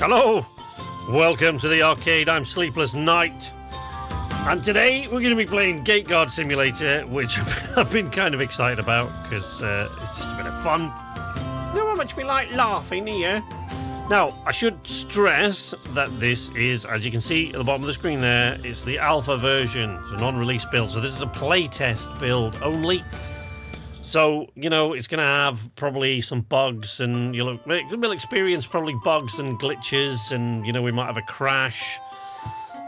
Hello, welcome to the arcade. I'm Sleepless Night, and today we're going to be playing Gate Guard Simulator, which I've been kind of excited about because it's just a bit of fun. You know how much we like laughing here. Now, I should stress that this is, as you can see at the bottom of the screen there, it's the alpha version. It's a non-release build, so this is a playtest build only. So, you know, it's going to have probably some bugs, and we'll experience probably bugs and glitches, and, you know, we might have a crash,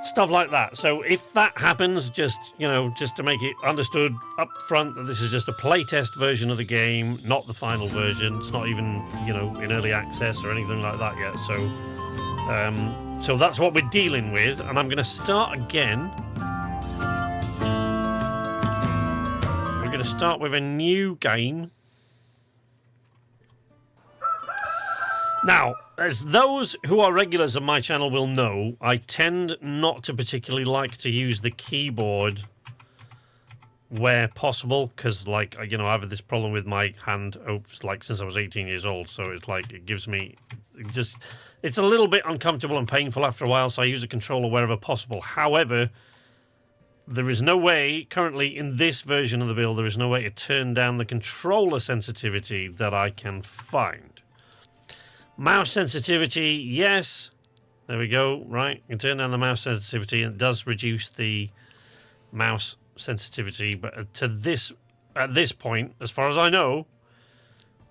stuff like that. So if that happens, just to make it understood up front that this is just a playtest version of the game, not the final version. It's not even, you know, in early access or anything like that yet. So that's what we're dealing with, and I'm going to start again. We're going to start with a new game. Now, as those who are regulars on my channel will know, I tend not to particularly like to use the keyboard where possible, because, like, you know, I've had this problem with my hand, like, since I was 18 years old, so it's like, it gives me, it's a little bit uncomfortable and painful after a while, so I use a controller wherever possible. However, there is no way, currently in this version of the build, there is no way to turn down the controller sensitivity that I can find. Mouse sensitivity, yes. There we go, right. You can turn down the mouse sensitivity, and it does reduce the mouse sensitivity, but at this point, as far as I know,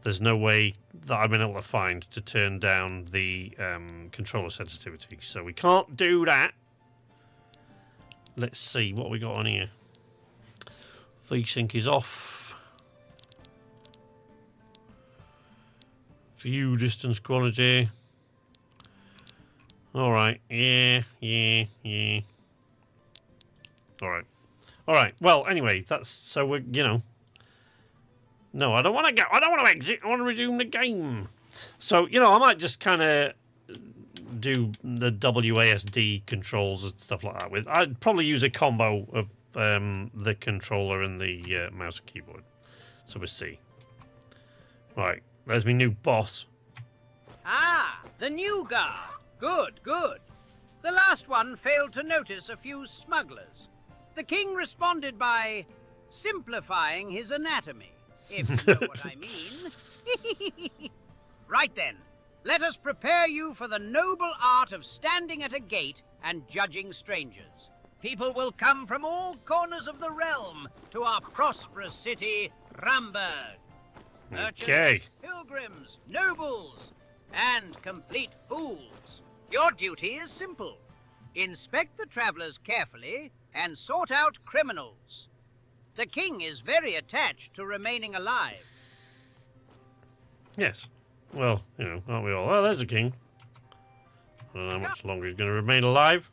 there's no way that I've been able to find to turn down the controller sensitivity. So we can't do that. Let's see what we got on here. VSync is off. View distance quality. Alright, yeah. Alright, well, anyway, that's, so we're, you know. No, I don't want to go, I don't want to exit, I want to resume the game. So, you know, I might just kind of do the WASD controls and stuff like that with. I'd probably use a combo of the controller and the mouse and keyboard. So we'll see. Right, there's my new boss. Ah, the new guard. Good, good. The last one failed to notice a few smugglers. The king responded by simplifying his anatomy, if you know what I mean. Right then, let us prepare you for the noble art of standing at a gate and judging strangers. People will come from all corners of the realm to our prosperous city, Ramberg. Merchants, pilgrims, nobles, and complete fools. Your duty is simple. Inspect the travelers carefully and sort out criminals. The king is very attached to remaining alive. Yes. Well, you know, aren't we all? Well, there's the king. I don't know how much longer he's going to remain alive.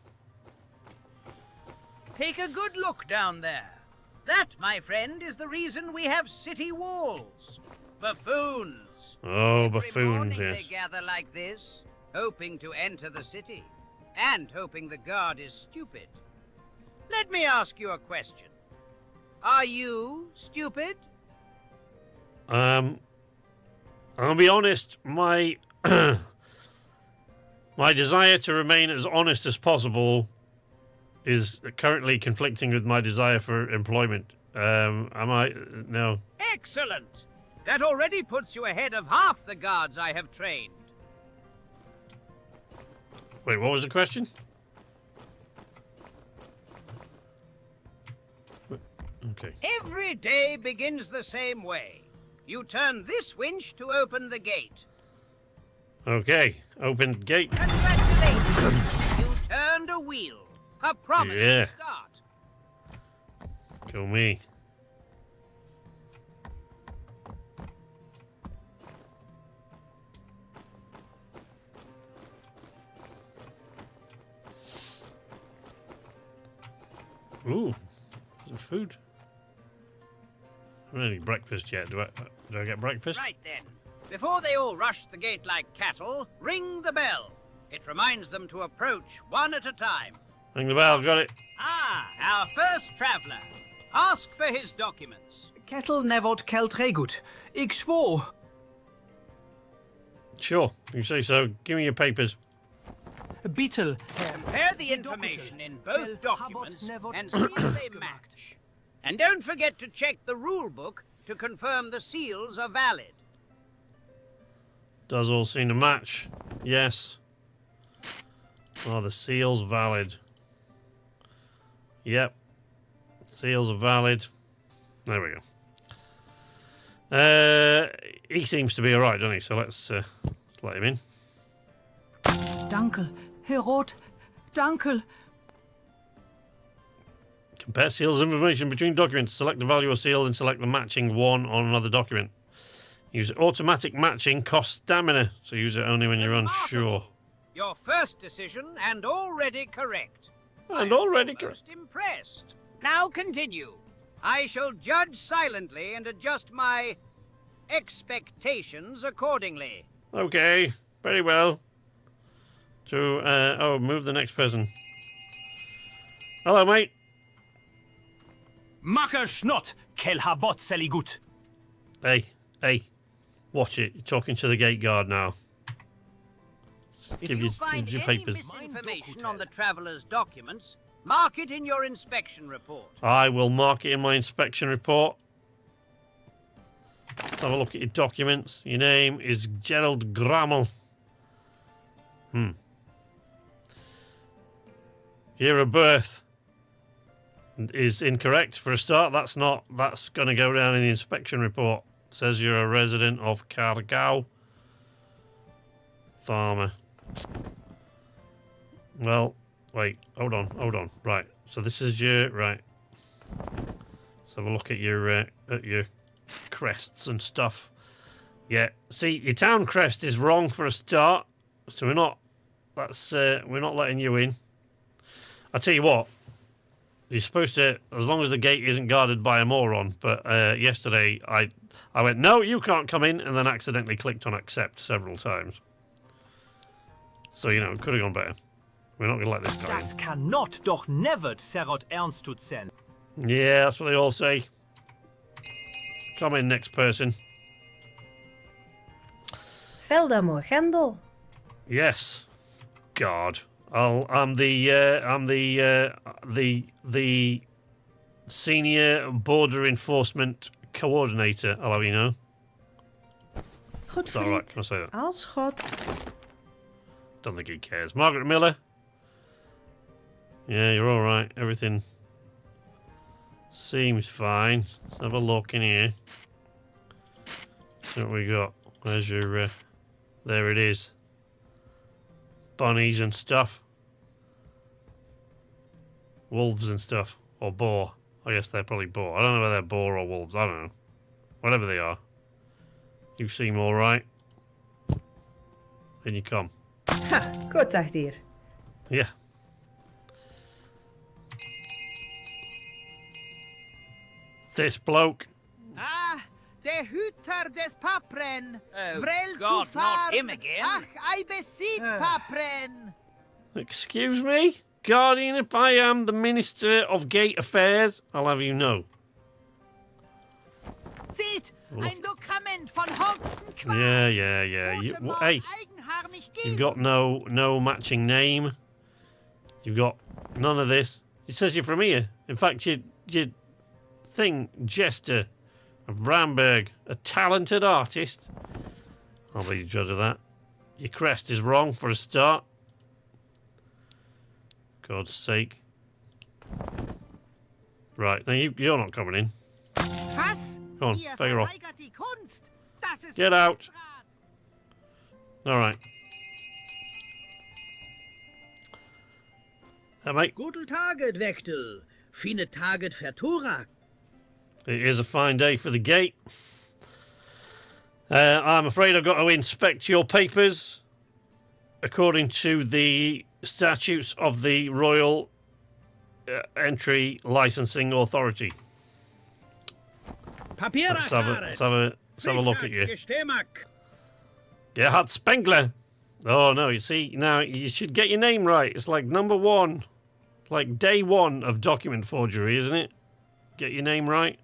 Take a good look down there. That, my friend, is the reason we have city walls. Buffoons. Oh, buffoons, Every morning yes. they gather like this, hoping to enter the city, and hoping the guard is stupid. Let me ask you a question. Are you stupid? I'll be honest, my my desire to remain as honest as possible is currently conflicting with my desire for employment. No. Excellent! That already puts you ahead of half the guards I have trained. Wait, what was the question? Okay. Every day begins the same way. You turn this winch to open the gate. Okay, open gate. Congratulations! You turned a wheel. A promising start. Go me. Ooh, some food. I haven't had any breakfast yet. Do I get breakfast? Right then. Before they all rush the gate like cattle, ring the bell. It reminds them to approach one at a time. Ring the bell, got it. Ah, our first traveller. Ask for his documents. Kettle nevot keltregut. Ik zwoer. Sure, you say so. Give me your papers. Beetle. Compare the information in both documents and see if they match. And don't forget to check the rule book to confirm the seals are valid. Does all seem to match. Yes. Oh, the seal's valid. Yep. Seals are valid. There we go. He seems to be alright, doesn't he? So let's let him in. Dankel. Herr Roth. Dankel. Compare seals information between documents. Select the value of seal and select the matching one on another document. Use automatic matching costs stamina, so use it only when you're unsure. Your first decision and already correct. And already correct. Most impressed. Now continue. I shall judge silently and adjust my expectations accordingly. Okay, very well. To move the next person. Hello, mate. Makker Schnot, kel habot seligut. Hey, watch it. You're talking to the gate guard now. If you find any papers. misinformation on the traveller's documents, mark it in your inspection report. I will mark it in my inspection report. Let's have a look at your documents. Your name is Gerald Grammel. Year of birth is incorrect for a start. That's going to go down in the inspection report. It says you're a resident of Cargau. Farmer. Well, wait, hold on. Right, so this is your right. Let's have a look at your crests and stuff. Yeah, see, your town crest is wrong for a start, so we're not letting you in. I tell you what, you're supposed to, as long as the gate isn't guarded by a moron. But yesterday I went, no, you can't come in, and then accidentally clicked on accept several times. So, you know, it could have gone better. We're not going to let this guy Das cannot doch nevert serot ernst tut sen. in. Yeah, that's what they all say. Come in, next person. Velda Morgendel. Yes. God. I'm the senior border enforcement coordinator. I'll have you know. Goed, Is that all right? vriend. Can I say that? Als God. Don't think he cares. Margaret Miller. Yeah, you're all right. Everything seems fine. Let's have a look in here. See what we got. Where's your... there it is. Bunnies and stuff. Wolves and stuff. Or boar. I guess they're probably boar. I don't know whether they're boar or wolves. I don't know. Whatever they are. You seem all right. In you come. Goed, dag hier. Yeah. This bloke. Ah, der Hüter des Papren. Oh, Vrel God, zu not fahren. him again. Ach, I besit Papren. Excuse me? Guardian, if I am the Minister of Gate Affairs, I'll have you know. Seht, ein Dokument von Holstenquart. Yeah. Hey, you've got no matching name. You've got none of this. It says you're from here. In fact, you thing, Jester of Ramberg, a talented artist. I'll be the judge of that. Your crest is wrong for a start. God's sake. Right, now you're not coming in. Was? Come on, Ihr bugger off. verweigert die Kunst. Das ist Get out. Unrat. All right. Mate, Guten Taget, Vektel. Fine Taget für Turak. it is a fine day for the gate. I'm afraid I've got to inspect your papers according to the statutes of the Royal Entry Licensing Authority. Let's have a look at you. Gerhard Spengler. Oh, no, you see, now you should get your name right. It's like number one. Like day one of document forgery, isn't it? Get your name right.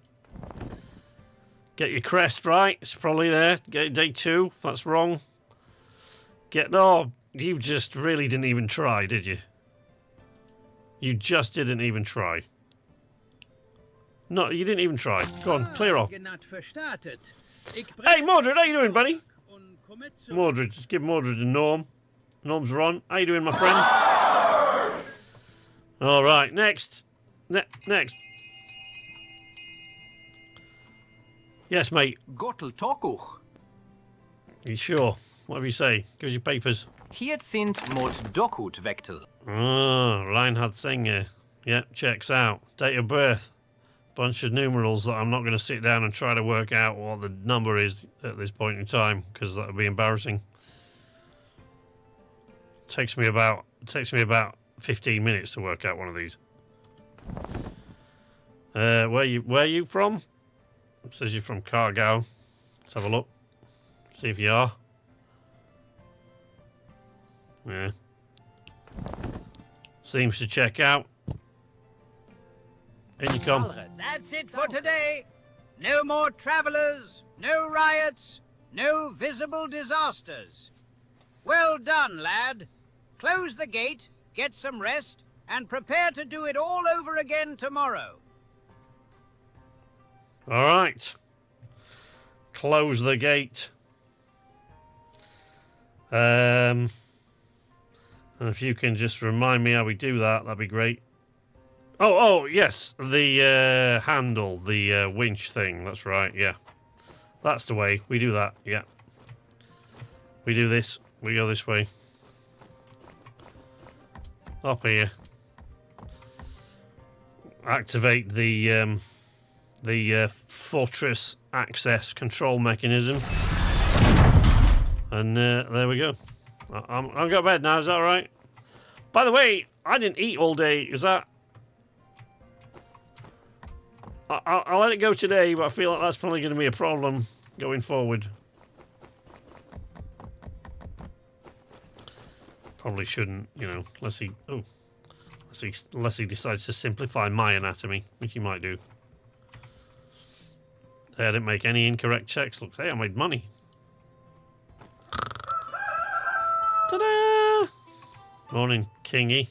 Get your crest right. It's probably there. Get day two, if that's wrong. You just really didn't even try, did you? You just didn't even try. No, you didn't even try. Go on, clear off. Genat verstartet. Ich Hey, Mordred, how you doing, buddy? und komme zu. Mordred, just give Mordred a Norm. Norm's Ron. How you doing, my friend? All right, next. Next. Yes, mate. Gottel Tokuch. You sure? Whatever you say. Give us your papers. Hier sind mod Dokut Vektel. Oh, Reinhard Singer. Yep, checks out. Date of birth. Bunch of numerals that I'm not going to sit down and try to work out what the number is at this point in time, because that would be embarrassing. Takes me about 15 minutes to work out one of these. Where you from? It says you're from Cargo. Let's have a look. See if you are. Yeah. Seems to check out. In you come. That's it for today. No more travelers, no riots, no visible disasters. Well done, lad. Close the gate, get some rest, and prepare to do it all over again tomorrow. All right. Close the gate. And if you can just remind me how we do that, that'd be great. Oh, yes. The handle, the winch thing. That's right, yeah. That's the way. We do that, yeah. We do this. We go this way. Up here. Activate the fortress access control mechanism. And there we go. I'm going to bed now, is that all right? By the way, I didn't eat all day. Is that... I'll let it go today, but I feel like that's probably going to be a problem going forward. Probably shouldn't, you know, unless he decides to simplify my anatomy, which he might do. Hey, I didn't make any incorrect checks. Look, hey, I made money. Ta-da! Morning, Kingy.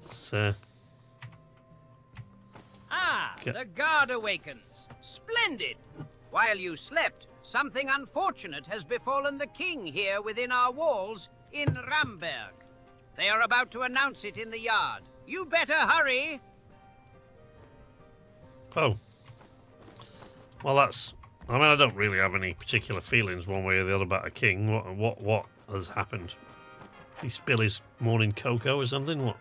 So, The guard awakens. Splendid! While you slept, something unfortunate has befallen the king here within our walls in Ramberg. They are about to announce it in the yard. You better hurry! oh. Well, that's... I mean, I don't really have any particular feelings one way or the other about a king. What has happened? Did he spill his morning cocoa or something? What?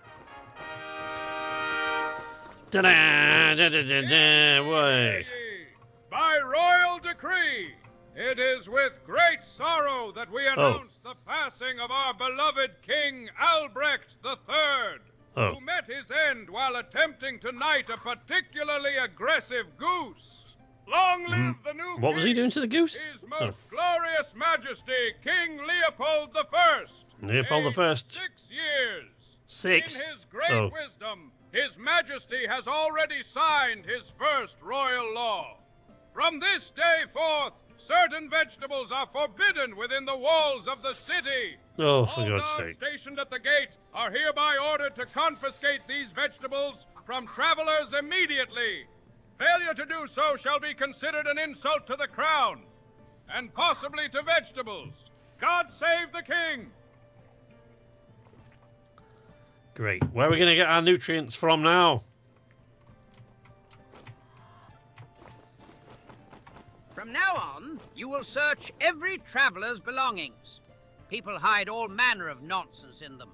Da-da! Da-da-da-da! Way! By royal decree, it is with great sorrow that we announce the passing of our beloved King Albrecht III, who met his end while attempting to knight a particularly aggressive goose. Long live the new What was he doing to the goose? His most glorious majesty, King Leopold I. Leopold I. aged 6 years. 6. In his great wisdom, His Majesty has already signed his first royal law. From this day forth, certain vegetables are forbidden within the walls of the city. Oh, for All God's guards sake. stationed at the gate are hereby ordered to confiscate these vegetables from travelers immediately. Failure to do so shall be considered an insult to the crown, and possibly to vegetables. God save the king! Great. Where are we going to get our nutrients from now? From now on, you will search every traveler's belongings. People hide all manner of nonsense in them.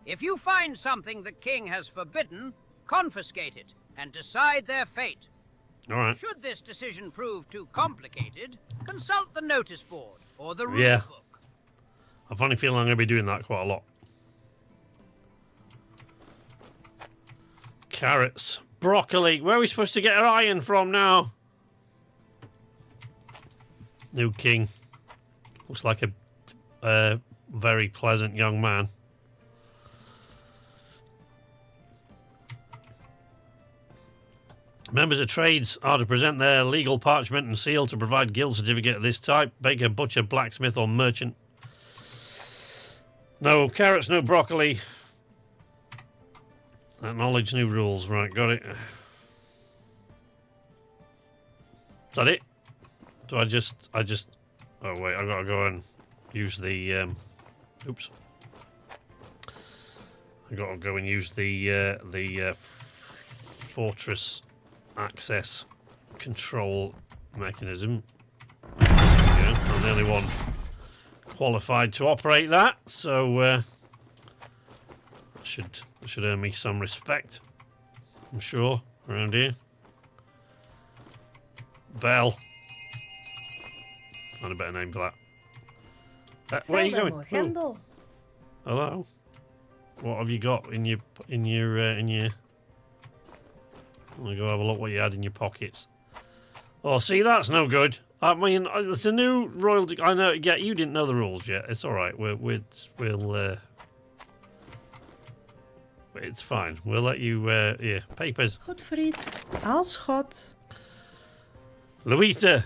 If you find something the king has forbidden, confiscate it and decide their fate. All right. Should this decision prove too complicated, consult the notice board or the rule Yeah. book. I have a funny feeling I'm going to be doing that quite a lot. Carrots. Broccoli. Where are we supposed to get our iron from now? New king. Looks like a very pleasant young man. Members of trades are to present their legal parchment and seal to provide guild certificate of this type. Baker, butcher, blacksmith or merchant No carrots, no broccoli. Acknowledge new rules. Right, got it. Is that it? Do I just... Oh, wait, I've got to go and use the... Oops. I've got to go and use the fortress access control mechanism. Yeah, I'm the only one qualified to operate that, so should earn me some respect, I'm sure, around here. Bell. Find a better name for that. Where are you going? Grendel. Hello. What have you got in your? I'm gonna go have a look what you had in your pockets. Oh, see, that's no good. I mean, it's a new royal. I know. Yeah, you didn't know the rules yet. It's all right. We'll. It's fine. We'll let you. Yeah, papers. Goed, vriend. Als God. Louisa.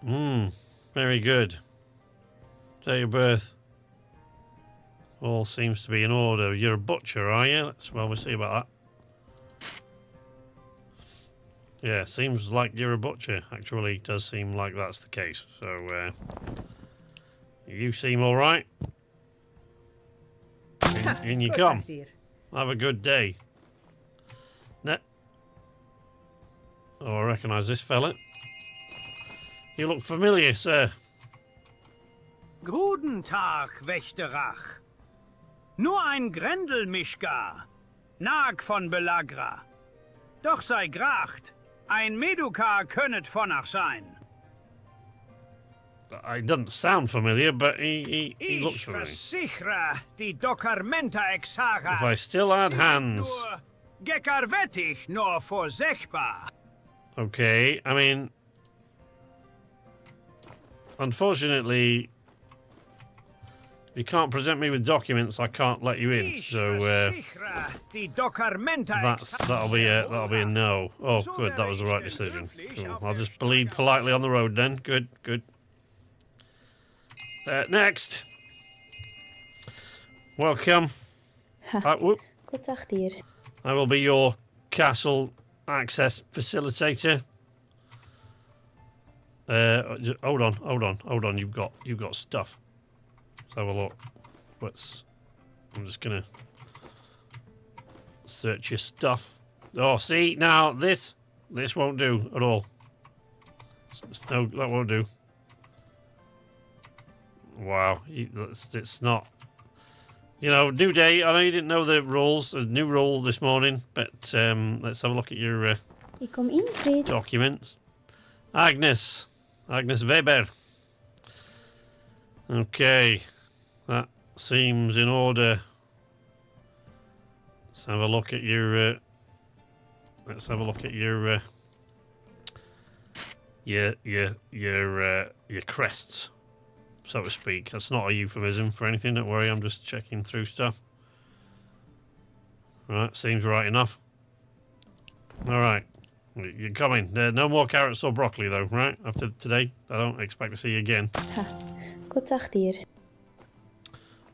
Very good. Date of birth. All seems to be in order. You're a butcher, are you? We'll see about that. Yeah, seems like you're a butcher. Actually, does seem like that's the case. So, you seem all right. In you Goed, come. Achtier. Have a good day. Oh, I recognise this fella. You look familiar, sir. Guten Tag, Wächterach. Nur ein Grendelmischka. Nag von Belagra. Doch sei gracht. Ein Medukar könnet vonnach sein. It doesn't sound familiar, but he looks Ich familiar. versichere die Documenta exaga. If I still had hands. Nur gekarvettig, nur vorsehbar. Okay, I mean... Unfortunately, if you can't present me with documents, I can't let you in. Ich So versichere die Documenta that'll be a no. Oh, good, that was the right decision. Cool. I'll just bleed politely on the road then. Good, good. Next. Welcome. Whoop. Goed, Achtier. I will be your castle access facilitator. Hold on. You've got stuff. Let's have a look. I'm just gonna search your stuff. Oh, see now this won't do at all. No, that won't do. Wow, it's not. You know, new day. I know you didn't know the rules. A new rule this morning, but let's have a look at your Ik kom in, vriend. documents. Agnes Weber. Okay, that seems in order. Let's have a look at your. Your crests, so to speak. That's not a euphemism for anything. Don't worry. I'm just checking through stuff. Right, seems right enough. All right. You're coming. No more carrots or broccoli, though, right? After today, I don't expect to see you again. Goed, Achtier.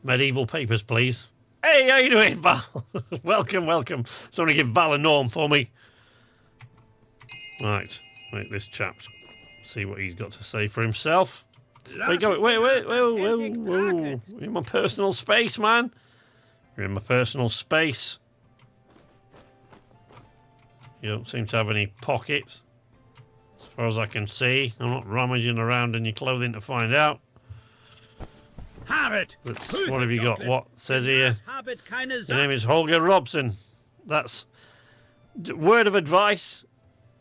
Medieval papers, please. Hey, how you doing, Val? welcome. Somebody give Val a norm for me. Right, wait, this chap. See what he's got to say for himself. Wait, whoa. You're in my personal space, man. You're in my personal space. You don't seem to have any pockets, as far as I can see. I'm not rummaging around in your clothing to find out. Habit. What have you got? What says here? Habit keine Your name is Holger Robson. That's word of advice.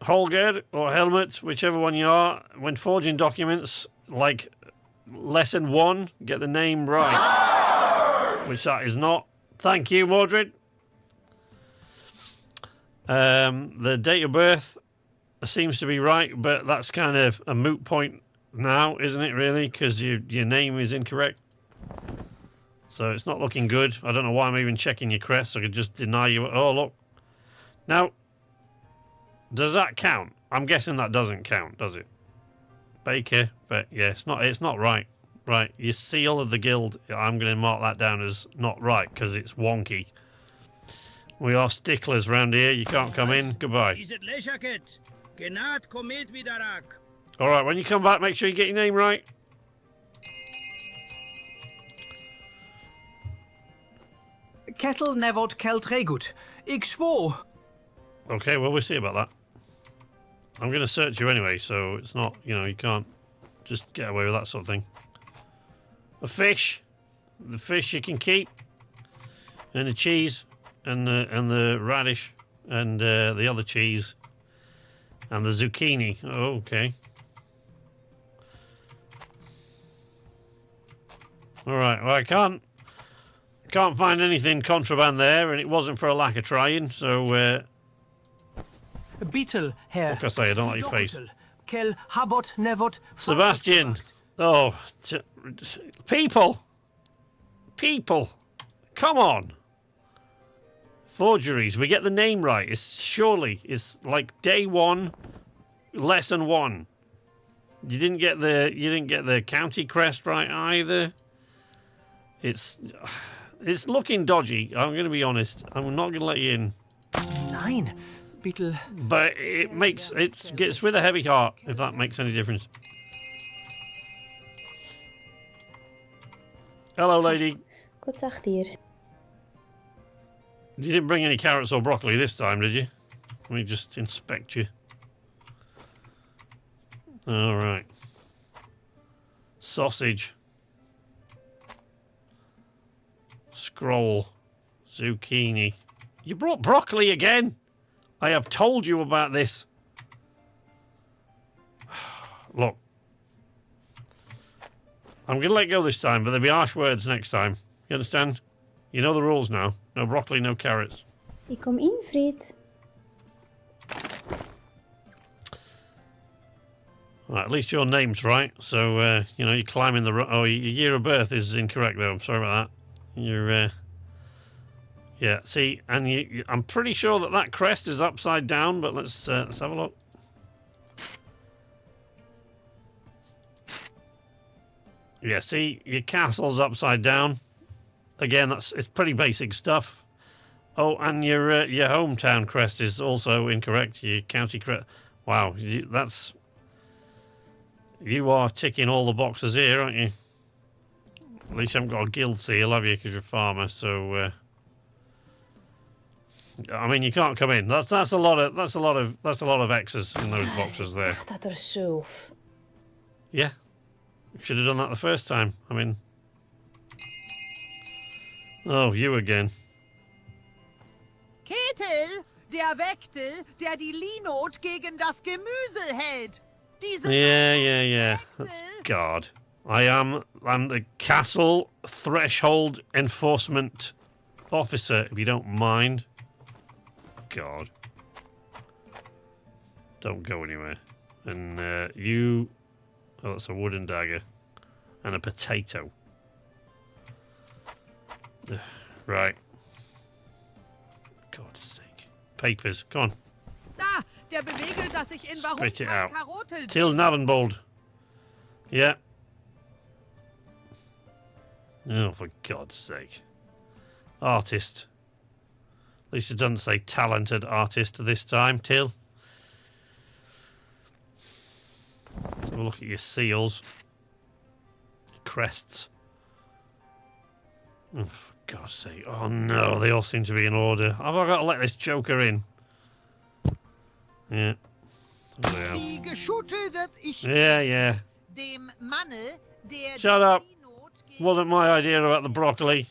Holger or Helmut, whichever one you are, when forging documents, like lesson 1, get the name right. Which that is not. Thank you, Mordred. The date of birth seems to be right, but that's kind of a moot point now, isn't it, really? Because your name is incorrect. So it's not looking good. I don't know why I'm even checking your crest. I could just deny you. Oh, look. Now, does that count? I'm guessing that doesn't count, does it? Baker, but yeah, it's not right. Right, your seal of the guild, I'm going to mark that down as not right because it's wonky. We are sticklers round here. You can't come in. Goodbye. Is it Leschaket? Genat komet vidarak. All right, when you come back, make sure you get your name right. Kettle nevot keltregut. Ik zwo. Okay, well, we'll see about that. I'm going to search you anyway, so it's not, you can't just get away with that sort of thing. A fish. The fish you can keep. And the cheese. And the radish. And the other cheese. And the zucchini. Oh, okay. Alright, well, I can't find anything contraband there, and it wasn't for a lack of trying, so... Beetle, Herr. Like I say, I don't like your face. Kel habot nevot. Sebastian! Oh, people! People! Come on! Forgeries. We get the name right. It's like day one, lesson one. You didn't get the county crest right either. It's looking dodgy. I'm going to be honest. I'm not going to let you in. Nein, Beetle. But it gets with a heavy heart, if that makes any difference. Hello, lady. Gott dag dir. You didn't bring any carrots or broccoli this time, did you? Let me just inspect you. All right. Sausage. Scroll. Zucchini. You brought broccoli again? I have told you about this. Look. I'm going to let go this time, but there'll be harsh words next time. You understand? You know the rules now. No broccoli, no carrots. Ik kom in, vriend. Right, at least your name's right. So, you're climbing the... Oh, your year of birth is incorrect, though. I'm sorry about that. You're... Yeah, see, and I'm pretty sure that crest is upside down, but let's have a look. Yeah, see, your castle's upside down. Again, it's pretty basic stuff. Oh, and your hometown crest is also incorrect. Your county crest. Wow, you are ticking all the boxes here, aren't you? At least you haven't got a guild seal, have you? Because you're a farmer. So, I mean, you can't come in. That's a lot of X's in those boxes there. Dat er zo. Yeah, should have done that the first time. I mean. Oh, you again. Ketel, der Wechtel, der die Linot gegen das Gemüse hält. Diese Yeah. That's God. I'm the castle threshold enforcement officer, if you don't mind. God. Don't go anywhere. And you... Oh, that's a wooden dagger. And a potato. Right. God's sake. Papers, come on. Da, der Bewegel, das sich in Spit it out. Karotel. Till Navenbold. Yeah. Oh, for God's sake. Artist. At least it doesn't say talented artist this time, Till. Let's have a look at your seals. Your crests. Oh, for God's sake. Oh, no. They all seem to be in order. Have I got to let this joker in? Yeah. Die Geschute that ich Yeah. dem Manne, der Shut up. die Linot gegen Wasn't my idea about the broccoli.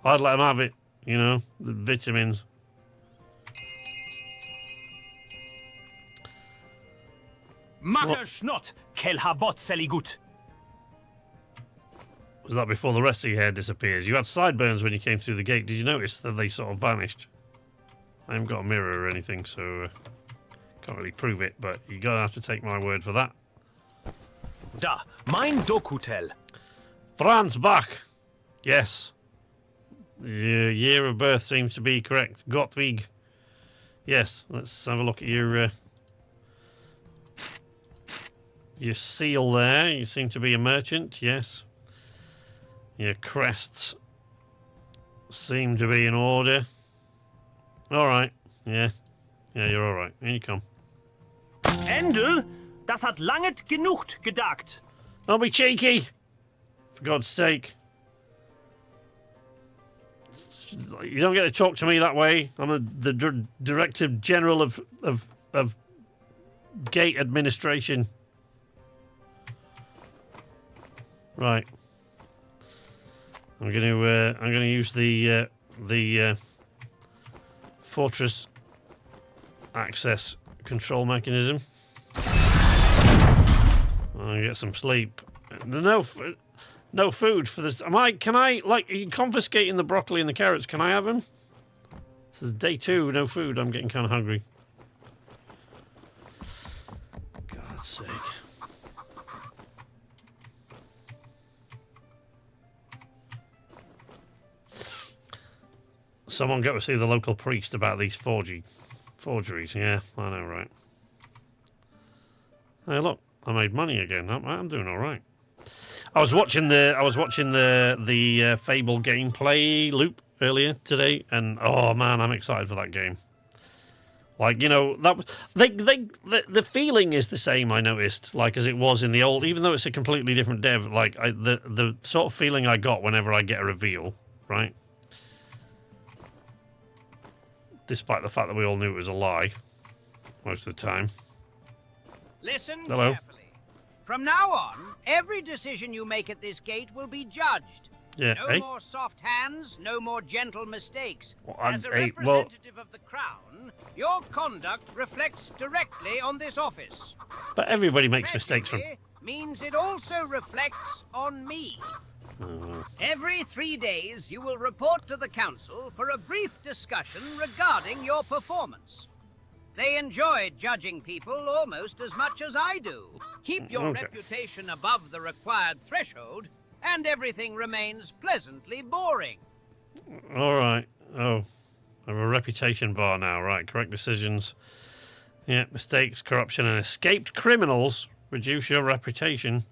I'd let him have it, the vitamins. Mache Schnott, kel habot seligut. Was that before the rest of your hair disappears? You had sideburns when you came through the gate. Did you notice that they sort of vanished? I haven't got a mirror or anything, so can't really prove it, but you're going to have to take my word for that. Da, mein Dokutel. Franz Bach. Yes. Your year of birth seems to be correct. Gottwig. Yes, let's have a look at your Your seal there. You seem to be a merchant, yes. Your crests seem to be in order. Alright. Yeah. Yeah, you're alright. In you come. Endel, das hat langet genug gedagt. Don't be cheeky! For God's sake. You don't get to talk to me that way. I'm the Director General of Gate Administration. Right. I'm gonna use the fortress access control mechanism. I'll get some sleep. No food for this. Can I, like, are you confiscating the broccoli and the carrots? Can I have them? This is day 2, no food. I'm getting kind of hungry. God's sake. Someone got to see the local priest about these forgeries. Yeah, I know, right. Hey, look, I made money again. I'm doing all right. I was watching the Fable gameplay loop earlier today, and oh man, I'm excited for that game. Like, you know, that was the feeling is the same. I noticed, like, as it was in the old, even though it's a completely different dev. Like, the sort of feeling I got whenever I get a reveal, right? Despite the fact that we all knew it was a lie most of the time. Listen Hello. carefully. From now on, every decision you make at this gate will be judged. Yeah. No more soft hands, no more gentle mistakes. Well, As a representative of the Crown, your conduct reflects directly on this office. But everybody makes mistakes from. Means it also reflects on me. Every 3 days, you will report to the council for a brief discussion regarding your performance. They enjoy judging people almost as much as I do. Keep your reputation above the required threshold, and everything remains pleasantly boring. All right. Oh, I have a reputation bar now. Right. Correct decisions. Yeah. Mistakes, corruption, and escaped criminals reduce your reputation.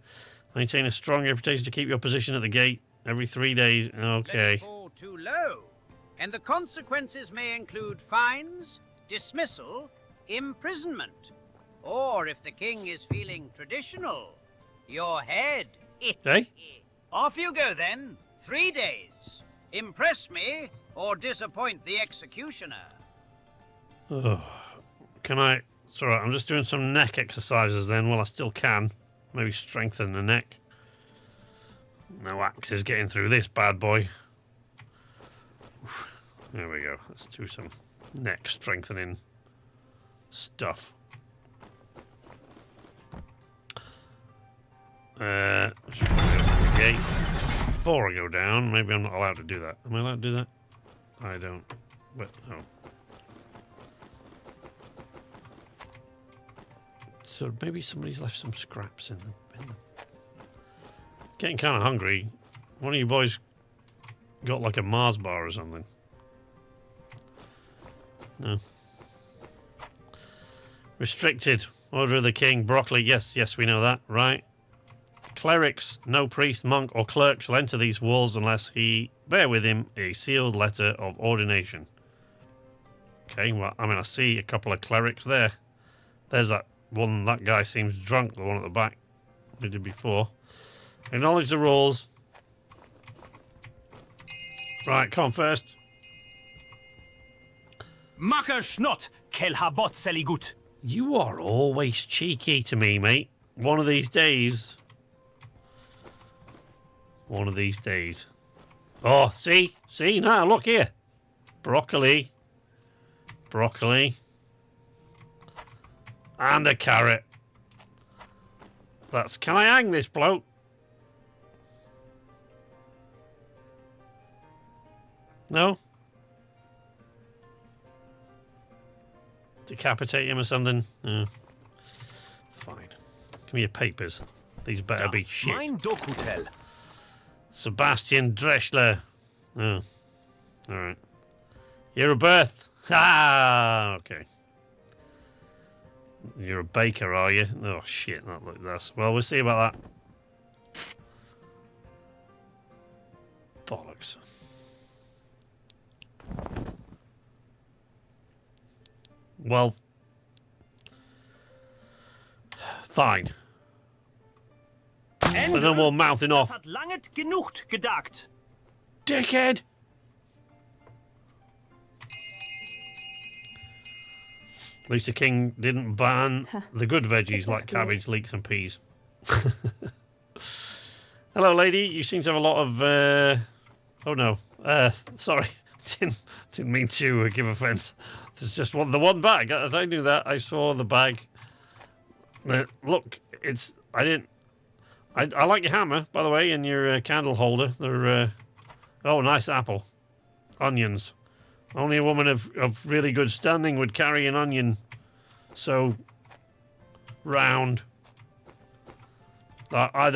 Maintain a strong reputation to keep your position at the gate every 3 days. Okay. Let it fall too low, and the consequences may include fines, dismissal, imprisonment, or if the king is feeling traditional, your head. Hey? Off you go then. 3 days. Impress me or disappoint the executioner. Oh, can I? It's all right. I'm just doing some neck exercises then while I still can. Maybe strengthen the neck. No axes getting through this bad boy. There we go. Let's do some neck strengthening stuff. Gate. Before I go down, maybe I'm not allowed to do that. Am I allowed to do that? I don't. But oh. So maybe somebody's left some scraps in the. Getting kind of hungry. One of you boys got like a Mars bar or something. No. Restricted. Order of the king. Broccoli. Yes, yes, we know that. Right. Clerics. No priest, monk, or clerk shall enter these walls unless he bear with him a sealed letter of ordination. Okay, well, I mean, I see a couple of clerics there. There's that one. That guy seems drunk. The one at the back. We did before. Acknowledge the rules. Right, come on first. Makker schnot, kel habot seligut. You are always cheeky to me, mate. One of these days. One of these days. Oh, see? See? Now, look here. Broccoli. Broccoli. And a carrot. That's... Can I hang this bloke? No? Decapitate him or something? No. Fine. Give me your papers. These better be shit. Mein Dokutel. Sebastian Dreschler. Oh. Alright. Year of birth. Ah, okay. You're a baker, are you? Oh shit! That's well. We'll see about that. Bollocks. Well, fine. Endel, No more mouthing das off. hat langet genug gedagt. Dickhead! At least the king didn't ban the good veggies like cabbage, leeks and peas. Hello, lady. You seem to have a lot of... Oh, no. Sorry. Didn't mean to give offence. There's just the one bag. As I knew that, I saw the bag. Look, it's... I like your hammer, by the way, and your candle holder. They're... Oh, nice apple. Onions. Only a woman of really good standing would carry an onion so round. I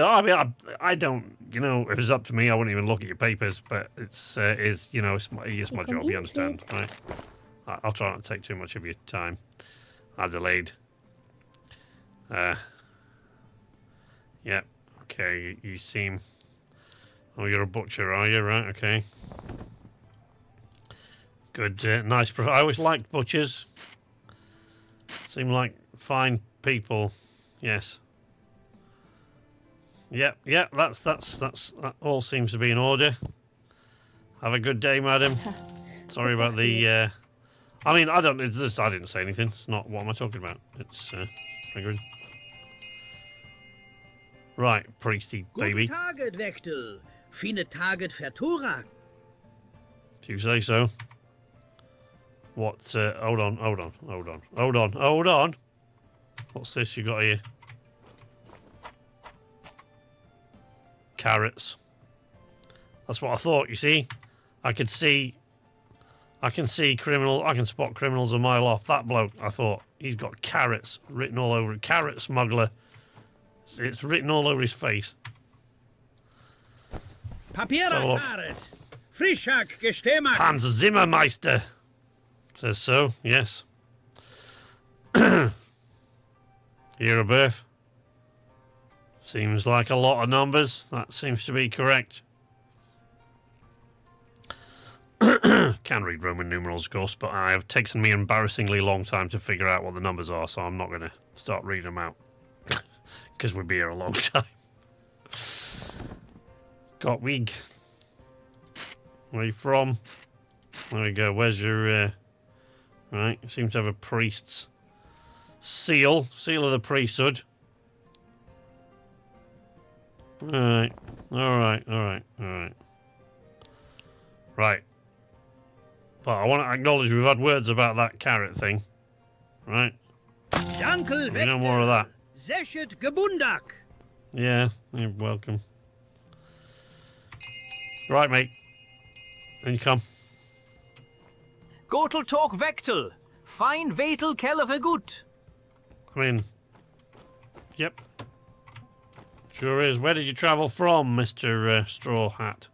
don't, you know, if it was up to me, I wouldn't even look at your papers, but it's you know, it's my job, you understand, right? I'll try not to take too much of your time. Adelaide. Yeah, okay, you seem... Oh, you're a butcher, are you? Right, okay. Good, nice. I always liked butchers. Seem like fine people. Yes. Yep, that all seems to be in order. Have a good day, madam. Sorry about the. I mean, I didn't say anything. It's not what am I talking about. It's very good. Right, priesty baby. Guten Taget, Vektel. Fine Taget Verturak. If you say so. What? Hold on. What's this you got here? Carrots. That's what I thought, you see? I can see criminal, I can spot criminals a mile off. That bloke, I thought, he's got carrots written all over it. Carrot smuggler. It's written all over his face. Papiera Karet. Frischak gestemakt. Hans Zimmermeister says so, yes. Year of birth. Seems like a lot of numbers. That seems to be correct. Can read Roman numerals, of course, but I have taken me an embarrassingly long time to figure out what the numbers are, so I'm not going to start reading them out. Because we'll be here a long time. Got wig. Where are you from? There we go. Where's your... Right, you seem to have a priest's seal. Seal of the priesthood. Alright. Right. But I want to acknowledge we've had words about that carrot thing. Right? Dankel We know more of that. Zeshet gebundak. Yeah, you're welcome. Right, mate. In you come. Gotel talk Vektel. Fein Vetel Kellefe gut. I mean... Yep. Sure is. Where did you travel from, Mr. Straw Hat?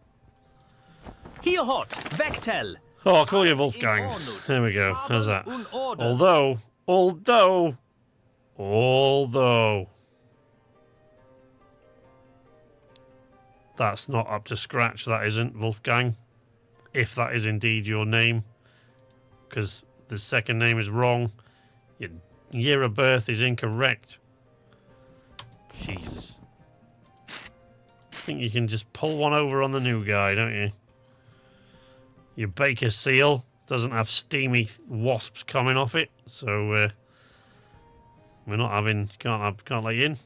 Hier hot, Vektel. Oh, I'll call you Wolfgang. There we go. How's that? Although... That's not up to scratch, that isn't, Wolfgang. If that is indeed your name. Because the second name is wrong. Your year of birth is incorrect. Jesus. I think you can just pull one over on the new guy, don't you? Your baker seal doesn't have steamy wasps coming off it, so we're not having... Can't let you in.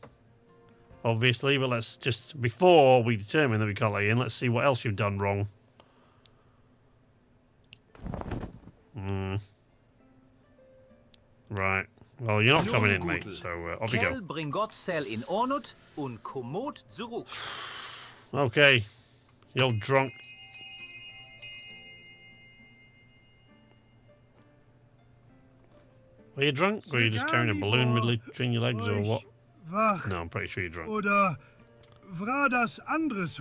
Obviously, but let's just... Before we determine that we can't let you in, let's see what else you've done wrong. Right. Well, you're not coming in, mate, so off you go. Bringot sel in Ornut und kommod zurück. Okay. You're drunk. Are you drunk? Or are you just carrying a balloon between your legs, or what? No, I'm pretty sure you're drunk. Oder war das anderes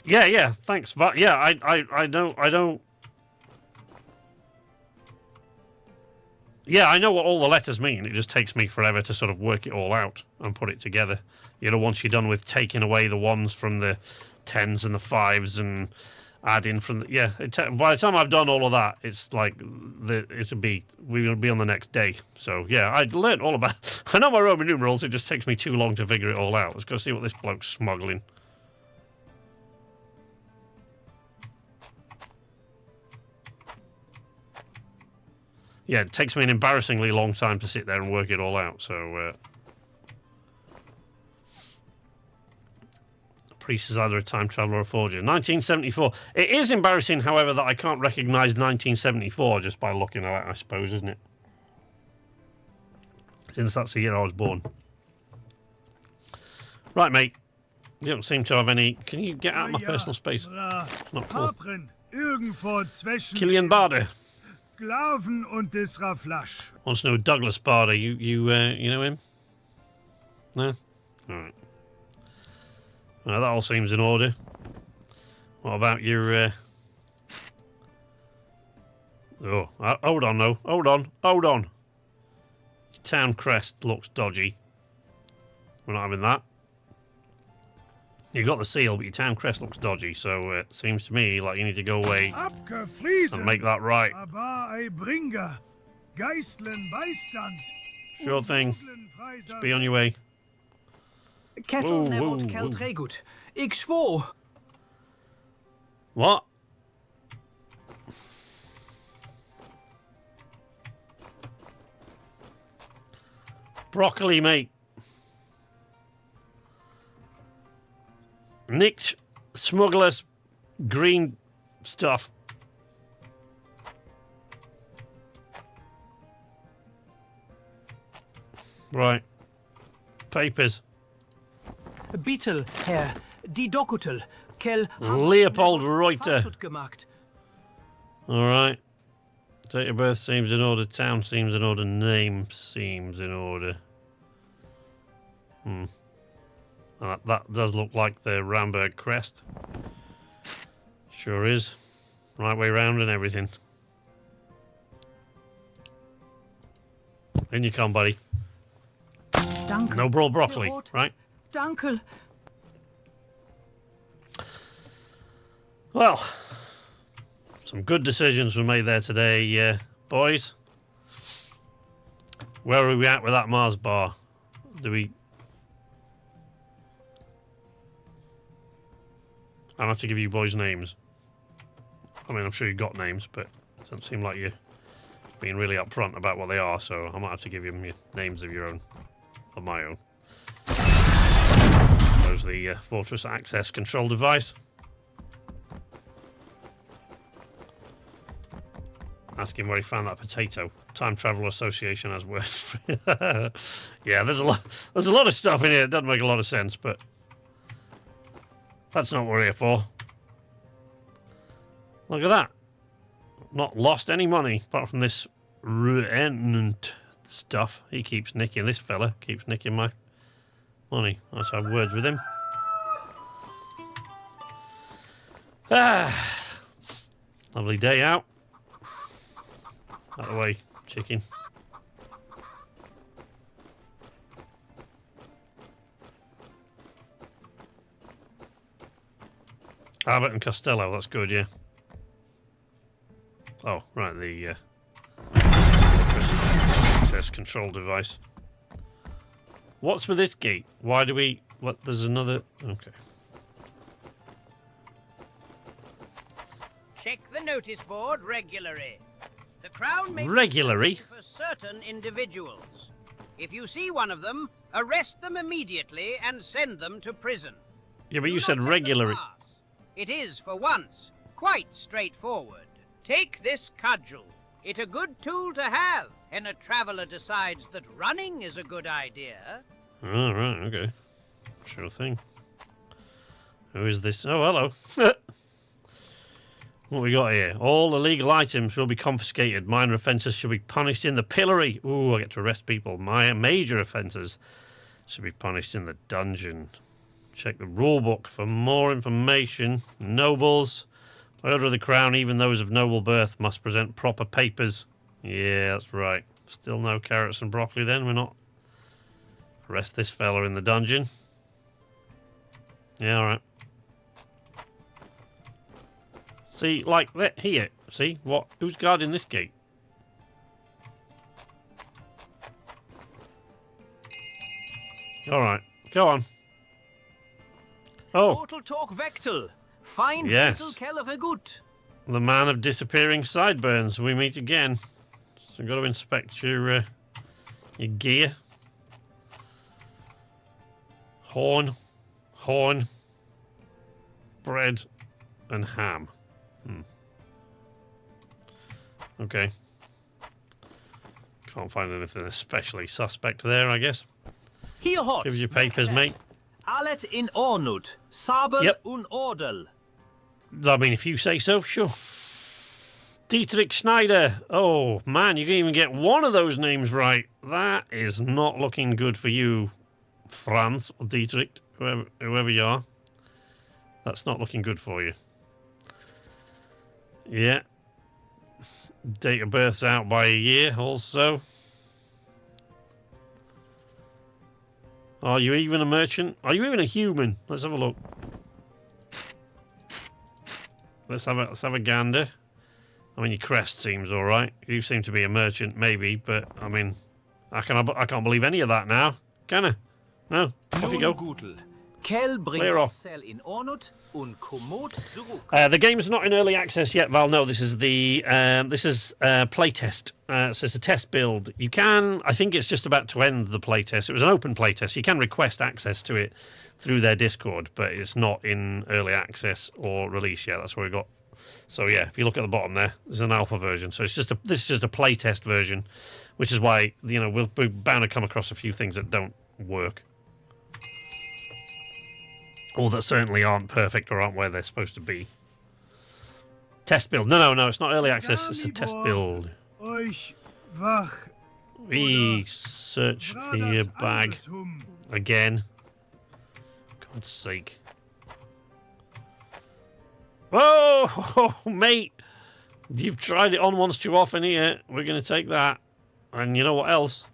Yeah, thanks. Yeah, I don't... Yeah, I know what all the letters mean. It just takes me forever to sort of work it all out and put it together. You know, once you're done with taking away the ones from the 10s and the 5s and adding from the... Yeah, by the time I've done all of that, it's like we will be on the next day. So, yeah, I'd learned all about... I know my Roman numerals. It just takes me too long to figure it all out. Let's go see what this bloke's smuggling. Yeah, it takes me an embarrassingly long time to sit there and work it all out, so... Priest is either a time traveller or a forger. 1974. It is embarrassing, however, that I can't recognise 1974 just by looking at it, I suppose, isn't it? Since that's the year I was born. Right, mate. You don't seem to have any... Can you get out of my personal space? It's not cool. Killian Barder. Sklaven und Disra Flasch. Wants to know Douglas Barder. You know him? No? Alright. Well, that all seems in order. What about your... hold on, though. Hold on. Your town crest looks dodgy. We're not having that. You got the seal, but your town crest looks dodgy, so it seems to me like you need to go away and make that right. Sure thing. Just be on your way. Kettle nebot kelt regut. Ik zwo. What? Broccoli, mate. Nicked smugglers green stuff. Right. Papers. Beetle, Herr. Die Dokutel. Kel. Leopold Reuter. Gemacht. Alright. Date of birth seems in order. Town seems in order. Name seems in order. That does look like the Ramberg crest. Sure is. Right way round and everything. In you come, buddy. Danke. No brawl broccoli, right? Danke. Well, some good decisions were made there today, boys. Where are we at with that Mars bar? Do we... I don't have to give you boys names. I mean, I'm sure you've got names, but it doesn't seem like you're being really upfront about what they are, so I might have to give you names of your own, of my own. There's the Fortress Access Control Device. Ask him where he found that potato. Time Travel Association has words. Yeah, there's a lot of stuff in here. It doesn't make a lot of sense, but that's not what we're here for. Look at that. Not lost any money apart from this Ruenant stuff. He keeps nicking. This fella keeps nicking my money. Let's have words with him. Lovely day out. Out of the way, chicken. Abbott and Costello, that's good, yeah. Oh, right, the access control device. What's with this gate? Why do we... What, there's another... Okay. Check the notice board regularly. The Crown may regularly for certain individuals. If you see one of them, arrest them immediately and send them to prison. Yeah, but you said regularly. It is, for once, quite straightforward. Take this cudgel. It a good tool to have, and a traveller decides that running is a good idea. Oh, right, okay. Sure thing. Who is this? Oh, hello. What we got here? All illegal items will be confiscated. Minor offences should be punished in the pillory. Ooh, I get to arrest people. My major offences should be punished in the dungeon. Check the rulebook for more information. Nobles, by order of the Crown, even those of noble birth, must present proper papers. Yeah, that's right. Still no carrots and broccoli then. We're not... Rest this fella in the dungeon. Yeah, alright. See, like that here. See? What? Who's guarding this gate? Alright. Go on. Oh. Total talk Vectel. Find Yes. Vectel Keller for good. The man of disappearing sideburns. We meet again. So I've got to inspect your gear. Horn, bread, and ham. Okay. Can't find anything especially suspect there, I guess. Hier hot. Give us your papers, mate. Allet in Ornut. Sabel Yep. und Ordel. I mean, if you say so, sure. Dietrich Schneider. Oh, man, you can even get one of those names right. That is not looking good for you, Franz or Dietrich, whoever you are. That's not looking good for you. Yeah. Date of birth's out by a year also. Are you even a merchant? Are you even a human? Let's have a look. Let's have a gander. I mean, your crest seems all right. You seem to be a merchant, maybe, but I mean, I can't believe any of that now, can I? No. Off you go. Kel Clear off. Cell in Ornut und Kommod zurück. The game's not in early access yet, Val. No, this is the playtest. So it's a test build. You can, I think it's just about to end the playtest. It was an open playtest. You can request access to it through their Discord, but it's not in early access or release yet. That's where we got. So yeah, if you look at the bottom there, there's an alpha version. So this is just a playtest version, which is why we're bound to come across a few things that don't work. Or that certainly aren't perfect or aren't where they're supposed to be. Test build. No, it's not early access. It's a test build. Euch wach. We search here, bag. Again. God's sake. Whoa, mate. You've tried it on once too often here. We're going to take that. And you know what else?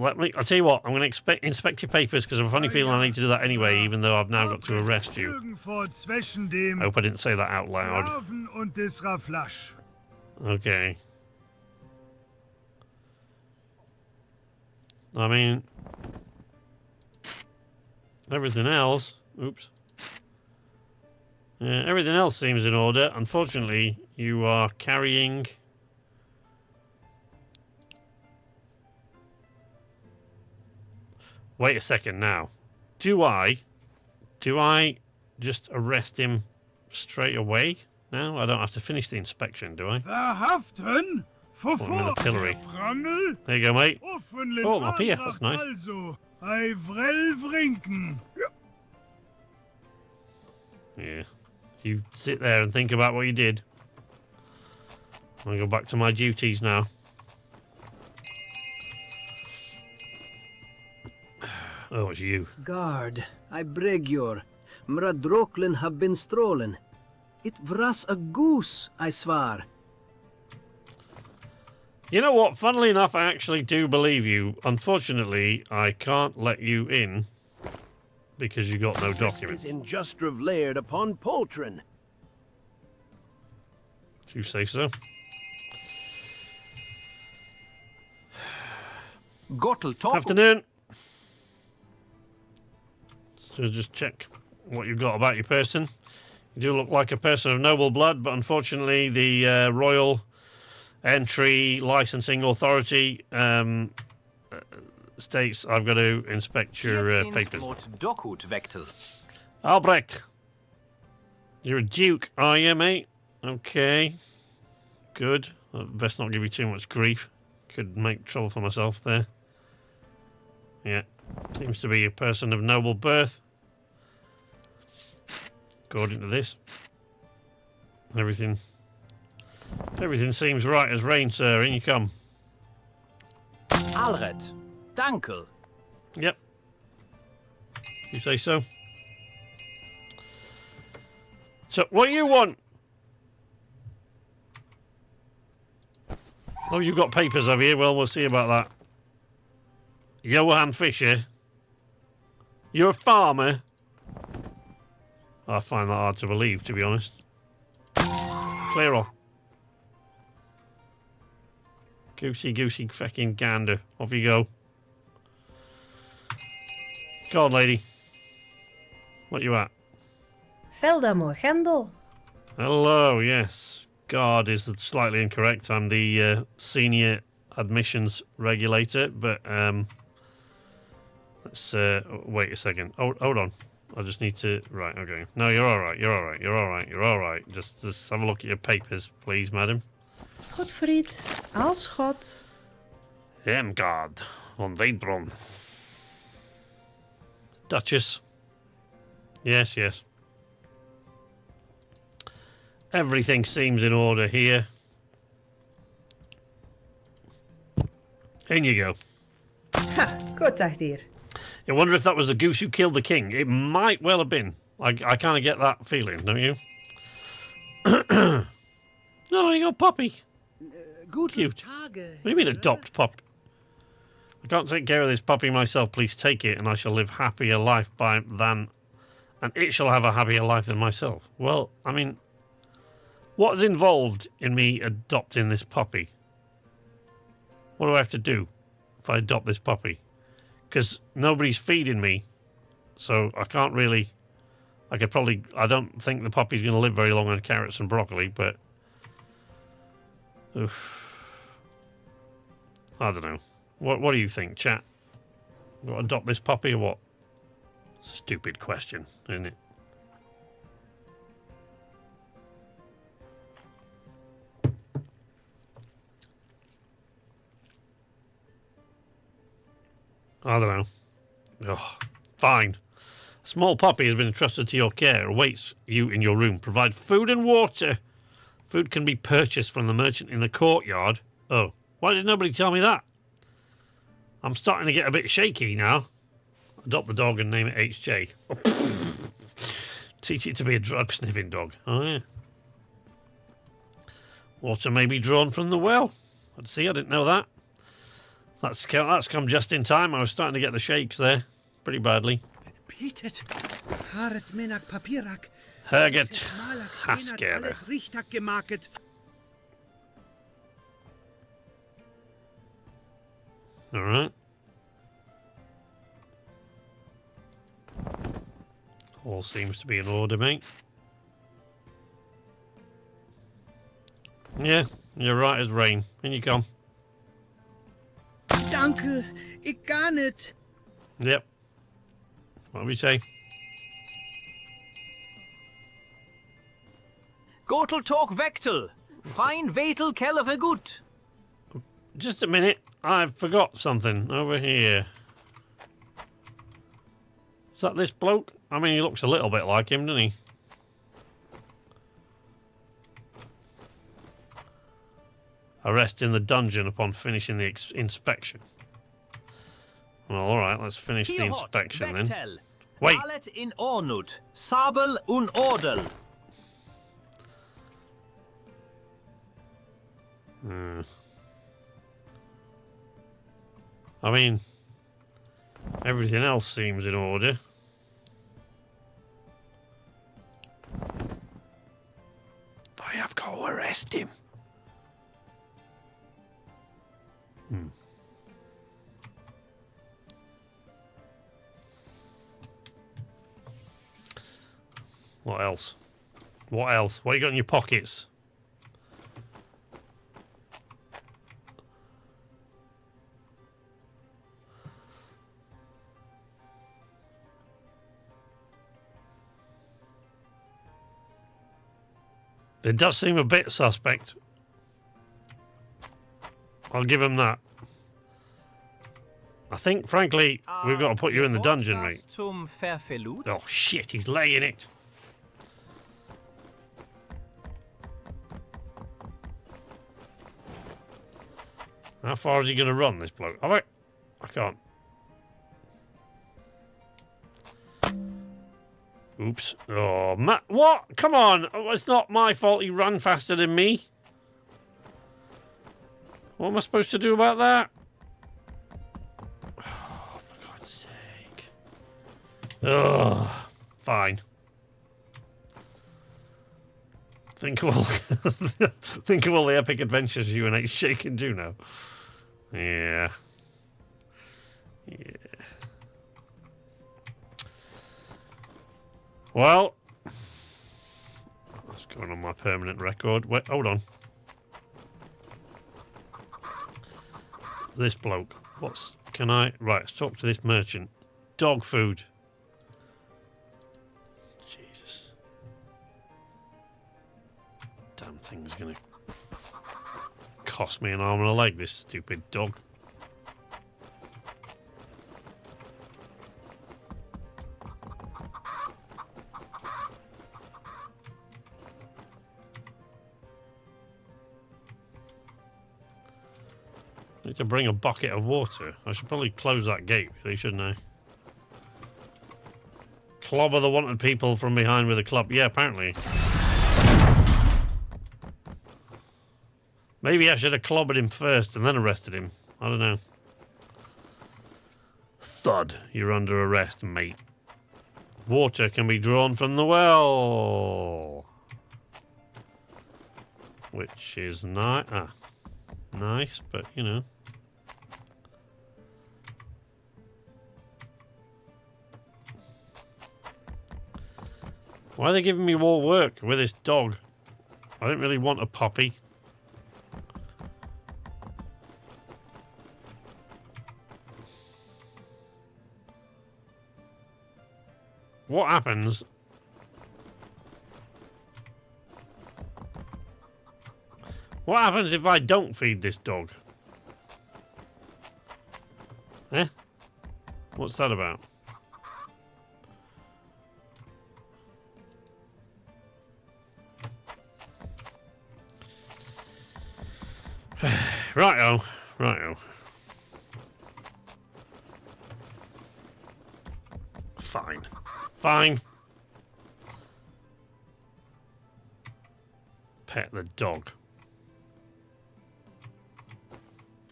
I'll tell you what, I'm going to inspect your papers because I have a funny feeling I need to do that anyway, even though I've now got to arrest you. I hope I didn't say that out loud. Okay. I mean, everything else... Oops. Yeah, everything else seems in order. Unfortunately, you are carrying... Wait a second now. Do I just arrest him straight away? No, I don't have to finish the inspection, do I? Verhaften? Oh, I'm in the pillory. There you go, mate. Oh, I'm up here. That's nice. Yeah. You sit there and think about what you did. I'll go back to my duties now. Oh, it's you. Guard, I beg your. Mra Droklin have been stolen. It was a goose, I swear. You know what? Funnily enough, I actually do believe you. Unfortunately, I can't let you in because you got no documents. In just layered upon Poltron. If you say so. Gottel top. Afternoon. So just check what you've got about your person. You do look like a person of noble blood, but unfortunately the Royal Entry Licensing Authority states I've got to inspect your papers. Albrecht, you're a duke, are you, mate? Okay, good. I'd best not give you too much grief. Could make trouble for myself there. Yeah, seems to be a person of noble birth. According to this, everything seems right as rain, sir. In you come. Alred, dankel. Yep. You say so. So, what do you want? Oh, you've got papers over here. Well, we'll see about that. Johann Fisher. You're a farmer? I find that hard to believe, to be honest. Clear off. Goosey fucking gander. Off you go. Go on, lady. What you at? Velda Morgendel. Hello, yes. God is slightly incorrect. I'm the senior admissions regulator, but let's wait a second. Oh, hold on. I just need to... Right, okay. No, you're all right. You're all right. You're all right. You're all right. Just have a look at your papers, please, madam. Goed, vriend. Als God. Hemgaard van Weidbron. Duchess. Yes, yes. Everything seems in order here. In you go. Goed, dag hier. I wonder if that was the goose who killed the king. It might well have been. I kind of get that feeling, don't you? No, you got Poppy. Cute. What do you mean adopt Pop? I can't take care of this puppy myself. Please take it, and I shall live happier life and it shall have a happier life than myself. Well, I mean, what's involved in me adopting this puppy? What do I have to do if I adopt this puppy? Because nobody's feeding me, so I can't really... I don't think the puppy's going to live very long on carrots and broccoli, but... Oof. I don't know. What do you think, chat? Got to adopt this puppy or what? Stupid question, isn't it? I don't know. Oh, fine. A small puppy has been entrusted to your care. Awaits you in your room. Provide food and water. Food can be purchased from the merchant in the courtyard. Oh, why did nobody tell me that? I'm starting to get a bit shaky now. Adopt the dog and name it HJ. Teach it to be a drug-sniffing dog. Oh, yeah. Water may be drawn from the well. Let's see, I didn't know that. That's come just in time. I was starting to get the shakes there. Pretty badly. Pietet, Haret Menak Papierak. Herget Haskere. Richtig gemaakt. All right. All seems to be in order, mate. Yeah, you're right as rain. In you come. Danke, ik kan het. Yep. What do we say? Gotel talk vectel. Fine vetel kelve gut. Just a minute. I've forgot something over here. Is that this bloke? I mean, he looks a little bit like him, doesn't he? Arrest in the dungeon upon finishing the inspection. Well, all right, let's finish the inspection then. Wait. Valet in ornut. Sabel un ordel. I mean, everything else seems in order. But I have got to arrest him. What else? What else? What you got in your pockets? It does seem a bit suspect. I'll give him that. I think, frankly, we've got to put you in the dungeon, mate. Oh, shit, he's laying it. How far is he going to run, this bloke? I can't. Oops. Oh, what? Come on. Oh, it's not my fault he ran faster than me. What am I supposed to do about that? Oh, for God's sake. Ugh. Fine. Think of all, think of all the epic adventures you and HJ can do now. Yeah. Yeah. Well, what's going on my permanent record? Wait, hold on. This bloke. What's... Can I... Right, let's talk to this merchant. Dog food. Jesus. Damn thing's gonna cost me an arm and a leg, this stupid dog. I need to bring a bucket of water. I should probably close that gate, really, shouldn't I? Clobber the wanted people from behind with a club. Yeah, apparently. Maybe I should have clobbered him first and then arrested him. I don't know. Thud. You're under arrest, mate. Water can be drawn from the well. Which is nice. Nice, but you know. Why are they giving me more work with this dog? I don't really want a puppy. What happens? What happens if I don't feed this dog? Eh? What's that about? Righto, righto. Fine. Fine. Pet the dog.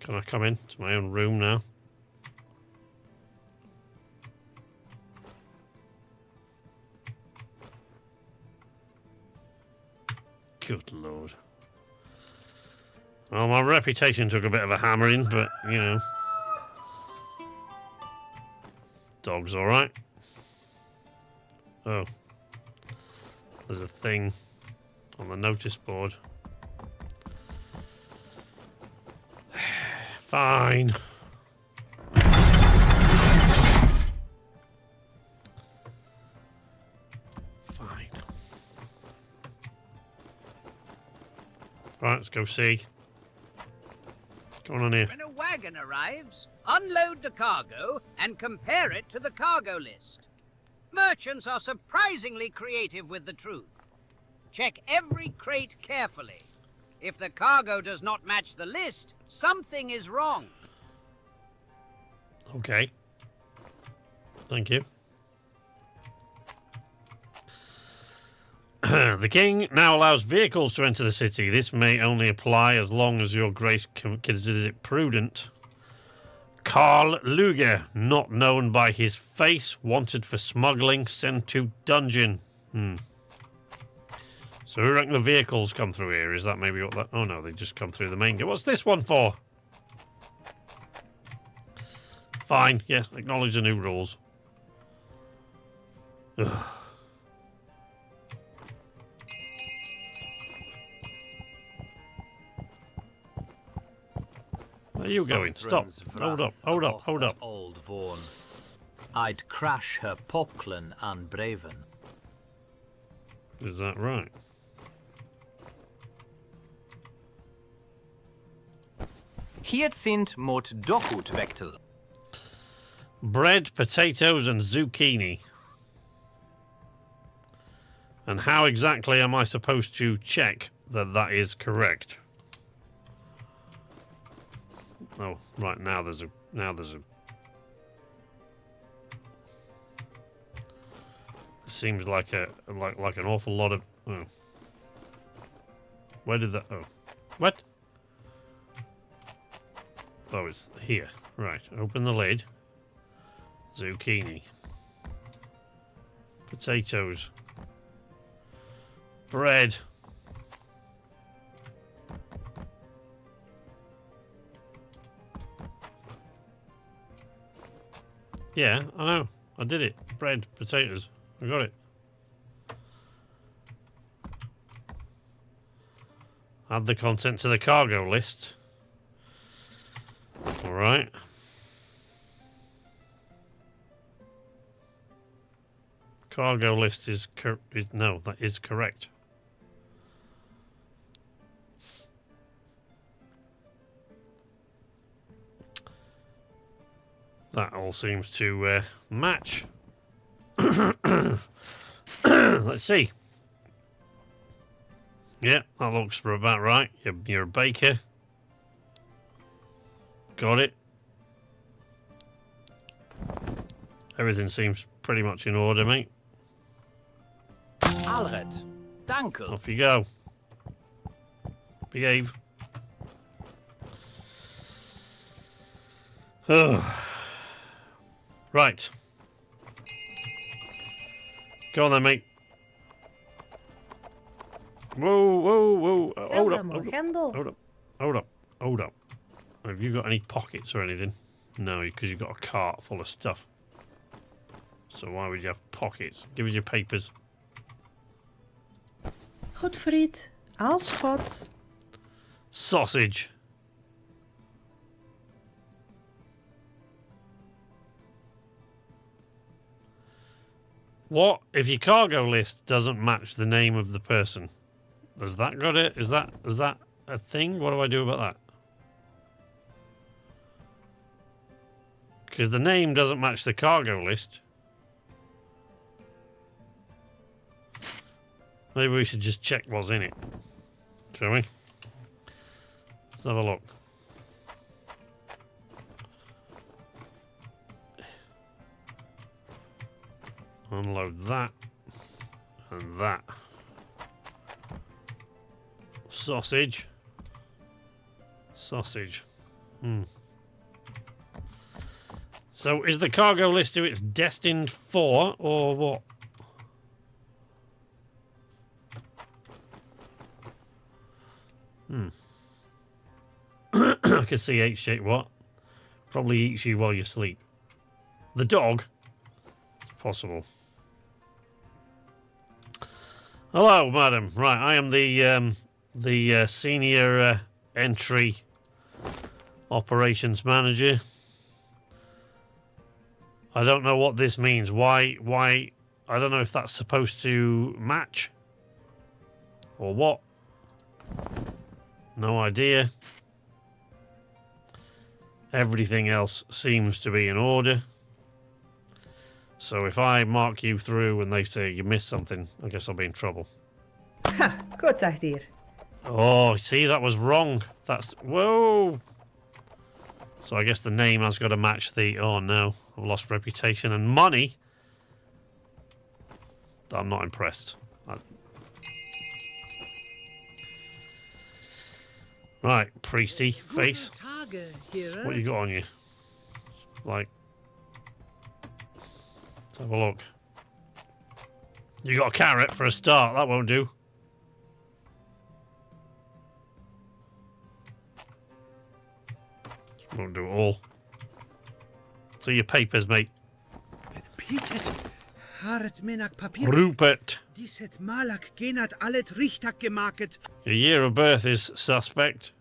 Can I come in to my own room now? Good Lord. Well, my reputation took a bit of a hammering, but, you know. Dog's alright. Oh. There's a thing on the notice board. Fine. Fine. Right, let's go see. What's going on here? When a wagon arrives, unload the cargo and compare it to the cargo list. Merchants are surprisingly creative with the truth. Check every crate carefully. If the cargo does not match the list, something is wrong. Okay. Thank you. The king now allows vehicles to enter the city. This may only apply as long as your grace considers it prudent. Karl Luger, not known by his face, wanted for smuggling, sent to dungeon. So who reckon the vehicles come through here? Is that maybe what that... Oh no, they just come through the main gate. What's this one for? Fine, yes, acknowledge the new rules. Ugh. Where are you going? Stop. Hold up, hold up, hold up. Old Vaughan. I'd crash her Popclan and Braven. Is that right? Hyacinth mot dokut vektel. Bread, potatoes, and zucchini. And how exactly am I supposed to check that that is correct? Oh, right, now there's a... Seems like a like an awful lot of... Oh. Where did that... Oh. What? Oh, it's here. Right, open the lid. Zucchini. Potatoes. Bread. Yeah, I know. I did it. Bread, potatoes. I got it. Add the content to the cargo list. Alright. Cargo list is no, that is correct. That all seems to match. Let's see. Yeah, that looks about right. You're a baker. Got it. Everything seems pretty much in order, mate. Alred, danke. Off you go. Behave. Oh. Right. Go on then, mate. Whoa, whoa, whoa. Hold up, hold up. Have you got any pockets or anything? No, because you've got a cart full of stuff. So why would you have pockets? Give us your papers. Goed, friet. Als God. Sausage. What if your cargo list doesn't match the name of the person? Has that got it? Is that a thing? What do I do about that? Because the name doesn't match the cargo list. Maybe we should just check what's in it. Shall we? Let's have a look. Unload that. And that. Sausage. Sausage. So is the cargo list who it's destined for, or what? I could see H-shape what? Probably eats you while you sleep. The dog? It's possible. Hello, madam. Right, I am the senior entry operations manager. I don't know what this means. Why? I don't know if that's supposed to match or what. No idea. Everything else seems to be in order. So if I mark you through and they say you missed something, I guess I'll be in trouble. Ha, goed, dacht hier. Oh, see, that was wrong. That's... Whoa! So I guess the name has got to match the... Oh, no. I've lost reputation and money. I'm not impressed. Right, priesty face. What you got on you? Like... Let's have a look. You got a carrot for a start. That won't do. Won't do it all. So your papers, mate. Rupert. Your year of birth is suspect.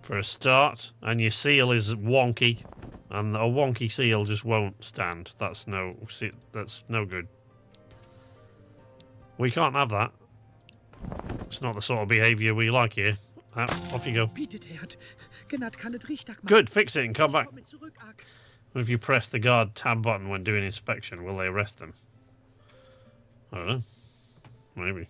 For a start. And your seal is wonky. And a wonky seal just won't stand. That's no good. We can't have that. It's not the sort of behaviour we like here. Off you go. Good, fix it and come back. If you press the guard tab button when doing inspection, will they arrest them? I don't know. Maybe.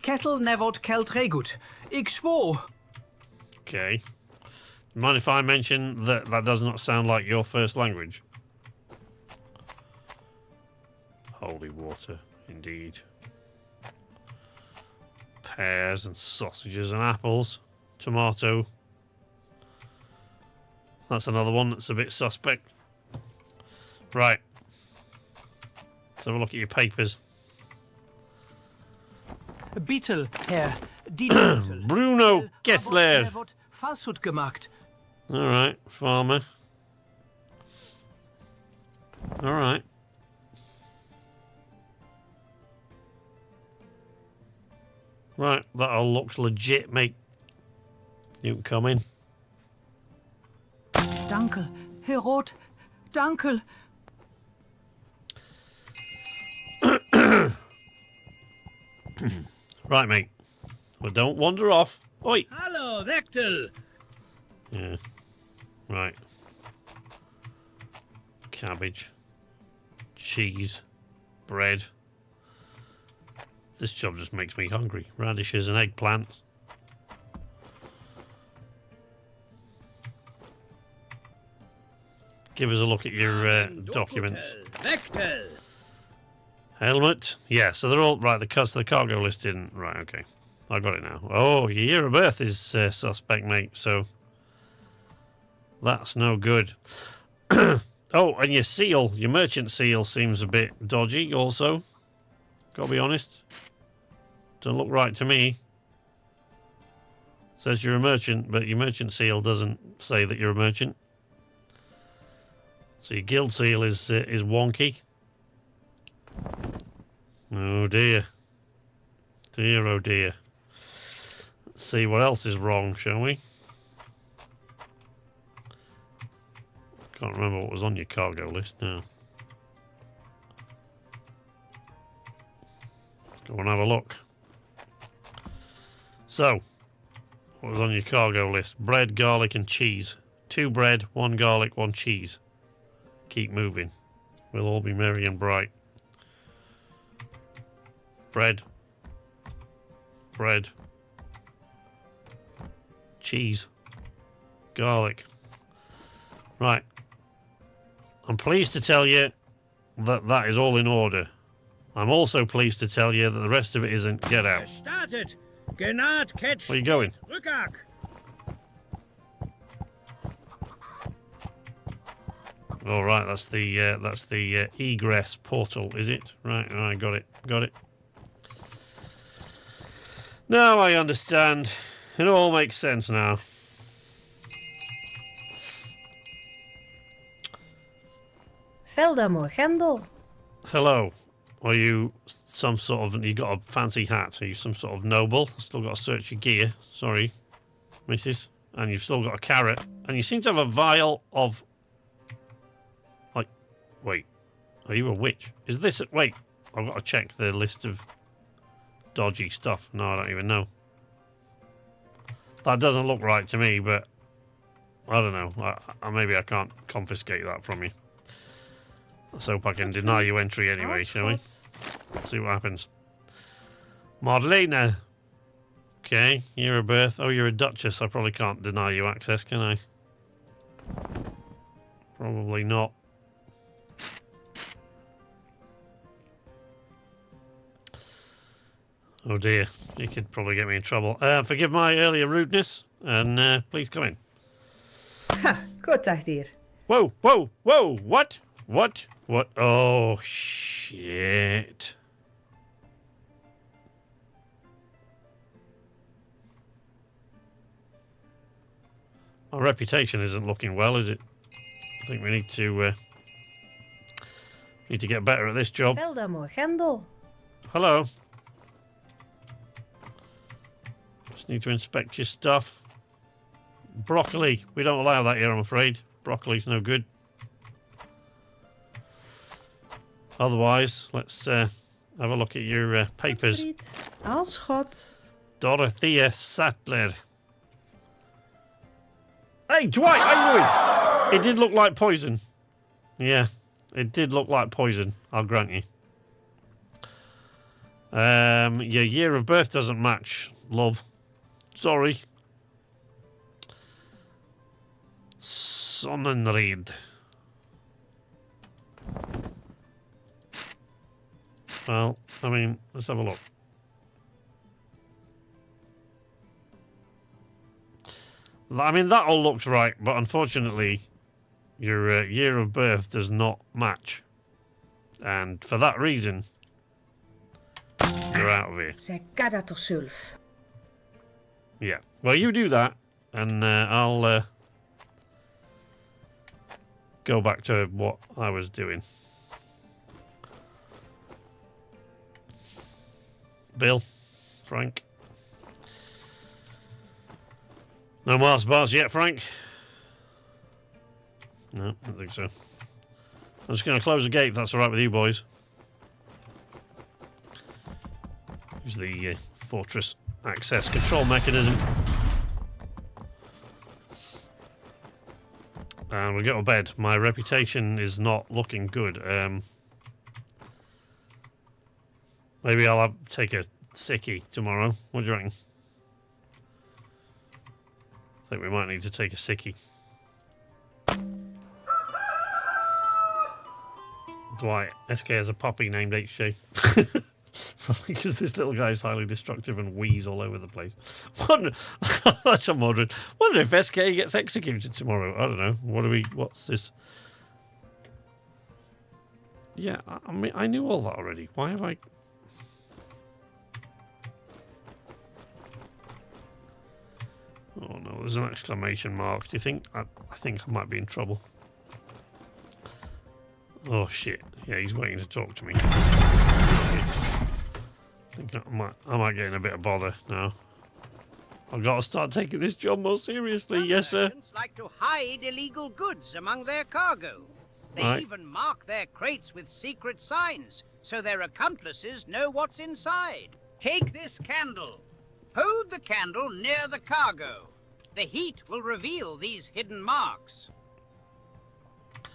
Kettle nevot keltregut. Ik zwoer. Okay. Mind if I mention that that does not sound like your first language? Holy water, indeed. Pears and sausages and apples. Tomato. That's another one that's a bit suspect. Right. Let's have a look at your papers. Beetle, Herr. Die Beetle. Bruno Kessler. Wird Falsut gemacht. Alright, farmer. Alright. Right, that all looks legit, mate. You can come in. Danke, Herr Roth. Danke. Right, mate. Well, don't wander off. Oi! Hallo, Vektel. Yeah. Right. Cabbage. Cheese. Bread. This job just makes me hungry. Radishes and eggplants. Give us a look at your documents. Vektel. Helmet. Yeah, so they're all... Right, the cargo list didn't... Right, okay. I got it now. Oh, your year of birth is suspect, mate, so... That's no good. Oh, and your seal, your merchant seal seems a bit dodgy also. Gotta be honest. Doesn't look right to me. Says you're a merchant, but your merchant seal doesn't say that you're a merchant. So your guild seal is wonky. Oh dear. Dear, oh dear. Let's see what else is wrong, shall we? Can't remember what was on your cargo list now. Go and have a look. So, what was on your cargo list? Bread, garlic and cheese. 2 bread, 1 garlic, 1 cheese. Keep moving. We'll all be merry and bright. Bread. Bread. Cheese. Garlic. Right. I'm pleased to tell you that that is all in order. I'm also pleased to tell you that the rest of it isn't. Get out. Startet. Genad catch. Where are you going? Rückak. All right, that's the egress portal, is it? Right, I got it. Got it. Now I understand. It all makes sense now. Veldamo, Grendel. Hello. Are you some sort of... You got a fancy hat. Are you some sort of noble? Still got to search your gear. Sorry, missus. And you've still got a carrot. And you seem to have a vial of... Like... Wait. Are you a witch? Is this... Wait. I've got to check the list of dodgy stuff. No, I don't even know. That doesn't look right to me, but... I don't know. Maybe I can't confiscate that from you. Let's hope I can deny you entry anyway, shall we? Let's see what happens. Marlena. Okay, year of birth. Oh, you're a duchess. I probably can't deny you access, can I? Probably not. Oh dear, you could probably get me in trouble. Forgive my earlier rudeness, and please come in. Ha, goed dag, dear. Whoa, whoa, whoa, what? What? What? Oh, shit. Our reputation isn't looking well, is it? I think we need to get better at this job. Veldamo, Grendel. Hello. Just need to inspect your stuff. Broccoli. We don't allow that here, I'm afraid. Broccoli's no good. Otherwise, let's have a look at your papers. Als God. Dorothea Sattler. Hey, Dwight, how you doing? It did look like poison. Yeah, it did look like poison, I'll grant you. Your year of birth doesn't match, love. Sorry. Sonnenried. Well, I mean, let's have a look. I mean, that all looks right, but unfortunately, your year of birth does not match. And for that reason, you're out of here. Zij kan dat toch zelf. Yeah. Well, you do that, and I'll go back to what I was doing. Bill, Frank. No Mars bars yet, Frank? No, I don't think so. I'm just going to close the gate if that's alright with you boys. Use the fortress access control mechanism. And we'll get to bed. My reputation is not looking good. Maybe I'll take a sickie tomorrow. What do you reckon? I think we might need to take a sickie. Dwight, SK has a puppy named HJ. Because this little guy is highly destructive and wheeze all over the place. That's a moderate. Wonder if SK gets executed tomorrow. I don't know. What's this? Yeah, I mean, I knew all that already. Why have I... Oh no, there's an exclamation mark. Do you think... I think I might be in trouble. Oh shit. Yeah, he's waiting to talk to me. I think I might get in a bit of bother now. I've got to start taking this job more seriously. Some yes, sir. merchants like to hide illegal goods among their cargo. They Right. even mark their crates with secret signs, so their accomplices know what's inside. Take this candle. Hold the candle near the cargo. The heat will reveal these hidden marks.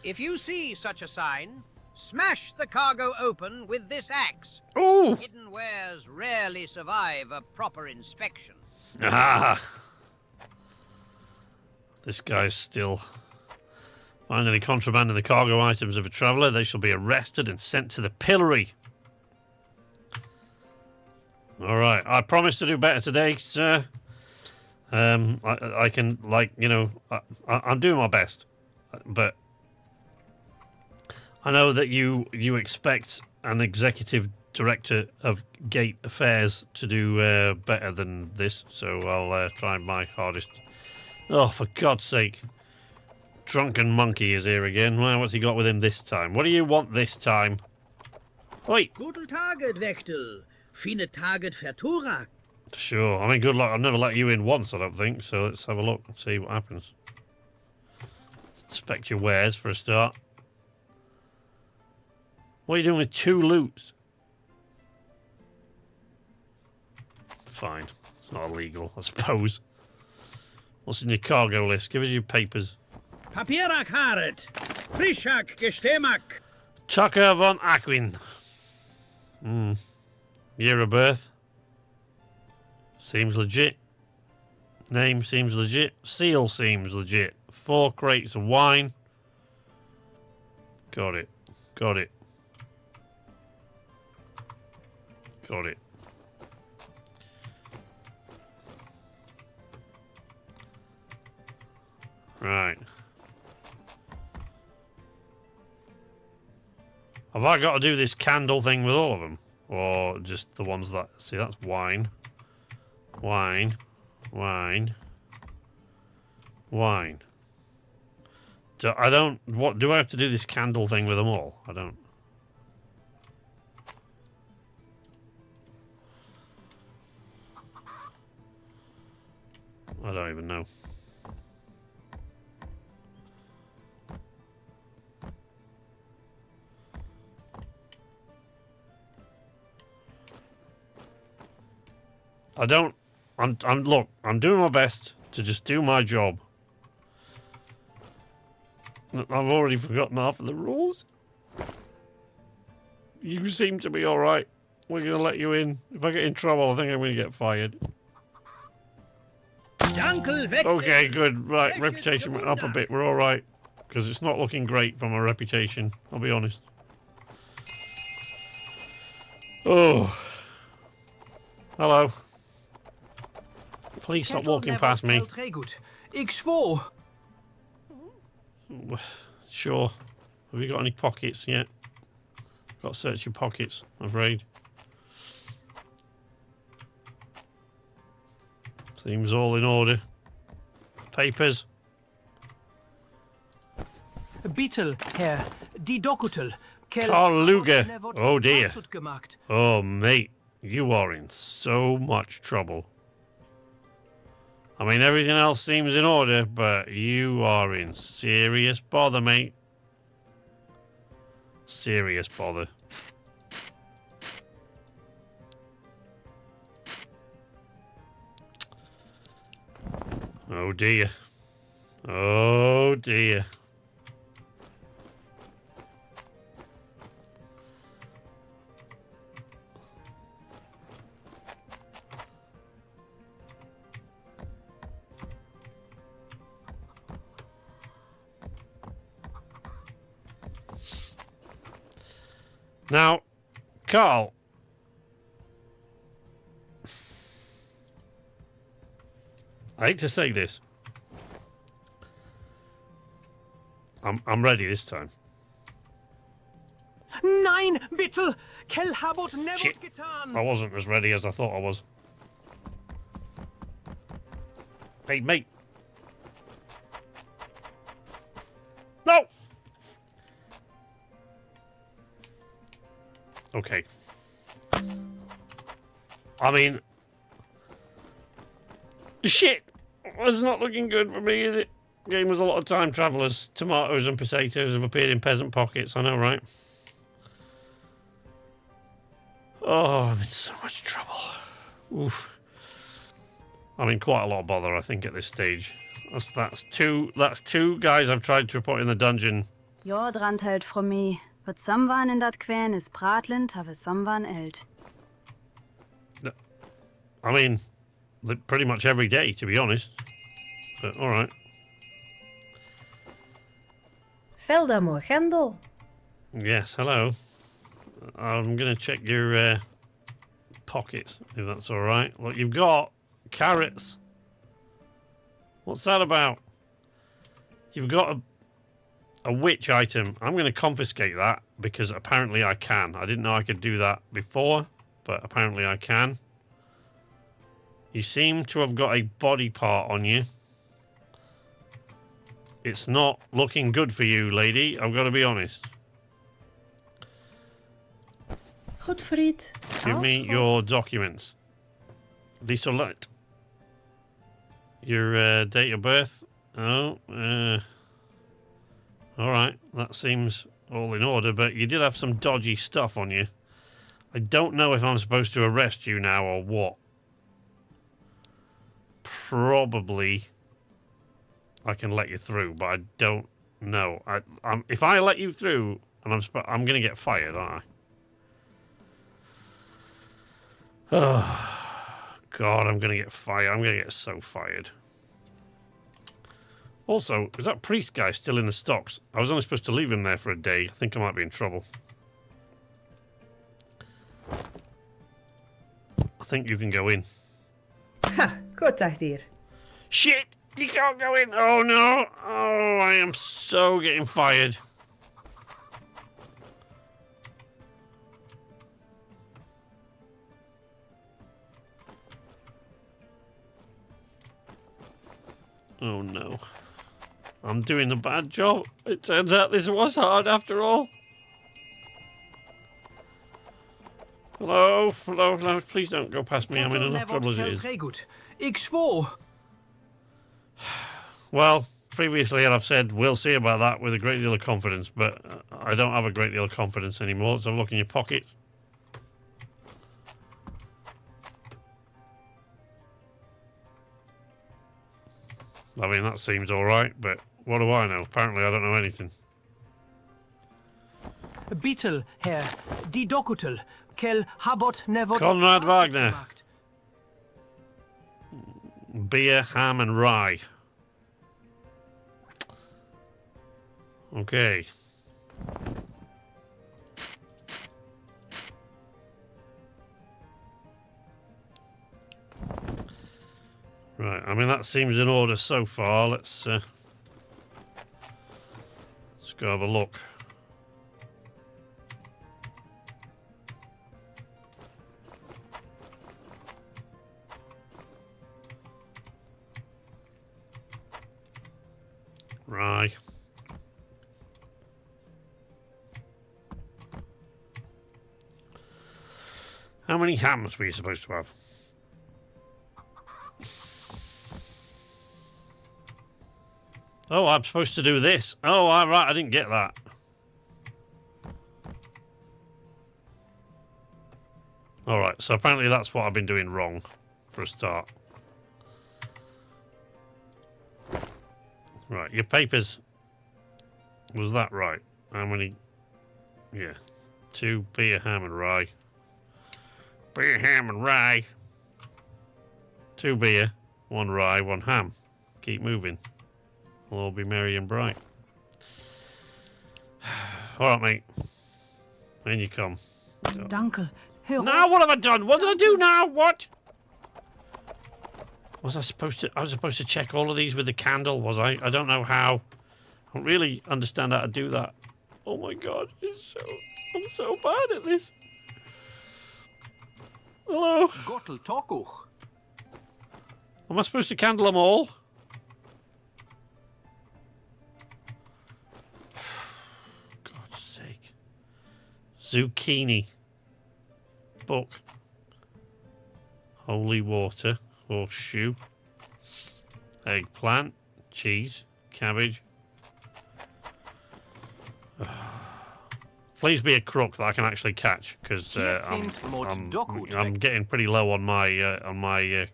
If you see such a sign, smash the cargo open with this axe. Ooh! Hidden wares rarely survive a proper inspection. Ah! This guy's still... Find any contraband in the cargo items of a traveller, they shall be arrested and sent to the pillory. Alright, I promise to do better today, sir. I can, like, you know, I'm doing my best. But I know that you expect an executive director of gate affairs to do better than this, so I'll try my hardest. Oh, for God's sake. Drunken monkey is here again. Well, what's he got with him this time? What do you want this time? Wait. Guten Taget, Wächtel. Fine Taget Verturak. Sure. I mean, good luck. I've never let you in once, I don't think. So let's have a look and see what happens. Inspect your wares for a start. What are you doing with 2 loots? Fine. It's not illegal, I suppose. What's in your cargo list? Give us your papers. Papierak haret. Frischak gestemak. Tucker von Aquin. Year of birth. Seems legit. Name seems legit. Seal seems legit. 4 crates of wine. Got it. Got it. Got it. Right. Have I got to do this candle thing with all of them? Or just the ones that... See, that's wine. Wine. Wine. Wine. Do I have to do this candle thing with them all? I don't. I don't even know. Look, I'm doing my best to just do my job. I've already forgotten half of the rules. You seem to be alright. We're going to let you in. If I get in trouble, I think I'm going to get fired. Okay, good. Right, reputation went up a bit. We're alright. Because it's not looking great from a reputation, I'll be honest. Oh. Hello. Please stop walking past me. Ik zwoer. Sure. Have you got any pockets yet? Got to search your pockets, I'm afraid. Seems all in order. Papers. Beetle, Herr. Die Dokutel. Carl Luger. Oh dear. Oh mate, you are in so much trouble. I mean, everything else seems in order, but you are in serious bother, mate. Serious bother. Oh dear. Oh dear. Now, Carl. I hate to say this. I'm ready this time. Nein, bitte! Kel habot never Shit. getan. I wasn't as ready as I thought I was. Hey, mate. No! Okay. I mean... Shit! It's not looking good for me, is it? Game was a lot of time travellers. Tomatoes and potatoes have appeared in peasant pockets, I know, right? Oh, I'm in so much trouble. Oof. I'm in quite a lot of bother, I think, at this stage. That's two guys I've tried to report in the dungeon. Ja, drantelt from me. But someone in that quern is pratlend have someone eld. I mean, pretty much every day, to be honest. But alright. Veldamor, Grendel. Yes, hello. I'm going to check your pockets, if that's alright. Look, you've got carrots. What's that about? You've got a witch item. I'm going to confiscate that because apparently I can. I didn't know I could do that before, but apparently I can. You seem to have got a body part on you. It's not looking good for you, lady. I've got to be honest. Goed, vriend. Give me your documents. Desolate. Your date of birth. Oh, alright. That seems all in order, but you did have some dodgy stuff on you. I don't know if I'm supposed to arrest you now or what. Probably I can let you through, but I don't know. If I let you through, and I'm going to get fired, aren't I? Oh, God, I'm going to get fired. I'm going to get so fired. Also, is that priest guy still in the stocks? I was only supposed to leave him there for a day. I think I might be in trouble. I think you can go in. Ha, goed, dacht hier. Shit! You can't go in! Oh no! Oh, I am so getting fired. Oh no. I'm doing a bad job. It turns out this was hard after all. Hello? Hello? Hello? Please don't go past me. I'm in enough trouble as it is. Ik zwoer. Well, previously I've said we'll see about that with a great deal of confidence, but I don't have a great deal of confidence anymore. Let's have a look in your pockets. I mean, that seems alright, but what do I know? Apparently I don't know anything. Beetle, Herr. Die Dokutel. Kel habot never. Conrad Wagner. Beer, ham and rye. Okay. Right, I mean, that seems in order so far. Let's go have a look. Right. How many hams were you supposed to have? Oh, I'm supposed to do this. Oh, right, I didn't get that. Alright, so apparently that's what I've been doing wrong for a start. Right, your papers. Was that right? How many? Yeah. 2 beer, ham and rye. Beer, ham and rye. 2 beer, 1 rye, 1 ham. Keep moving. We'll all be merry and bright. Alright, mate. In you come. Danke. Now what have I done? What did I do now? What? Was I supposed to... I was supposed to check all of these with the candle, was I? I don't know how. I don't really understand how to do that. Oh my god. I'm so bad at this. Hello? Gottel Tokuch. Am I supposed to candle them all? God's sake. Zucchini. Book. Holy water. Horseshoe. Eggplant. Cheese. Cabbage. Please be a crook that I can actually catch, because I'm getting pretty low on my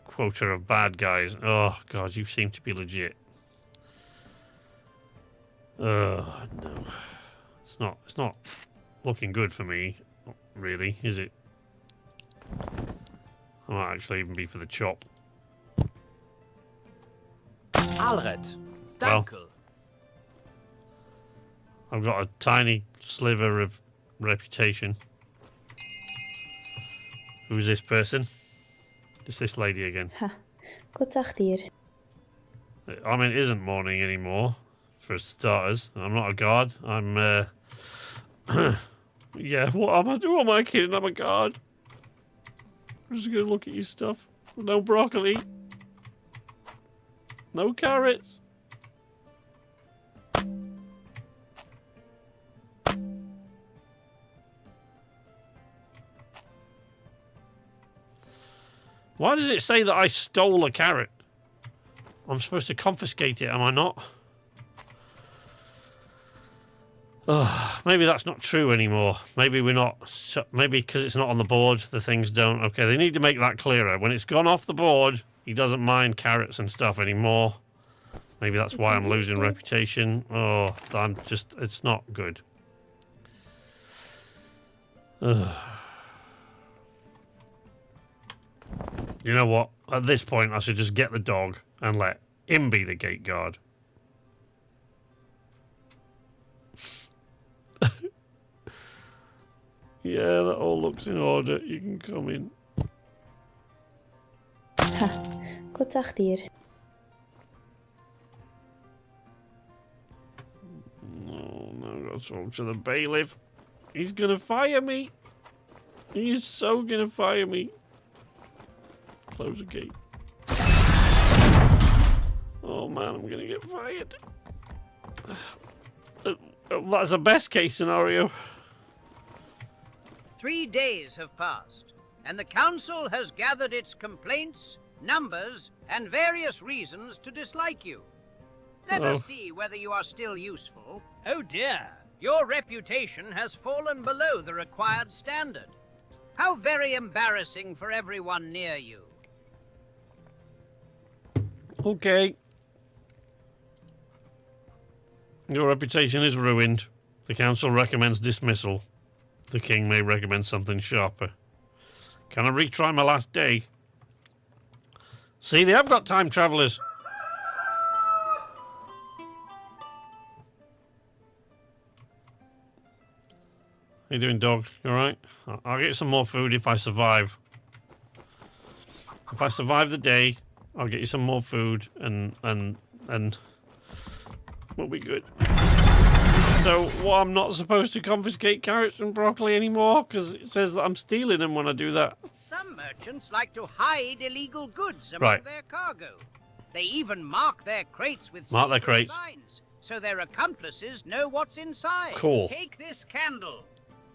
quota of bad guys. Oh god, you seem to be legit. Oh no, it's not looking good for me, really, is it? I might actually even be for the chop. Alred. Dankel. I've got a tiny sliver of reputation. Who's this person? It's this lady again. God dag hier. I mean, it isn't morning anymore, for starters. I'm not a guard. I'm, yeah, what am I doing? Am I kidding? I'm a guard. I'm just gonna look at your stuff. No broccoli. No carrots. Why does it say that I stole a carrot? I'm supposed to confiscate it, am I not? Oh, maybe that's not true anymore. Maybe we're not... Maybe because it's not on the board, the things don't... Okay, they need to make that clearer. When it's gone off the board, he doesn't mind carrots and stuff anymore. Maybe that's why I'm losing reputation. Oh, I'm just... It's not good. Ugh. You know what? At this point, I should just get the dog and let him be the gate guard. Yeah, that all looks in order. You can come in. God dag hier. Oh, no, I've got to talk to the bailiff. He's gonna fire me. He is so gonna fire me. Close the gate. Oh man, I'm gonna get fired. That's a best case scenario. 3 days have passed, and the council has gathered its complaints, numbers, and various reasons to dislike you. Let us see whether you are still useful. Oh dear, your reputation has fallen below the required standard. How very embarrassing for everyone near you. Okay. Your reputation is ruined. The council recommends dismissal. The king may recommend something sharper. Can I retry my last day? See, they have got time travelers. How you doing, dog? You alright? I'll get some more food if I survive. If I survive the day, I'll get you some more food and we'll be good. So, what, I'm not supposed to confiscate carrots and broccoli anymore? Because it says that I'm stealing them when I do that. Some merchants like to hide illegal goods among their cargo. They even mark their crates with secret signs, so their accomplices know what's inside. Cool. Take this candle.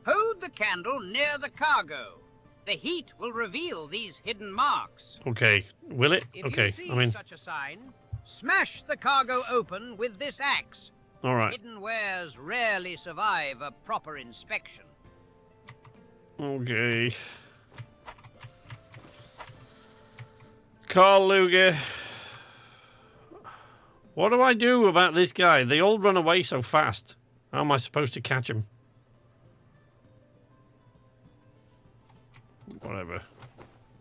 Hold the candle near the cargo. The heat will reveal these hidden marks. Okay. Will it? If okay. you see such a sign, smash the cargo open with this axe. All right. Hidden wares rarely survive a proper inspection. Okay. Carl Luger. What do I do about this guy? They all run away so fast. How am I supposed to catch him? Whatever.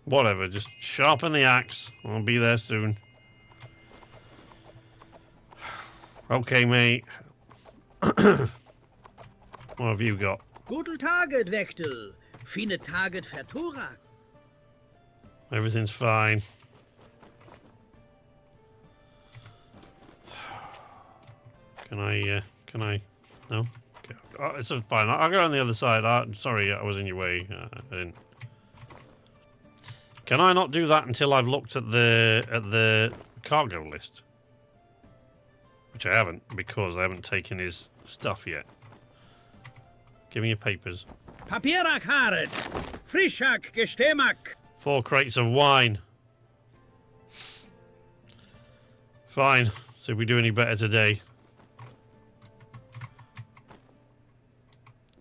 Whatever. Just sharpen the axe. I'll be there soon. Okay, mate. What have you got? Guten Taget, Wächtel. Fine Taget Verturak. Everything's fine. Can I? No? Okay. Oh, it's fine. I'll go on the other side. Sorry, I was in your way. I didn't. Can I not do that until I've looked at the cargo list? Which I haven't, because I haven't taken his stuff yet. Give me your papers. Papierak haret. Frischak gestemak. 4 crates of wine. Fine. See if we do any better today.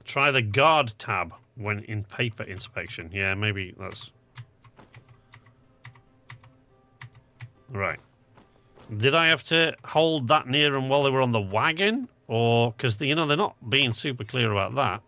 Try the guard tab when in paper inspection. Yeah, maybe that's... Right. Did I have to hold that near them while they were on the wagon? Or, because, you know, they're not being super clear about that.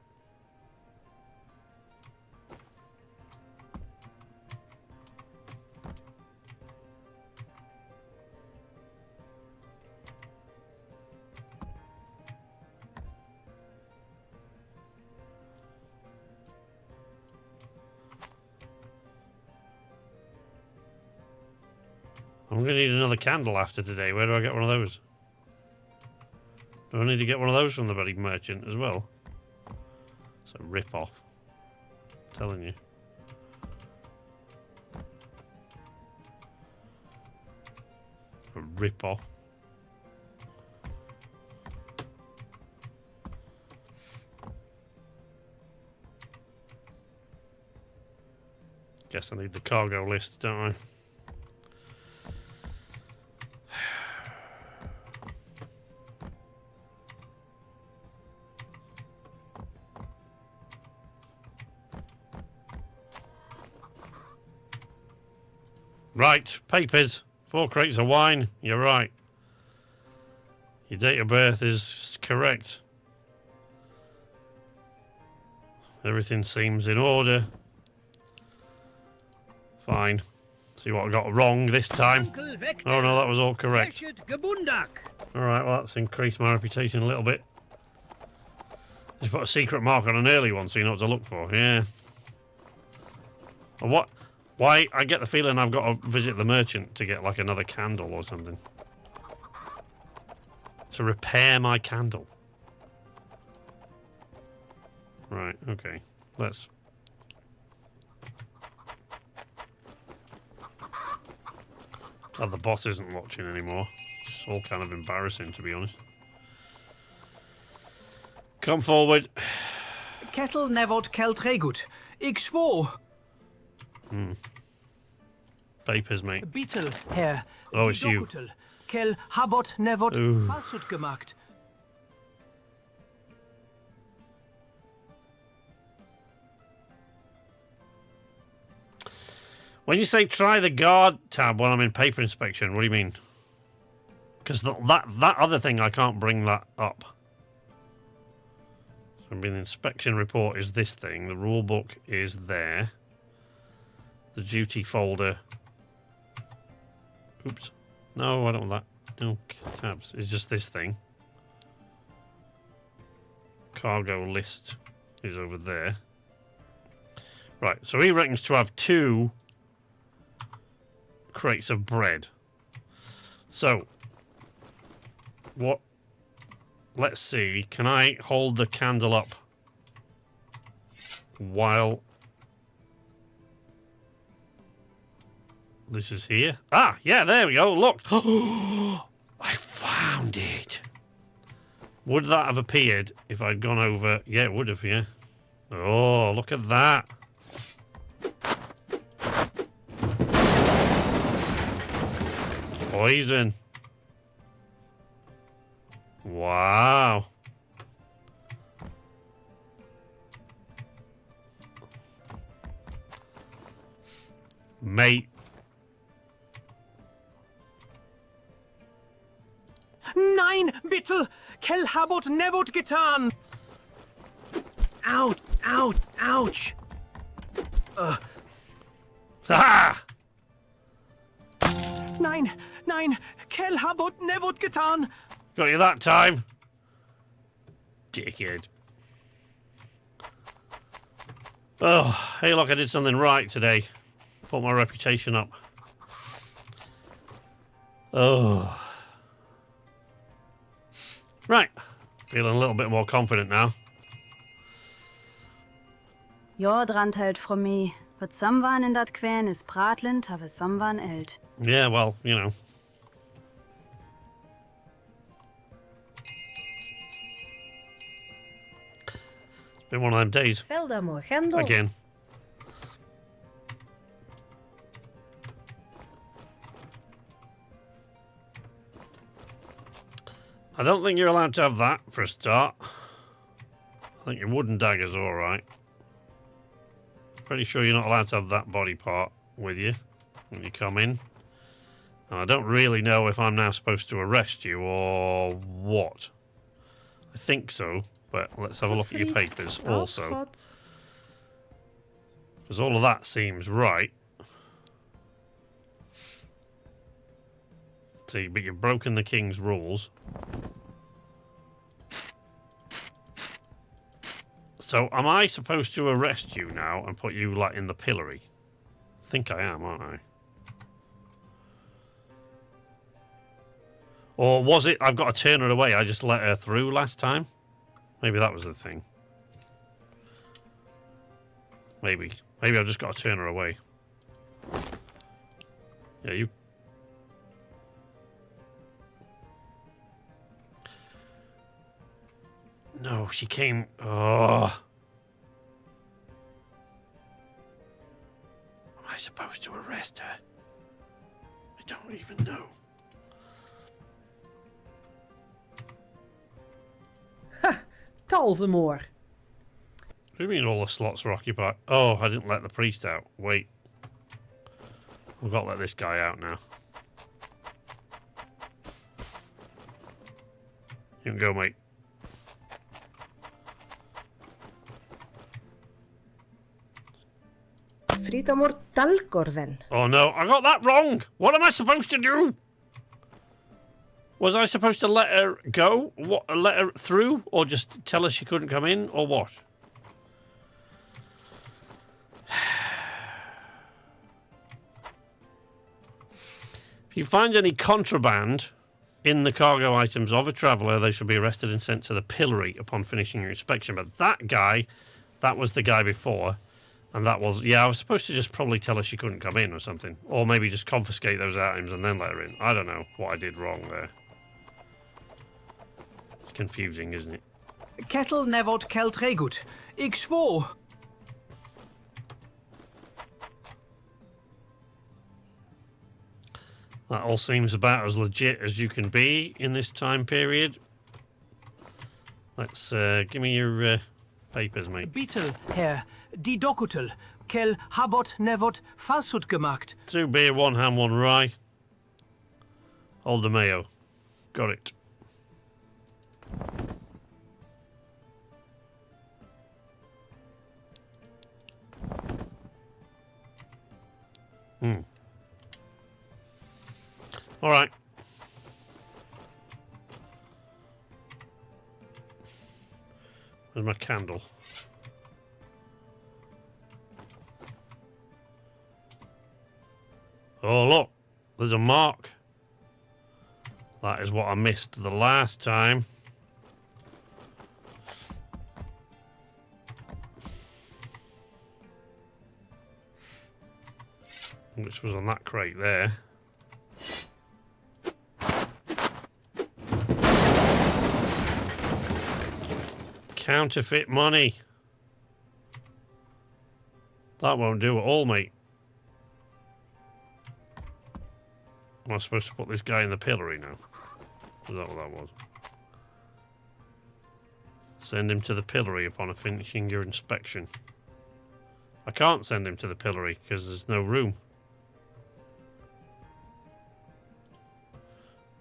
I'm going to need another candle after today. Where do I get one of those? Do I need to get one of those from the bloody merchant as well? It's a rip-off. I'm telling you. A rip-off. Guess I need the cargo list, don't I? Right, papers. 4 crates of wine. You're right. Your date of birth is correct. Everything seems in order. Fine. See what I got wrong this time. Oh no, that was all correct. Alright, well that's increased my reputation a little bit. Just put a secret mark on an early one so you know what to look for. Yeah. And what? Why? I get the feeling I've got to visit the merchant to get like another candle or something. To repair my candle. Right, okay. Let's... Glad the boss isn't watching anymore. It's all kind of embarrassing, to be honest. Come forward. Kettle nevot keltregut. Ik schwor. Papers, mate. Beetle, Herr. Oh, it's you. Kel habot nevot falsut gemacht. When you say try the guard tab when I'm in paper inspection, what do you mean? Because that other thing, I can't bring that up. So the inspection report is this thing. The rule book is there. The duty folder. Oops. No, I don't want that. No, tabs. It's just this thing. Cargo list is over there. Right, so he reckons to have 2 crates of bread. So, what? Let's see. Can I hold the candle up while this is here? Ah, yeah, there we go. Look. I found it. Would that have appeared if I'd gone over? Yeah, it would have, yeah. Oh, look at that. Poison. Wow. Mate. Nein, bitte! Kel habot nevot getan! Ouch, ouch, ouch! Ah! Nein, nein, Kel habot nevot getan! Got you that time. Dickhead. Oh, hey look, I did something right today. Put my reputation up. Oh. Right. Feeling a little bit more confident now. Ja, drantelt from me. But samwan in dat kwän is pratlend, have samwan eld. Yeah, well, you know. It's been one of them days. Again. I don't think you're allowed to have that for a start. I think your wooden dagger's alright. Pretty sure you're not allowed to have that body part with you when you come in. And I don't really know if I'm now supposed to arrest you or what. I think so, but let's have a look at your papers also. Because all of that seems right. See, but you've broken the king's rules. So, am I supposed to arrest you now and put you, like, in the pillory? I think I am, aren't I? Or was it, I've got to turn her away, I just let her through last time? Maybe that was the thing. Maybe. Maybe I've just got to turn her away. Yeah, you... No, she came... Oh. Am I supposed to arrest her? I don't even know. Ha! Talvemoor. What do you mean all the slots are occupied? Oh, I didn't let the priest out. Wait. We've got to let this guy out now. You can go, mate. Oh no, I got that wrong! What am I supposed to do? Was I supposed to let her go? What, let her through? Or just tell her she couldn't come in? Or what? If you find any contraband in the cargo items of a traveller, they should be arrested and sent to the pillory upon finishing your inspection. But that guy, that was the guy before. And that was, yeah, I was supposed to just probably tell her she couldn't come in or something. Or maybe just confiscate those items and then let her in. I don't know what I did wrong there. It's confusing, isn't it? Kettle nevot kelt regut. Ik zwo. That all seems about as legit as you can be in this time period. Let's, give me your papers, mate. Bitte, Herr. Die Dokutel. Kel habot nevot falsut gemacht. 2 beer, 1 ham, 1 rye. Hold the mayo. Got it. All right. Where's my candle? Oh, look. there's a mark. That is what I missed the last time. Which was on that crate there. Counterfeit money. That won't do at all, mate. Am I supposed to put this guy in the pillory now? Is that what that was? Send him to the pillory upon finishing your inspection. I can't send him to the pillory because there's no room.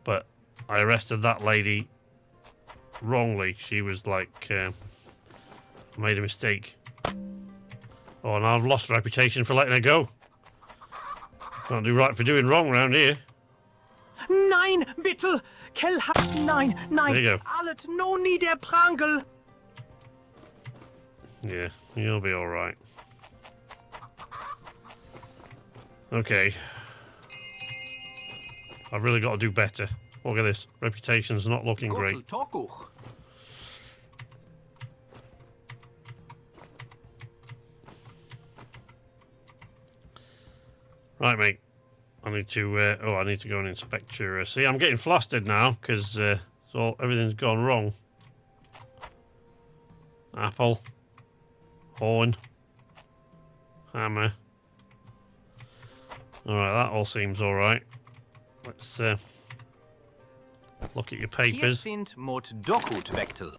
But I arrested that lady wrongly. She was like, made a mistake. Oh, and I've lost reputation for letting her go. Can't do right for doing wrong around here. Nein, bitte! Nein, nein! There you go. Allet no nie der Prangel! Yeah, you'll be alright. Okay. I've really got to do better. Look at this. Reputation's not looking great. Right, mate. I need to. I need to go and inspect your. See, I'm getting flustered now because everything's gone wrong. Apple, horn, hammer. All right, that all seems all right. Let's look at your papers. Hier sind Mot Dokut-Vektel.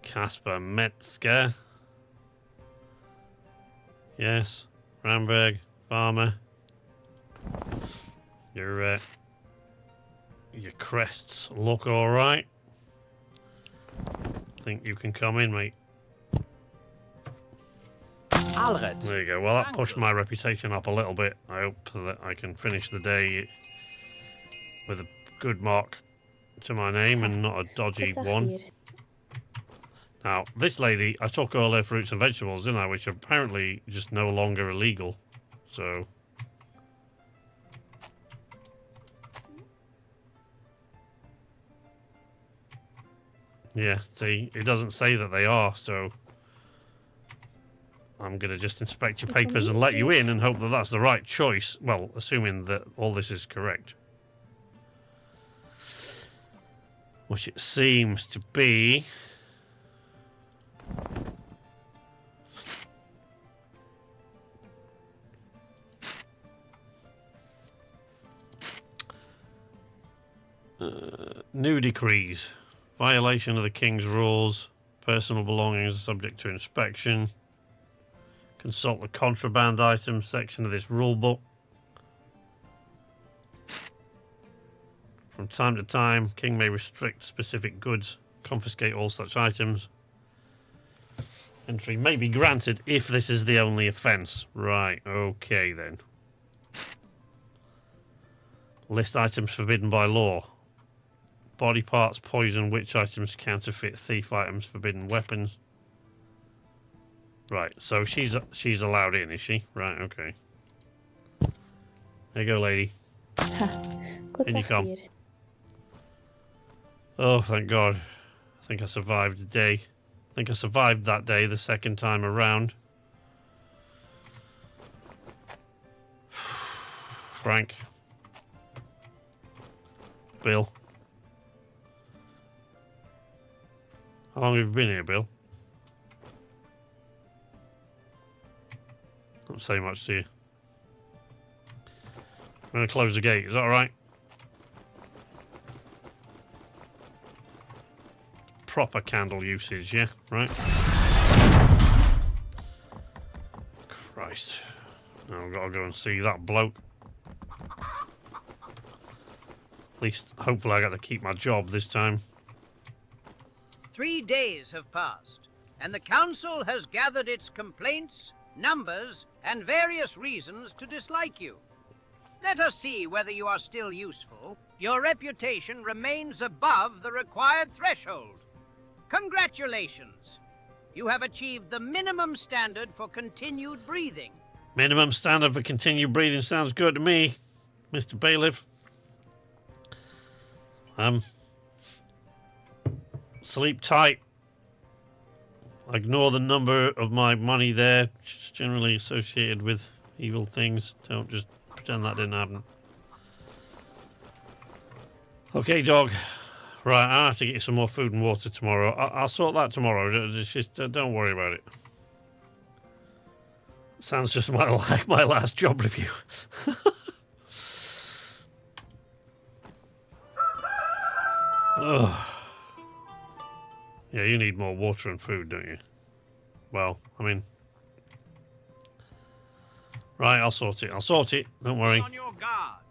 Casper Metzger. Yes. Ramberg, Farmer. Your crests look all right. Think you can come in, mate. Alred. There you go. Well, that pushed my reputation up a little bit. I hope that I can finish the day with a good mark to my name and not a dodgy one. Now, this lady, I took all her fruits and vegetables, didn't I? Which are apparently just no longer illegal. So... yeah, see, it doesn't say that they are, so... I'm going to just inspect your papers and let you in and hope that that's the right choice. Well, assuming that all this is correct. Which it seems to be. New decrees. Violation of the King's rules. Personal belongings are subject to inspection. Consult the contraband items section of this rule book. From time to time, King may restrict specific goods, confiscate all such items. Entry may be granted if this is the only offence. Right, okay then. List items forbidden by law. Body parts, poison, witch items, counterfeit, thief items, forbidden weapons. Right, so she's allowed in, is she? Right, okay. There you go, lady. In you come. Oh, thank God. I think I survived the day. I think I survived that day the second time around. Frank. Bill. How long have you been here, Bill? Don't say much to you. I'm going to close the gate. Is that alright? Proper candle usage, yeah? Right? Christ. Now I've got to go and see that bloke. At least, hopefully I get to keep my job this time. 3 days have passed, and the council has gathered its complaints, numbers, and various reasons to dislike you. Let us see whether you are still useful. Your reputation remains above the required threshold. Congratulations! You have achieved the minimum standard for continued breathing. Minimum standard for continued breathing sounds good to me. Mr. Bailiff. Sleep tight. Ignore the number of my money there. It's generally associated with evil things. Don't just pretend that didn't happen. Okay, dog. Right, I'll have to get you some more food and water tomorrow. I'll sort that tomorrow. Just don't worry about it. Sounds just like my last job review. Ugh. Yeah, you need more water and food, don't you? Well, I mean... Right, I'll sort it. I'll sort it. Don't worry. On your guard.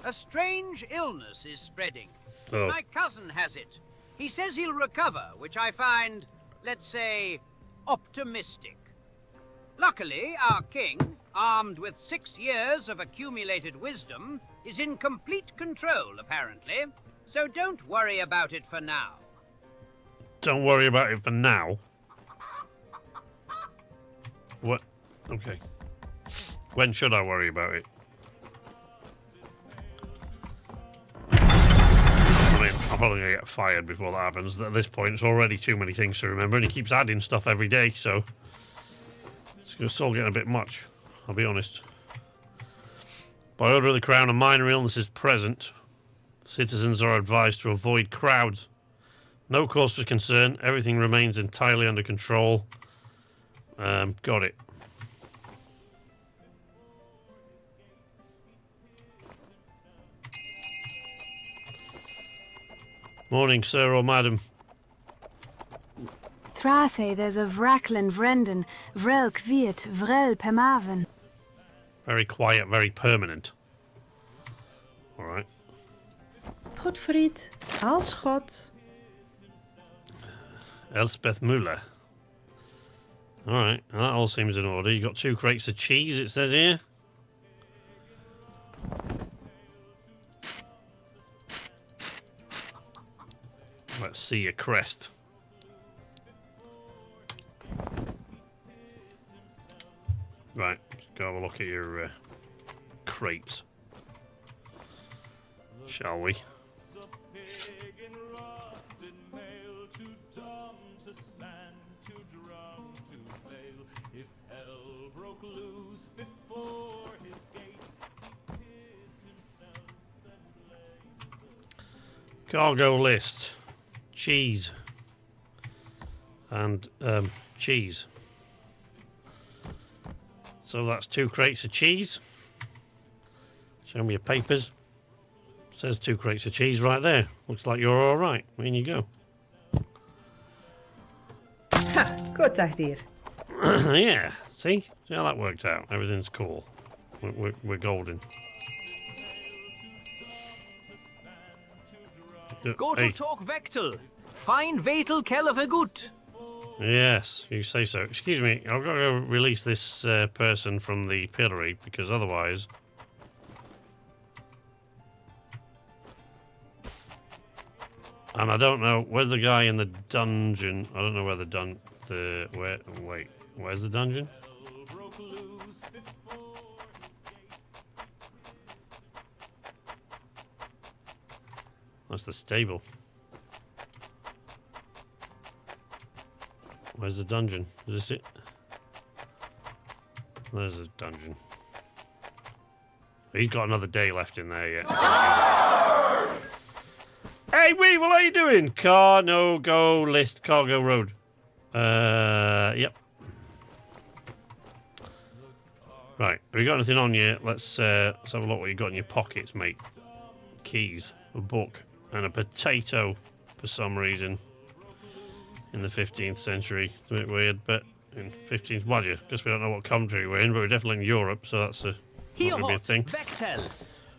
A strange illness is spreading. Oh. My cousin has it. He says he'll recover, which I find, let's say, optimistic. Luckily, our king, armed with 6 years of accumulated wisdom, is in complete control, apparently. So don't worry about it for now. Don't worry about it for now. What? Okay. When should I worry about it? I mean, I'm probably going to get fired before that happens. At this point, it's already too many things to remember, and he keeps adding stuff every day, so... It's all getting a bit much, I'll be honest. By order of the Crown, a minor illness is present. Citizens are advised to avoid crowds. No cause for concern. Everything remains entirely under control. Got it. Morning, sir or madam. Thrase, there's a Vraklin Vrenden, Vrel Kviet, Vrel Pemaven. Very quiet, very permanent. Alright. Goedfried, Aalschot. Elspeth Muller. Alright, that all seems in order. You got 2 crates of cheese, it says here. Let's see your crest. Right, let's go have a look at your crates. Shall we? Cargo list. Cheese. And cheese. So that's 2 crates of cheese. Show me your papers. Says 2 crates of cheese right there. Looks like you're all right. In you go. Ha, goed dag, dear. Yeah, see how that worked out. Everything's cool. We're golden. Go to talk Vectel. Fine Vetel Kellever gut. Yes, you say so. Excuse me, I've got to release this person from the pillory because otherwise... And I don't know where's the guy in the dungeon. I don't know where wait, where's the dungeon? That's the stable. Where's the dungeon? Is this it? There's the dungeon. He's got another day left in there yet. Hey, Weevil, how you doing? Car, no, go, list, cargo road. Yep. Right, have you got anything on you? Let's have a look what you got in your pockets, mate. Keys, a book, and a potato for some reason. In the 15th century. It's a bit weird, but in 15th... Well, I guess we don't know what country we're in, but we're definitely in Europe, so that's a thing. Vectel.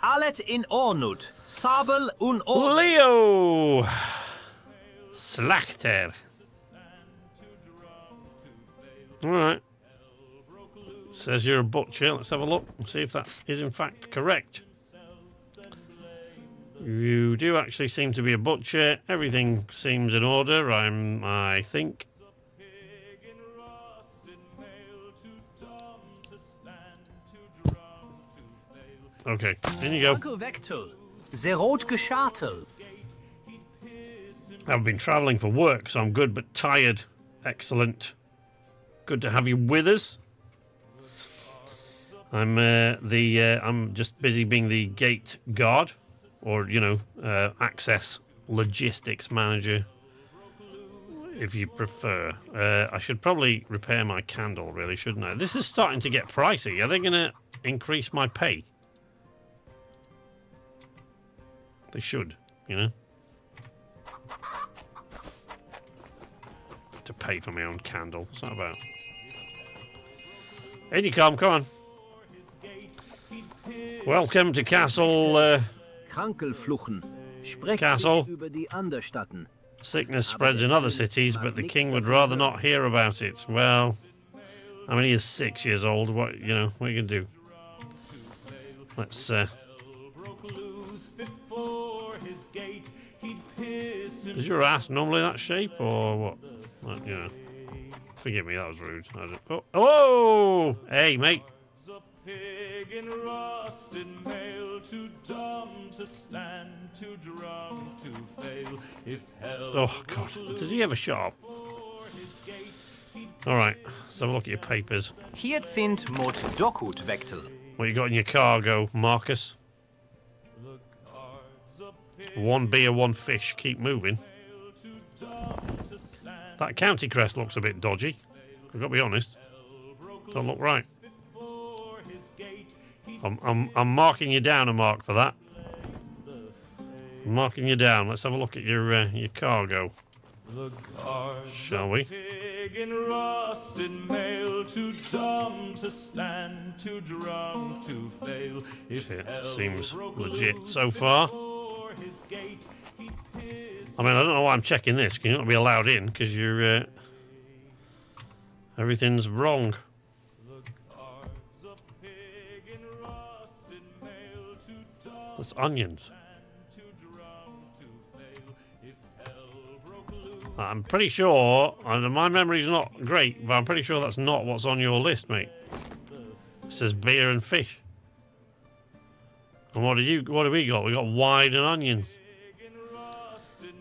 Allet in Ornut. Sabel un Ornut. Leo! Slachter. Alright. Says you're a butcher. Let's have a look and see if that is in fact correct. You do actually seem to be a butcher. Everything seems in order, I think. Okay, in you go. Onkel Vektel, the Rotgeschatel. I've been travelling for work, so I'm good but tired. Excellent. Good to have you with us. I'm just busy being the gate guard, or access logistics manager, if you prefer. I should probably repair my candle, really, shouldn't I? This is starting to get pricey. Are they going to increase my pay? They should, to pay for my own candle. What's that about? In you come on. Welcome to Castle. Krankelfluchen. Sprecht Castle. sich über die Anderstatten. Sickness spreads in other cities, but the king would rather not hear about it. Well, I mean, he is 6 years old. What are you gonna do? Let's. Is your ass normally that shape, or what? Forgive me, that was rude. Oh, hey, mate. Pig in rusted mail, too dumb to stand, too drunk to fail. If hell oh God, does he ever shut up? All right, let's have a look at your papers. Hyacinth mot dokut Vektel. What you got in your cargo, Marcus? 1 beer, 1 fish. Keep moving. That county crest looks a bit dodgy. I've got to be honest. Don't look right. I'm marking you down a mark for that. I'm marking you down. Let's have a look at your cargo. Shall we? pig in rusted mail, too dumb to stand, too drunk to fail. If it seems legit so far. I mean, I don't know why I'm checking this. Can you not be allowed in because you're everything's wrong. That's onions. I'm pretty sure, and my memory's not great, but I'm pretty sure that's not what's on your list, mate. It says beer and fish. And what do we got? We got wine and onions.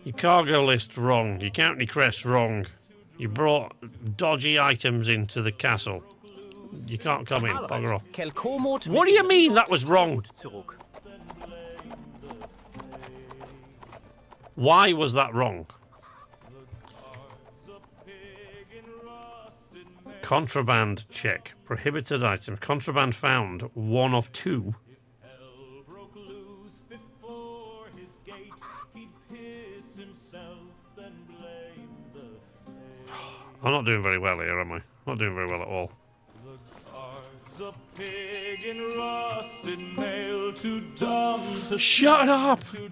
Your cargo list's wrong. Your county crest's wrong. You brought dodgy items into the castle. You can't come in. Bugger off. What do you mean that was wrong? Why was that wrong? Contraband check. Prohibited items. Contraband found. 1 of 2. I'm not doing very well here, am I? Not doing very well at all. Shut up! Can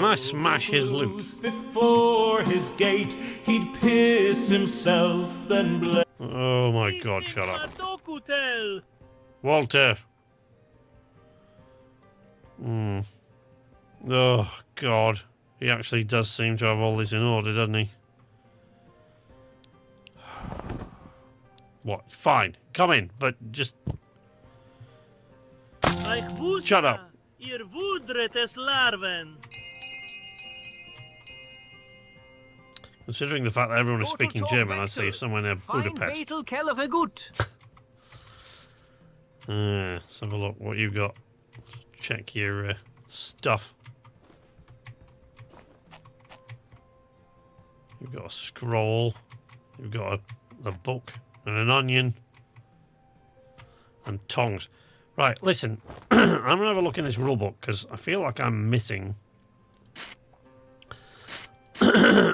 I smash his loot? Before his gate, he'd piss himself, then blame. Oh my God! Shut up, Walter. Oh God, he actually does seem to have all this in order, doesn't he? What? Fine, come in, but just shut up. Considering the fact that everyone is speaking German, I'd say you're somewhere near Budapest. Let's have a look what you got. Check your stuff. You've got a scroll. You've got a book and an onion and tongs. Right, listen. I'm gonna have a look in this rule book because I feel like I'm missing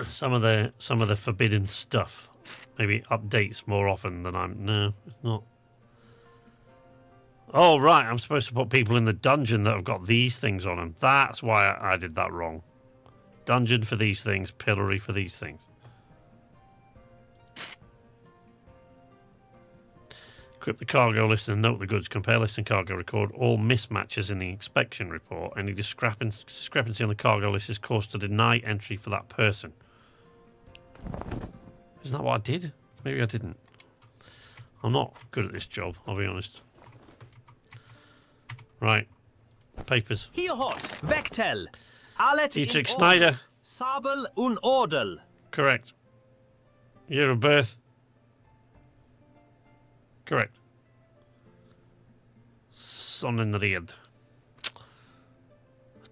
some of the forbidden stuff. Maybe it updates more often than I'm. No, it's not. Oh right, I'm supposed to put people in the dungeon that have got these things on them. That's why I did that wrong. Dungeon for these things, pillory for these things. Equip the cargo list and note the goods. Compare list and cargo. Record all mismatches in the inspection report. Any discrepancy on the cargo list is cause to deny entry for that person. Isn't that what I did? Maybe I didn't. I'm not good at this job, I'll be honest. Right. Papers. Hier hot, Vectel. Allet Dietrich in Snyder. Ord. Sabel und Ordel. Correct. Year of birth. Correct. Sonnenried.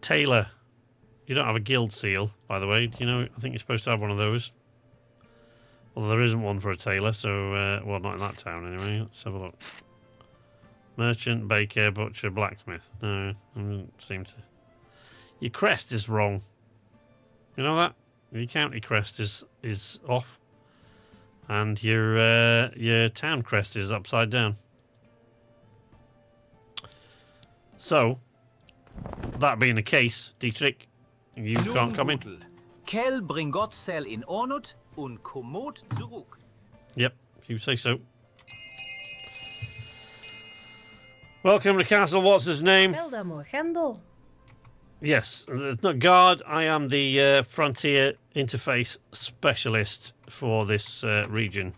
Tailor. You don't have a guild seal, by the way. Do you know? I think you're supposed to have one of those. Well, there isn't one for a tailor, so... well, not in that town, anyway. Let's have a look. Merchant, baker, butcher, blacksmith. No, I don't seem to... Your crest is wrong. You know that? Your county crest is off. And your town crest is upside down. So, that being the case, Dietrich, you can't come in. Kel Bringotsel in Ornut und Kommod zurück. Yep, if you say so. Welcome to Castle. What's his name? Veldamor Grendel. Yes, not guard. I am the frontier interface specialist for this region.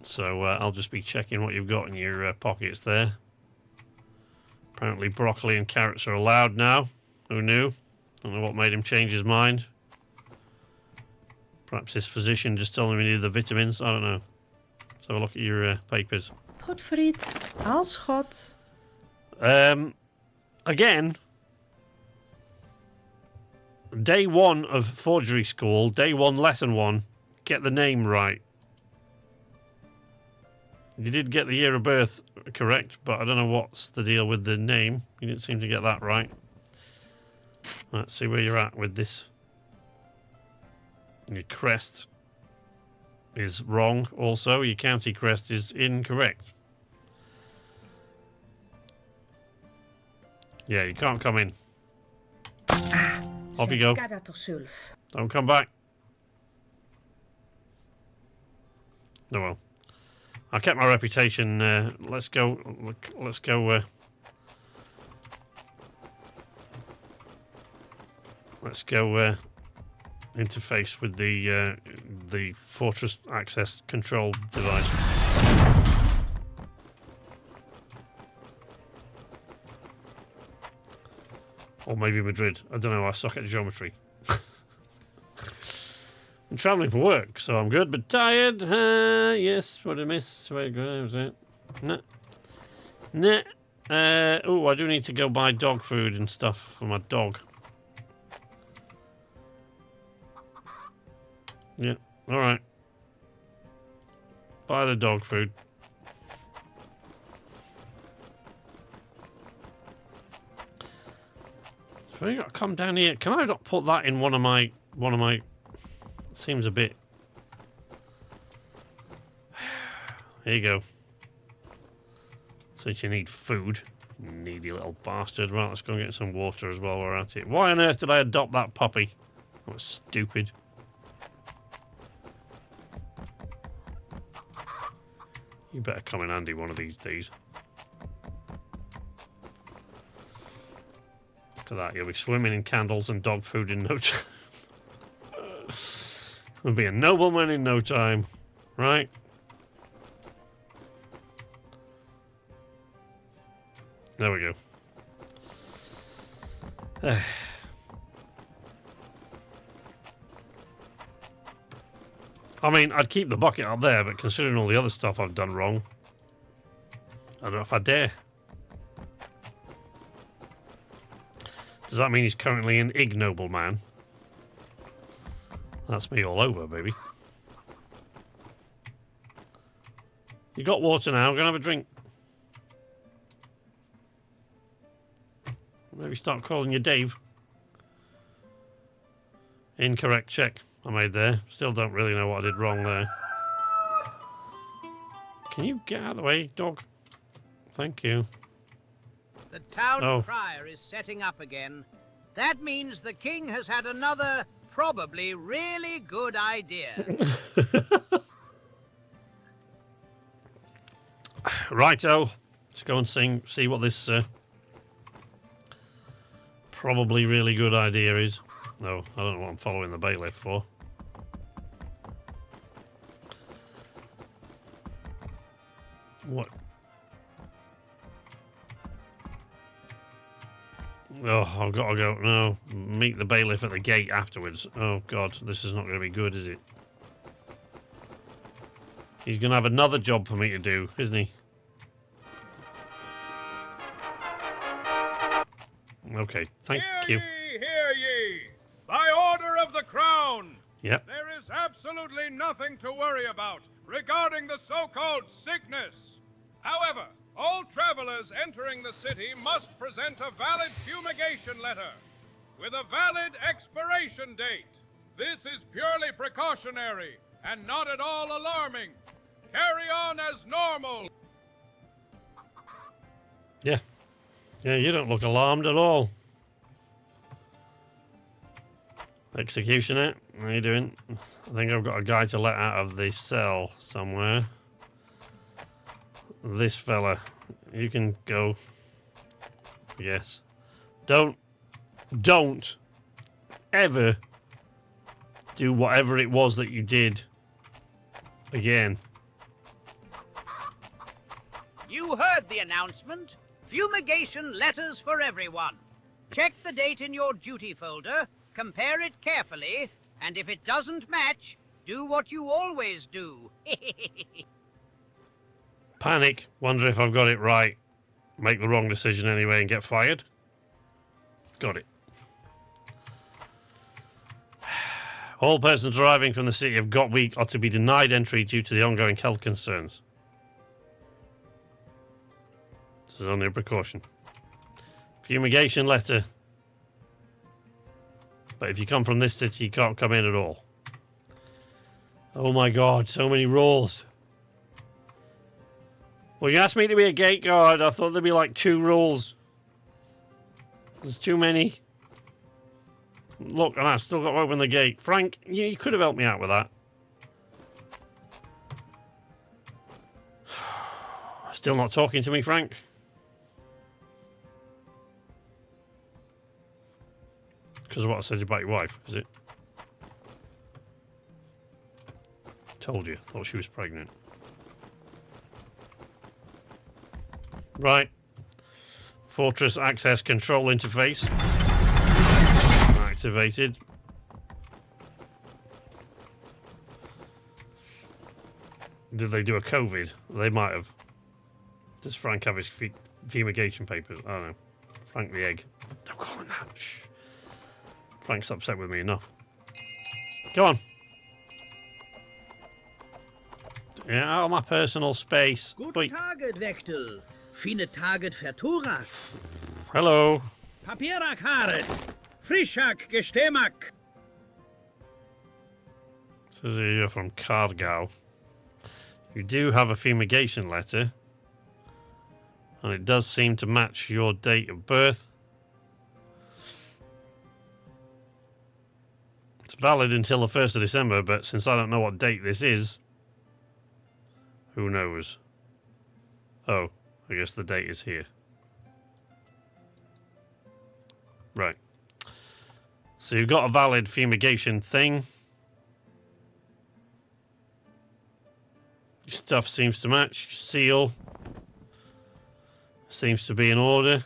So I'll just be checking what you've got in your pockets there. Apparently broccoli and carrots are allowed now. Who knew? Don't know what made him change his mind. Perhaps his physician just told him he needed the vitamins. I don't know. Let's have a look at your papers. Godfried, Aalschot. Again, day 1 of forgery school, day 1, lesson 1, get the name right. You did get the year of birth correct, but I don't know what's the deal with the name. You didn't seem to get that right. Let's see where you're at with this. Your crest is wrong also. Your county crest is incorrect. Yeah, you can't come in. Off you go. Don't come back. Oh well. I kept my reputation. Let's go. Let's go. Let's go. Interface with the fortress access control device. Or maybe Madrid. I don't know. I suck at geometry. I'm travelling for work, so I'm good, but tired. Yes, what did I miss? Where was it? Nah. Nah. Oh, I do need to go buy dog food and stuff for my dog. Yeah, alright. Buy the dog food. So you got to come down here. Can I not put that in one of my seems a bit. Here you go. Since you need food, needy little bastard. Right, let's go and get some water as well while we're at it. Why on earth did I adopt that puppy? That was stupid. You better come in handy one of these days. Look at that, you'll be swimming in candles and dog food in no time. You'll be a nobleman in no time, right? There we go. I mean, I'd keep the bucket up there, but considering all the other stuff I've done wrong, I don't know if I dare. Does that mean he's currently an ignoble man? That's me all over, baby. You got water now, I'm gonna have a drink. Maybe start calling you Dave. Incorrect check I made there. Still don't really know what I did wrong there. Can you get out of the way, dog? Thank you. The town crier is setting up again. That means the king has had another, probably really good idea. Righto. Let's go and see what this probably really good idea is. No, I don't know what I'm following the bailiff for. What? Oh, I've got to go. No, meet the bailiff at the gate afterwards. Oh, God, this is not going to be good, is it? He's going to have another job for me to do, isn't he? Okay, thank you. Hear ye! By order of the crown! Yep. There is absolutely nothing to worry about regarding the so-called sickness. However, all travelers entering the city must present a valid fumigation letter with a valid expiration date. This is purely precautionary and not at all alarming. Carry on as normal. Yeah. Yeah, you don't look alarmed at all. Executioner, how you doing? I think I've got a guy to let out of the cell somewhere. This fella. You can go. Yes. Don't ever do whatever it was that you did again. You heard the announcement. Fumigation letters for everyone. Check the date in your duty folder, compare it carefully, and if it doesn't match, do what you always do. Panic, wonder if I've got it right. Make the wrong decision anyway and get fired. Got it. All persons arriving from the city of Gotweek are to be denied entry due to the ongoing health concerns. This is only a precaution. Fumigation letter. But if you come from this city, you can't come in at all. Oh my God, so many rules. Well, you asked me to be a gate guard. I thought there'd be like 2 rules. There's too many. Look, and I still got to open the gate. Frank, you could have helped me out with that. Still not talking to me, Frank? Because of what I said about your wife, is it? Told you. Thought she was pregnant. Right. Fortress access control interface. Activated. Did they do a COVID? They might have. Does Frank have his fumigation papers? I don't know. Frank the egg. Don't call him that. Shh. Frank's upset with me enough. Go on. Yeah, out of my personal space. Guten Taget, Wächtel. Fine Taget Verturach. Hello. Papierak haret. Frischak gestemak. Says here you're from Cardgau. You do have a fumigation letter. And it does seem to match your date of birth. It's valid until the 1st of December, but since I don't know what date this is, who knows? Oh, I guess the date is here. Right. So you've got a valid fumigation thing. Your stuff seems to match. Your seal seems to be in order.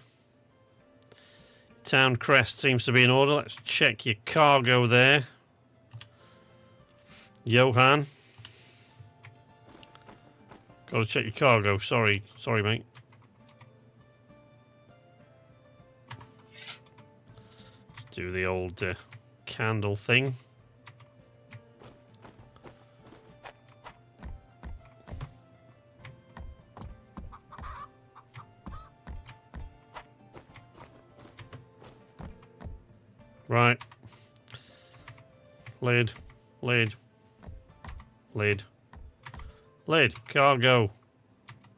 Town crest seems to be in order. Let's check your cargo there. Johan. Got to check your cargo. Sorry, mate. Let's do the old candle thing. Right. Lid. Cargo.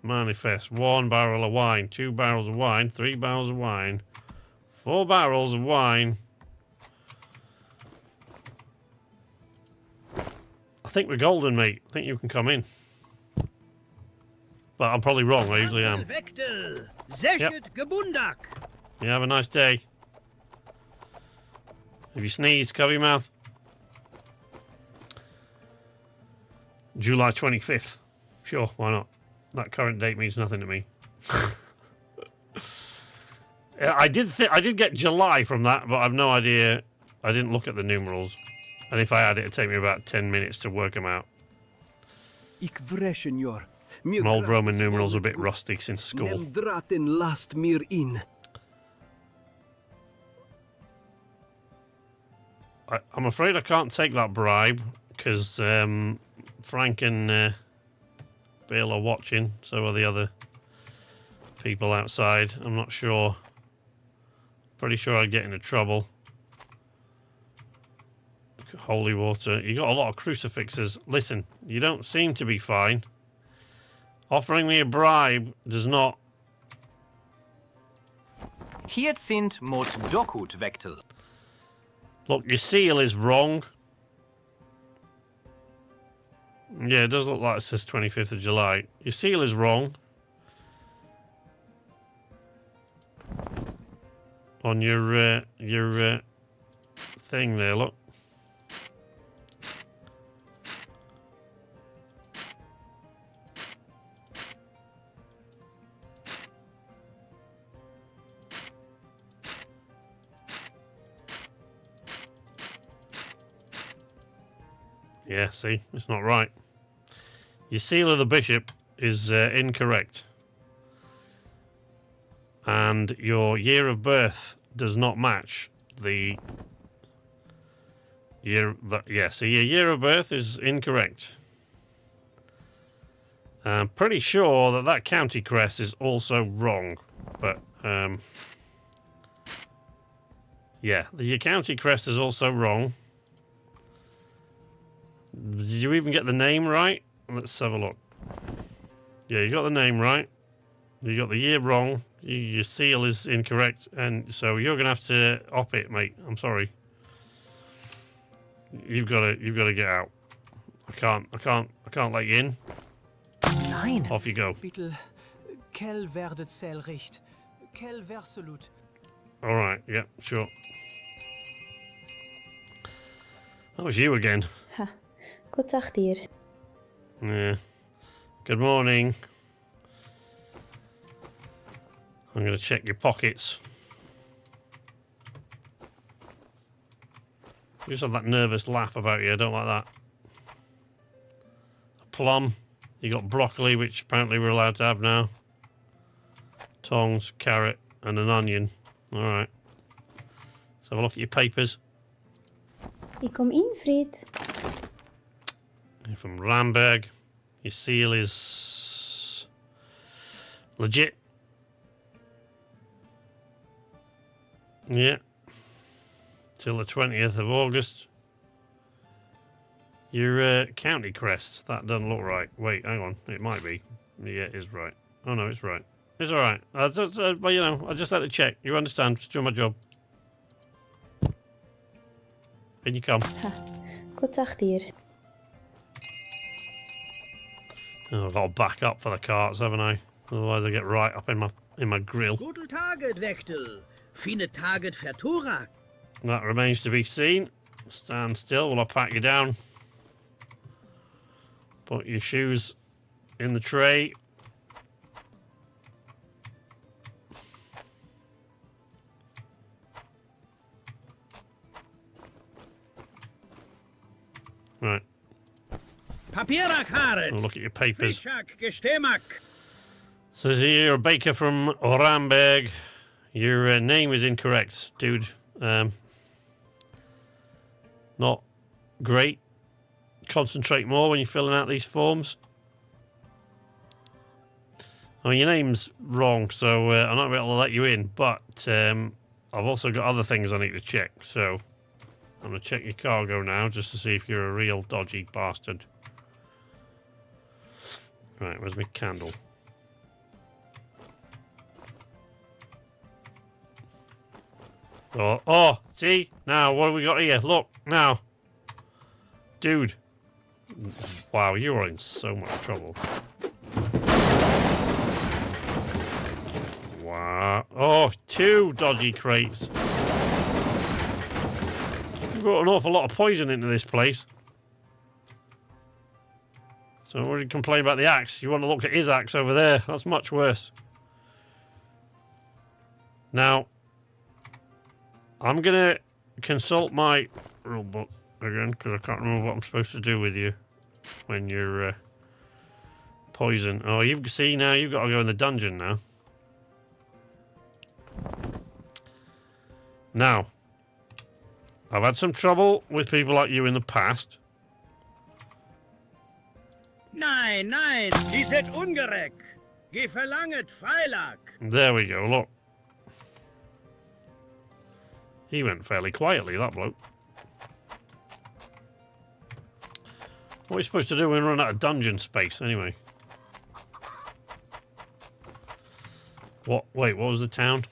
Manifest. 1 barrel of wine. 2 barrels of wine. 3 barrels of wine. 4 barrels of wine. I think we're golden, mate. I think you can come in. But I'm probably wrong. I usually am. Yep. Gebundak. You have a nice day. If you sneeze, cover your mouth. July 25th. Sure, why not? That current date means nothing to me. I did get July from that, but I've no idea. I didn't look at the numerals. And if I had, it'd take me about 10 minutes to work them out. My old Roman numerals are a bit rusty since school. I'm afraid I can't take that bribe, because Frank and Bill are watching, so are the other people outside. I'm not sure. Pretty sure I'd get into trouble. Holy water. You got a lot of crucifixes. Listen, you don't seem to be fine. Offering me a bribe does not... Hyacinth mot dokut vektel. Look, your seal is wrong. Yeah, it does look like it says 25th of July. Your seal is wrong. On your thing there, look. Yeah, see, it's not right. Your seal of the bishop is incorrect. And your year of birth does not match the year that, yeah, so your year of birth is incorrect. I'm pretty sure that that county crest is also wrong, but yeah, your county crest is also wrong. Did you even get the name right? Let's have a look. Yeah, you got the name right. You got the year wrong. Your seal is incorrect, and so you're gonna have to op it, mate. I'm sorry. You've got to get out. I can't let you in. Nein. Off you go. Bitte, quel werdet Zellricht? Quel versolut? All right. Yeah. Sure. That was you again. Ha, god dag dir. Yeah. Good morning. I'm going to check your pockets. You just have that nervous laugh about you. I don't like that. A plum. You got broccoli, which apparently we're allowed to have now. Tongs, carrot, and an onion. All right. Let's have a look at your papers. Ik kom in, vriend. You're from Ramberg. Your seal is legit. Yeah. Till the 20th of August. Your county crest. That doesn't look right. Wait, hang on. It might be. Yeah, it is right. Oh, no, it's right. It's all right. But, you know, I just had to check. You understand? Just doing my job. In you come. Ha, god dag dir. Oh, I've got to back up for the carts, haven't I? Otherwise I get right up in my grill. Guten Taget, Vektel. Fine Taget Verturak. That remains to be seen. Stand still while I pat you down. Put your shoes in the tray. Right. Papierak Haret. I'll look at your papers. Fischak Gestemak. Says here you're a baker from Ramberg. Your name is incorrect, dude. Not great. Concentrate more when you're filling out these forms. I mean, your name's wrong, so I'm not able to let you in, but I've also got other things I need to check, so I'm going to check your cargo now just to see if you're a real dodgy bastard. Right, where's my candle? Oh, see? Now, what have we got here? Look, now. Dude. Wow, you are in so much trouble. Wow. Oh, 2 dodgy crates. You've got an awful lot of poison into this place. So what do you complain about the axe? You want to look at his axe over there. That's much worse. Now, I'm going to consult my rule book again, because I can't remember what I'm supposed to do with you when you're poison. Oh, you see now, you've got to go in the dungeon now. Now, I've had some trouble with people like you in the past. Nein, nein, die sind ungerecht. Geh verlanget, Freilag. There we go, look. He went fairly quietly, that bloke. What are we supposed to do when we run out of dungeon space, anyway? What? Wait, what was the town?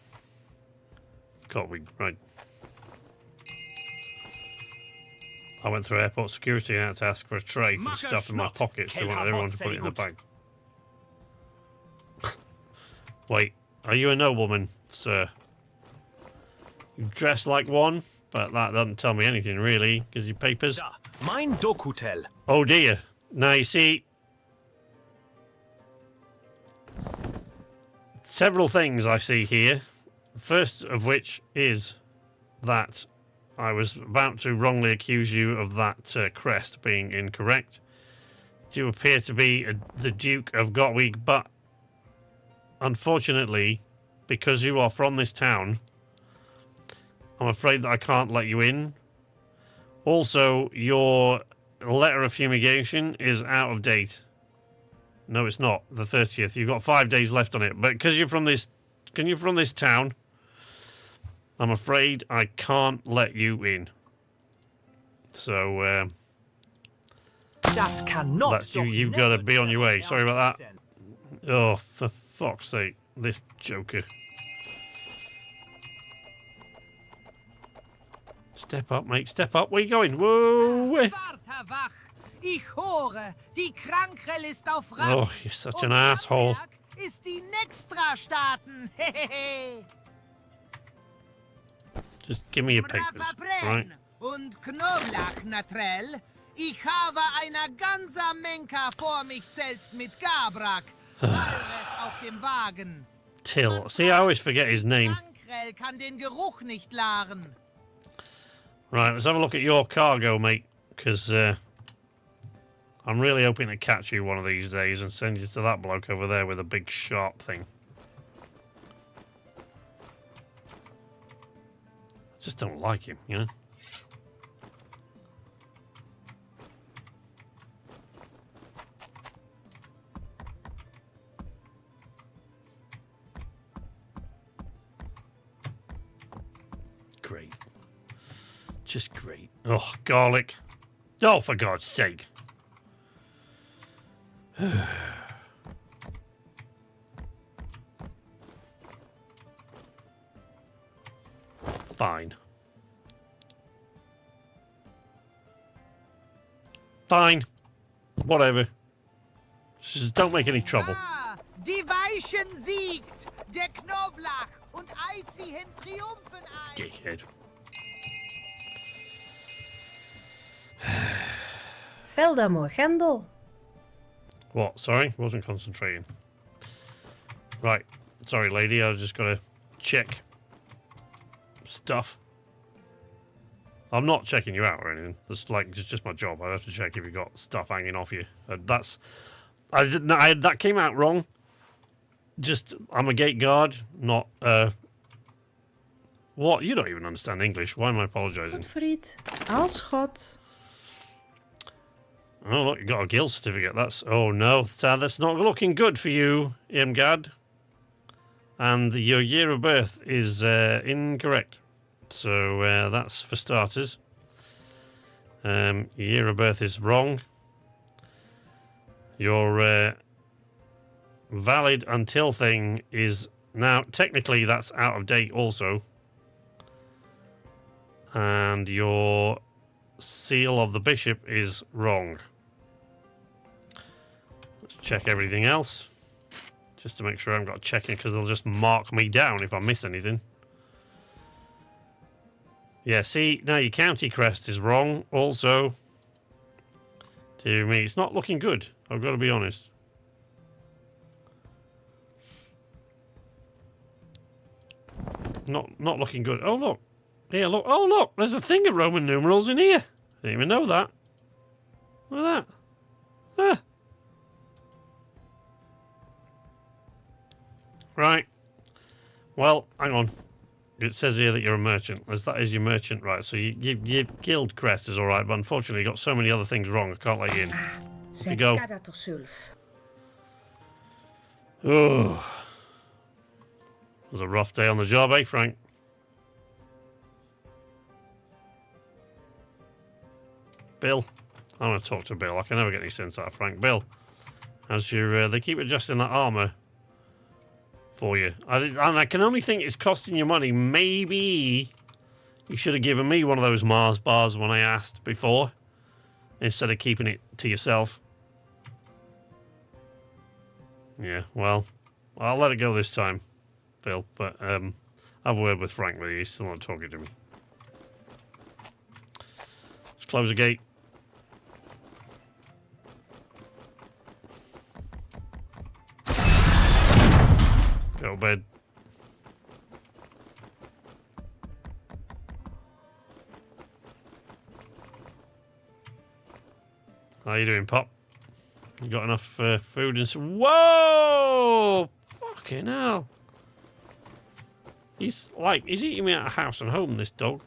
God, right. I went through airport security and had to ask for a tray for the stuff in my pockets. They wanted everyone to put it in the bag. Wait, are you a nobleman, sir? You dress like one, but that doesn't tell me anything, really. Gives you papers. Mein Dokutel. Oh, dear. Now, you see, several things I see here. First of which is that I was about to wrongly accuse you of that crest being incorrect. You appear to be the Duke of Gotwig, but unfortunately, because you are from this town, I'm afraid that I can't let you in. Also, your letter of fumigation is out of date. No, it's not. The 30th. You've got 5 days left on it. But because you're from this town, I'm afraid I can't let you in. So, you've got to be on your way. Sorry about that. Oh, for fuck's sake. This joker. Step up, mate. Step up. Where are you going? Whoa! Oh, you're such an asshole. Just give me your papers, right? Und Knoblauch, Natrell. Ich habe eine ganze Menka vor mich zählst mit Gabrak. Alles auf dem Wagen. Till. See, I always forget his name. Frankrell kann den Geruch nicht laren. Right, let's have a look at your cargo, mate. Because I'm really hoping to catch you one of these days and send you to that bloke over there with a big sharp thing. I just don't like him, you know? Great. Just great. Oh, garlic. Oh, for God's sake. Fine. Fine. Whatever. Just don't make any trouble. Die Weichen siegt. Der Knoblauch und Ei ziehen Triumphen ein. Dickhead. Veldamo, Grendel. What? Sorry? Wasn't concentrating. Right. Sorry, lady. I just got to check stuff. I'm not checking you out or anything. It's like it's just my job. I have to check if you got stuff hanging off you. That came out wrong. Just I'm a gate guard, not What? You don't even understand English. Why am I apologising? Fried, Aalschot. Oh, look, you got a guild certificate. Oh no, that's not looking good for you, Irmgard. And your year of birth is incorrect. So that's for starters. Your year of birth is wrong. Your valid until thing is now technically that's out of date also. And your seal of the bishop is wrong. Let's check everything else. Just to make sure I haven't got to check it because they'll just mark me down if I miss anything. Yeah, see, now your county crest is wrong also. To me, it's not looking good. I've got to be honest. Not looking good. Oh, look. Here, look. Oh, look. There's a thing of Roman numerals in here. Didn't even know that. Look at that. Ah. Right. Well, hang on. It says here that you're a merchant. As that is your merchant, right? So your guild crest is all right, but unfortunately, you got so many other things wrong. I can't let you in. Off you go. Oh, it was a rough day on the job, eh, Frank? Bill, I want to talk to Bill. I can never get any sense out of Frank. Bill, as you, they keep adjusting that armor for you, and I can only think it's costing you money. Maybe you should have given me one of those Mars bars when I asked before, instead of keeping it to yourself. Yeah, well, I'll let it go this time, Bill. But have a word with Frank whether he's still not talking to me. Let's close the gate. Go to bed. How you doing, Pop? You got enough food and some... Whoa! Fucking hell. He's eating me out of house and home, this dog.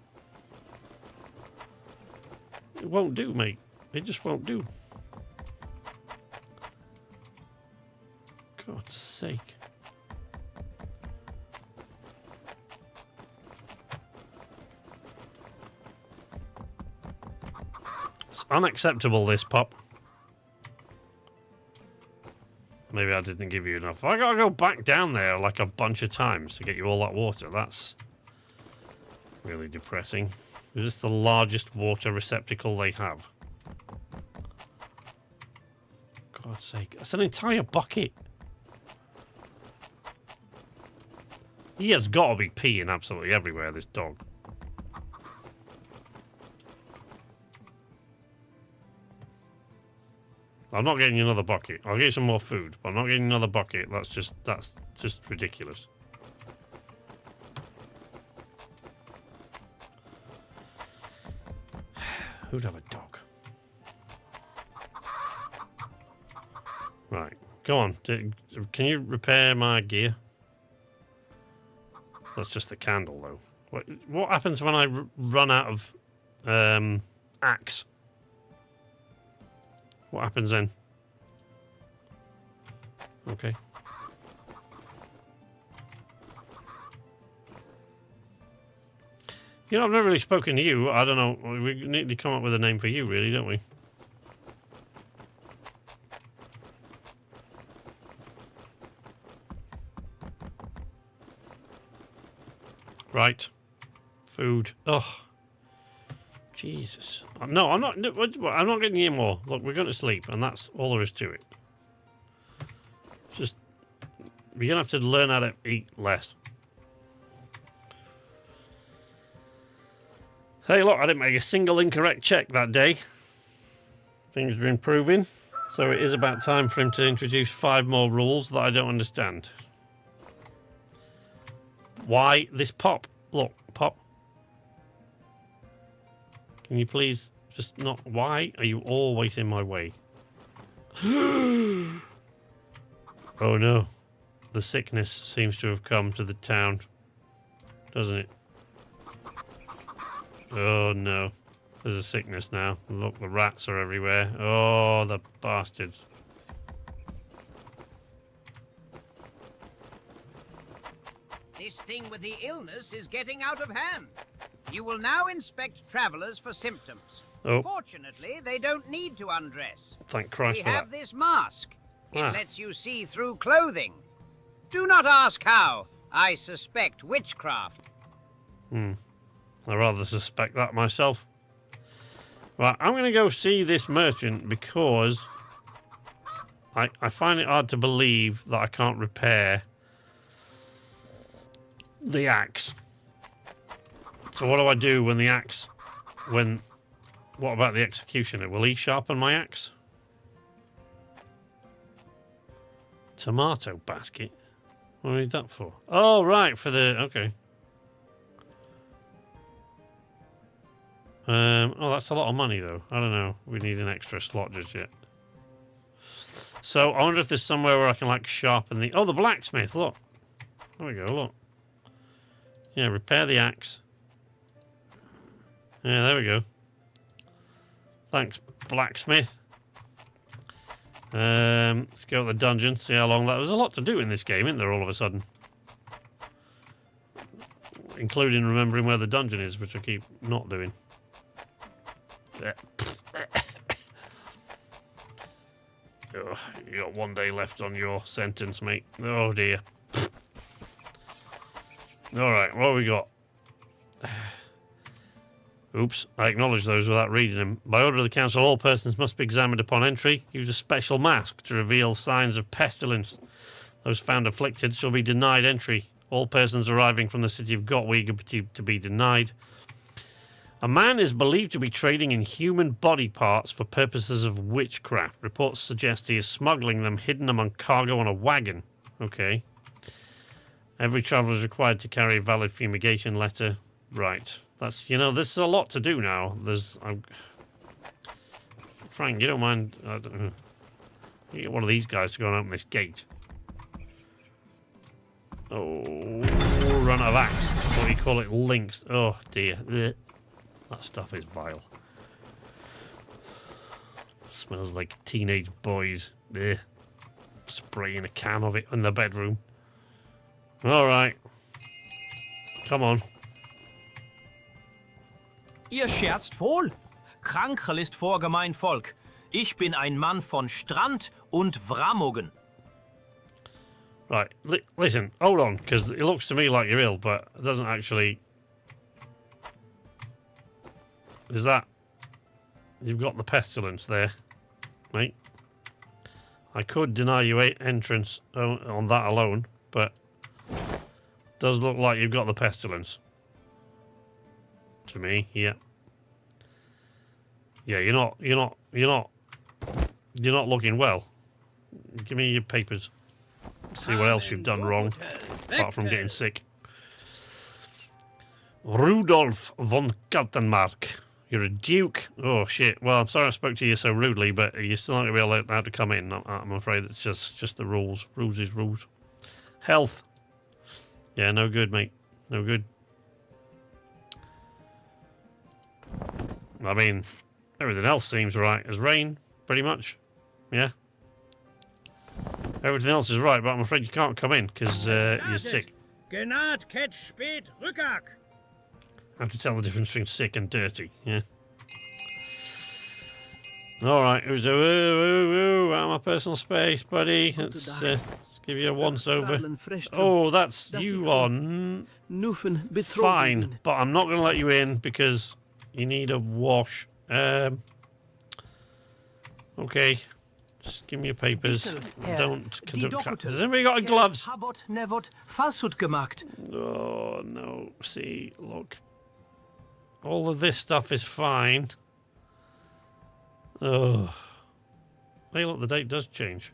It won't do, mate. It just won't do. God's sake. It's unacceptable, this, Pop. Maybe I didn't give you enough. I gotta go back down there like a bunch of times to get you all that water. That's really depressing. Is this the largest water receptacle they have? God's sake. That's an entire bucket. He has got to be peeing absolutely everywhere, this dog. I'm not getting you another bucket. I'll get you some more food, but I'm not getting another bucket. That's just ridiculous. Who'd have a dog? Right, go on. Can you repair my gear? That's just the candle, though. What happens when I run out of axe? What happens then? Okay. You know, I've never really spoken to you. I don't know. We need to come up with a name for you, really, don't we? Right. Food. Oh. Jesus. No, I'm not getting any more. Look, we're going to sleep, and that's all there is to it. Just, you're going to have to learn how to eat less. Hey, look, I didn't make a single incorrect check that day. Things are improving. So it is about time for him to introduce 5 more rules that I don't understand. Why this Pop? Look, Pop. Can you please just not... Why are you always in my way? Oh no. The sickness seems to have come to the town. Doesn't it? Oh no. There's a sickness now. Look, the rats are everywhere. Oh, the bastards. This thing with the illness is getting out of hand. You will now inspect travelers for symptoms. Oh. Fortunately, they don't need to undress. Thank Christ We for have that. this mask. It Ah. lets you see through clothing. Do not ask how. I suspect witchcraft. I rather suspect that myself. Right, I'm going to go see this merchant because I find it hard to believe that I can't repair the axe. So what do I do when the axe... What about the executioner? Will he sharpen my axe? Tomato basket? What do I need that for? Oh, right, for the... Okay. Oh, that's a lot of money, though. I don't know. We need an extra slot just yet. So, I wonder if there's somewhere where I can, like, sharpen the... Oh, the blacksmith, look. There we go, look. Yeah, repair the axe. Yeah, there we go. Thanks, blacksmith. Let's go to the dungeon, see how long that... There's a lot to do in this game, isn't there, all of a sudden? Including remembering where the dungeon is, which I keep not doing. Oh, you got 1 day left on your sentence, mate. Oh dear. Alright, what have we got? Oops, I acknowledge those without reading them. By order of the council, all persons must be examined upon entry. Use a special mask to reveal signs of pestilence. Those found afflicted shall be denied entry. All persons arriving from the city of Gottweg are to be denied. A man is believed to be trading in human body parts for purposes of witchcraft. Reports suggest he is smuggling them hidden among cargo on a wagon. Okay. Every traveller is required to carry a valid fumigation letter. Right. That's, you know, there's a lot to do now. Frank, you don't mind... I don't know. You get one of these guys to go and open this gate. Oh, run out of axe. What do you call it? Links. Oh, dear. Ugh. That stuff is vile. Smells like teenage boys. Ugh. Spraying a can of it in the bedroom. Alright. Come on. Ihr scherzt wohl. Krankel ist vor gemein Volk. Ich bin ein Mann von Strand und Wramogen. Right, listen, hold on, because it looks to me like you're ill, but it doesn't actually... Is that... You've got the pestilence there, mate. I could deny you entrance on that alone, but... Does look like you've got the pestilence. To me, yeah. Yeah, you're not looking well. Give me your papers. See what else you've done wrong, apart from getting sick. Rudolf von Kaltenmark. You're a duke. Oh, shit. Well, I'm sorry I spoke to you so rudely, but you're still not going to be allowed to come in. I'm afraid it's just the rules. Rules is rules. Health. Yeah, no good, mate. No good. I mean, everything else seems right as rain, pretty much. Yeah. Everything else is right, but I'm afraid you can't come in because you're sick. Gnad, catch, spät, rückak. I have to tell the difference between sick and dirty, yeah. Alright, it was out of my personal space, buddy. Let's give you a once-over. Oh, that's you on. Fine, but I'm not going to let you in because you need a wash. Okay. Just give me your papers. Don't. Has anybody got gloves? Oh, no. See, look. All of this stuff is fine. Oh. Hey, look, the date does change.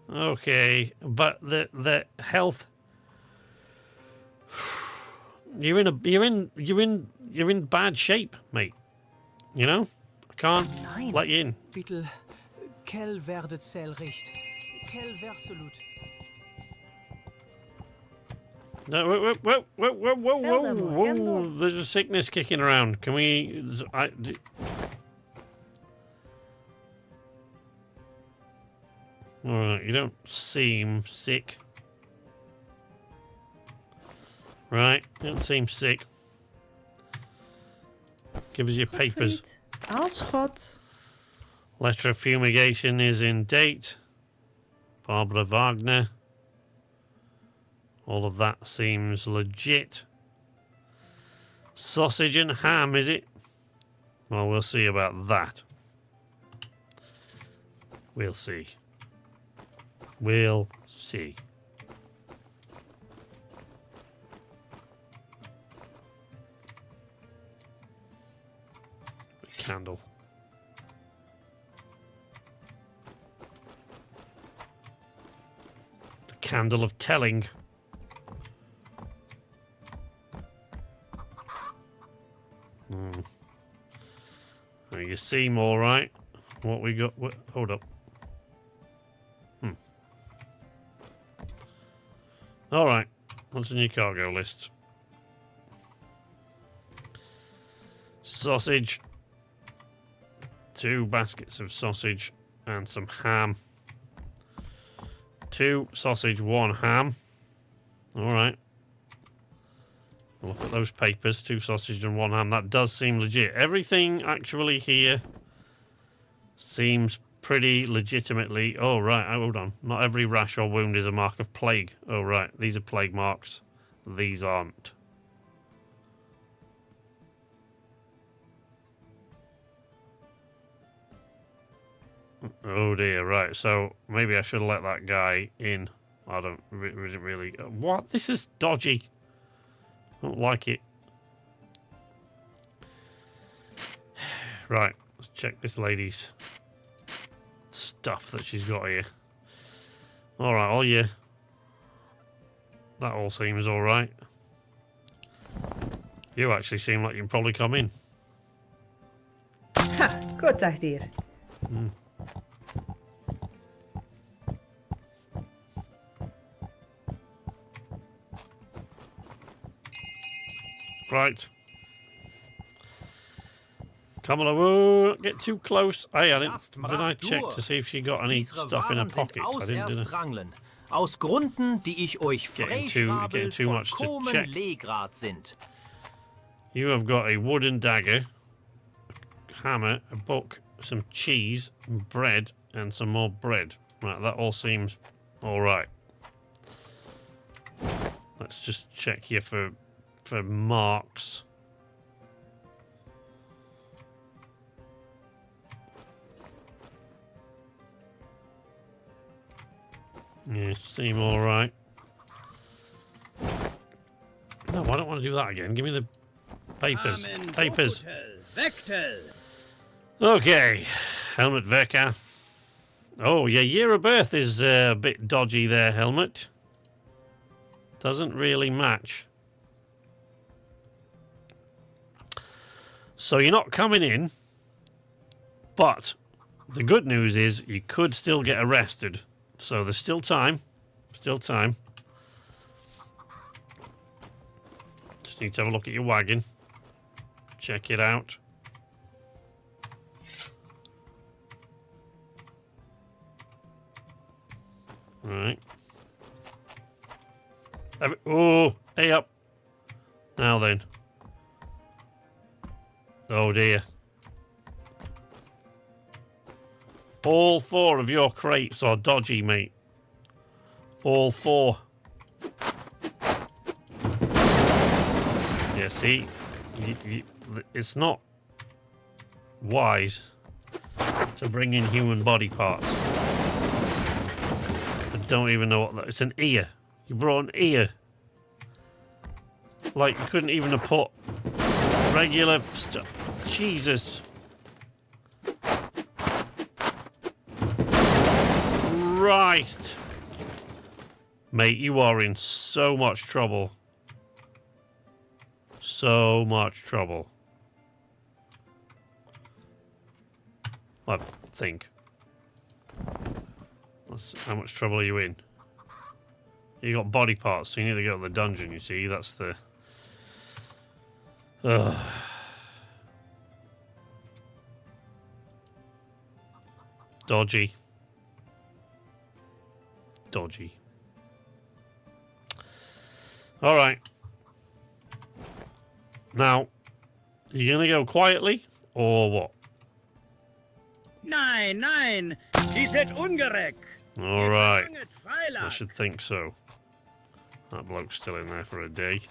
Okay, but the health. You're in bad shape, mate. You know? I can't let you in. Bitte, Kell werdet Zellricht. Kell verselut. No, whoa. There's a sickness kicking around. Can we... Alright, you don't seem sick. Right, you don't seem sick. Give us your papers. Aanschot. Letter of fumigation is in date. Barbara Wagner. All of that seems legit. Sausage and ham, is it? Well, we'll see about that. We'll see. We'll see. Candle. The candle of telling. You seem all right. What we got? Hold up. All right. What's in your cargo list? Sausage. 2 baskets of sausage and some ham. 2 sausage, 1 ham. All right. Look at those papers. 2 sausage and 1 ham. That does seem legit. Everything actually here seems pretty legitimately... Oh, right. Hold on. Not every rash or wound is a mark of plague. Oh, right. These are plague marks. These aren't. Oh, dear. Right. So maybe I should have let that guy in. I don't really... What? This is dodgy. I don't like it. Right. Let's check this lady's stuff that she's got here. Alright, all you. That all seems alright. You actually seem like you can probably come in. Ha, god dag hier. Right. Kamala, won't get too close. Hey, did I check to see if she got any stuff in her pockets? I didn't. Aus Gründen, die ich euch getting too much to check. Legrad sind. You have got a wooden dagger, a hammer, a book, some cheese, bread, and some more bread. Right, that all seems all right. Let's just check here for marks. Yeah, seem all right. No, I don't want to do that again. Give me the papers. Papers. Okay. Helmet Veka. Oh, your year of birth is a bit dodgy there, Helmet. Doesn't really match. So you're not coming in, but the good news is you could still get arrested. So there's still time. Still time. Just need to have a look at your wagon. Check it out. All right. Oh, hey up. Now then. Oh dear. All 4 of your crates are dodgy, mate. All 4. Yeah, see? It's not wise to bring in human body parts. I don't even know what that is. It's an ear. You brought an ear. Like, you couldn't even have put regular stuff. Jesus. Right. Mate, you are in so much trouble. So much trouble. I think. How much trouble are you in? You got body parts, so you need to go to the dungeon, you see. That's the... Dodgy. Dodgy. All right. Now, you gonna go quietly or what? Nein, nein, die sind ungerecht. All right. I should think so. That bloke's still in there for a day.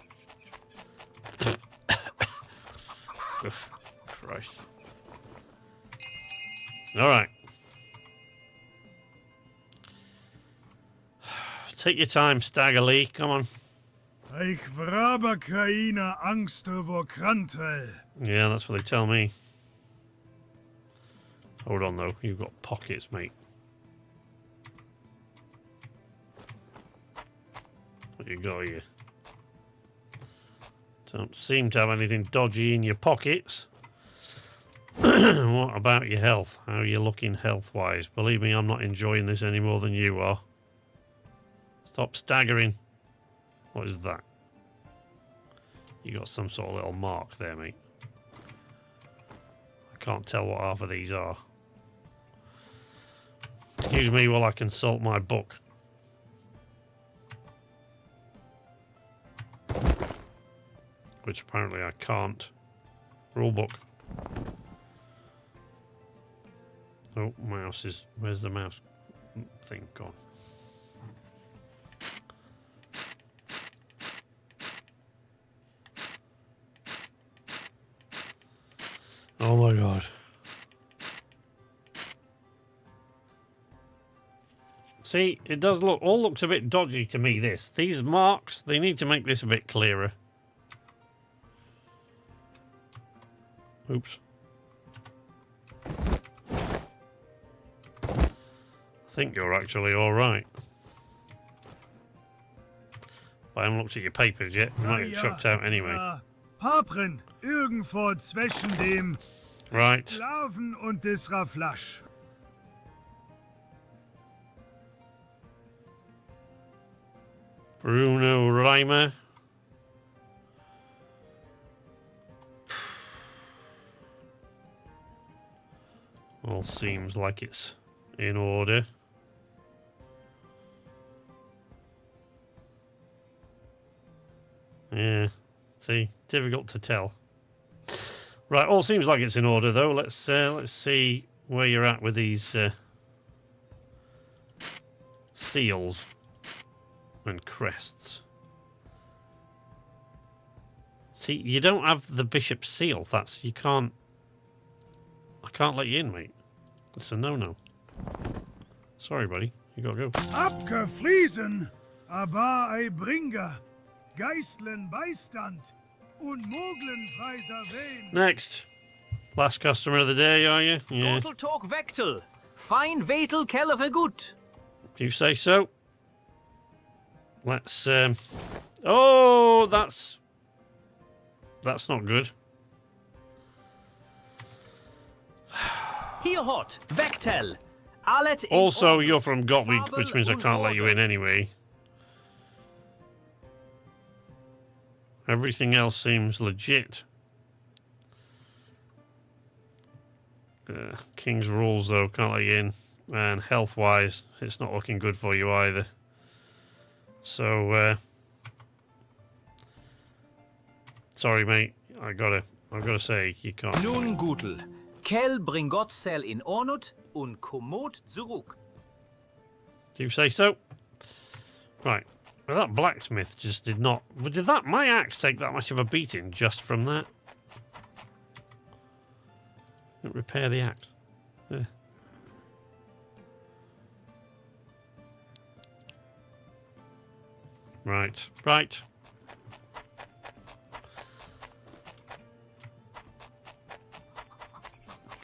Christ. All right. Take your time, Stagger Lee. Come on. Ich vrabe keine Angst vor Krantel. Yeah, that's what they tell me. Hold on, though. You've got pockets, mate. What you got here? Don't seem to have anything dodgy in your pockets. What about your health? How are you looking health-wise? Believe me, I'm not enjoying this any more than you are. Stop staggering. What is that? You got some sort of little mark there, mate. I can't tell what half of these are. Excuse me while I consult my book. Which apparently I can't. Rule book. Oh, mouse is... Where's the mouse thing gone? Oh my god. See, it does look... All looks a bit dodgy to me, this. These marks, they need to make this a bit clearer. Oops. I think you're actually alright. I haven't looked at your papers yet. You might get chucked out anyway. Papren, irgendwo zwischen dem Right. Larven und des Raflasch. Bruno Reimer. All seems like it's in order. Yeah, see, difficult to tell. Right, all seems like it's in order though. Let's see where you're at with these seals and crests. See, you don't have the bishop's seal. That's you can't. I can't let you in, mate. It's a no-no. Sorry, buddy. You gotta go. Abgefliesen, aber ei Bringer, Geistlen Beistand und Moglen freiser Wehen. Next. Last customer of the day, are you? Yeah. Gotel talk Vectel. Fine Vetel Kellefe gut. Do you say so? Let's, Oh, that's not good. Hier hot, Vectel. Allet in Also, Ordnung. you're from Gottwig, which means I can't let you in anyway. Everything else seems legit. King's rules, though, can't let you in. And health-wise, it's not looking good for you either. So, sorry, mate. I've gotta say, you can't. Nun Gutel. Kel bringot sel in Ornut und kommod zurück. Do you say so? Right. Well, that blacksmith just did not... Did my axe take that much of a beating just from that? Didn't repair the axe. Yeah. Right. Right.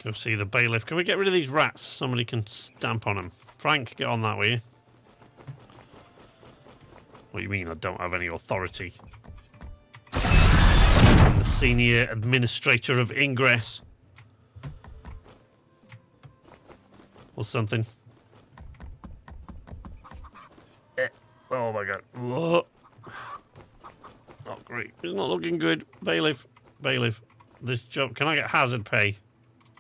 Go see the bailiff. Can we get rid of these rats? Somebody can stamp on them. Frank, get on that, will you? What do you mean I don't have any authority? I'm the senior administrator of Ingress. Or something. Oh my god. Whoa. Not great. It's not looking good. Bailiff. Bailiff. This job. Can I get hazard pay?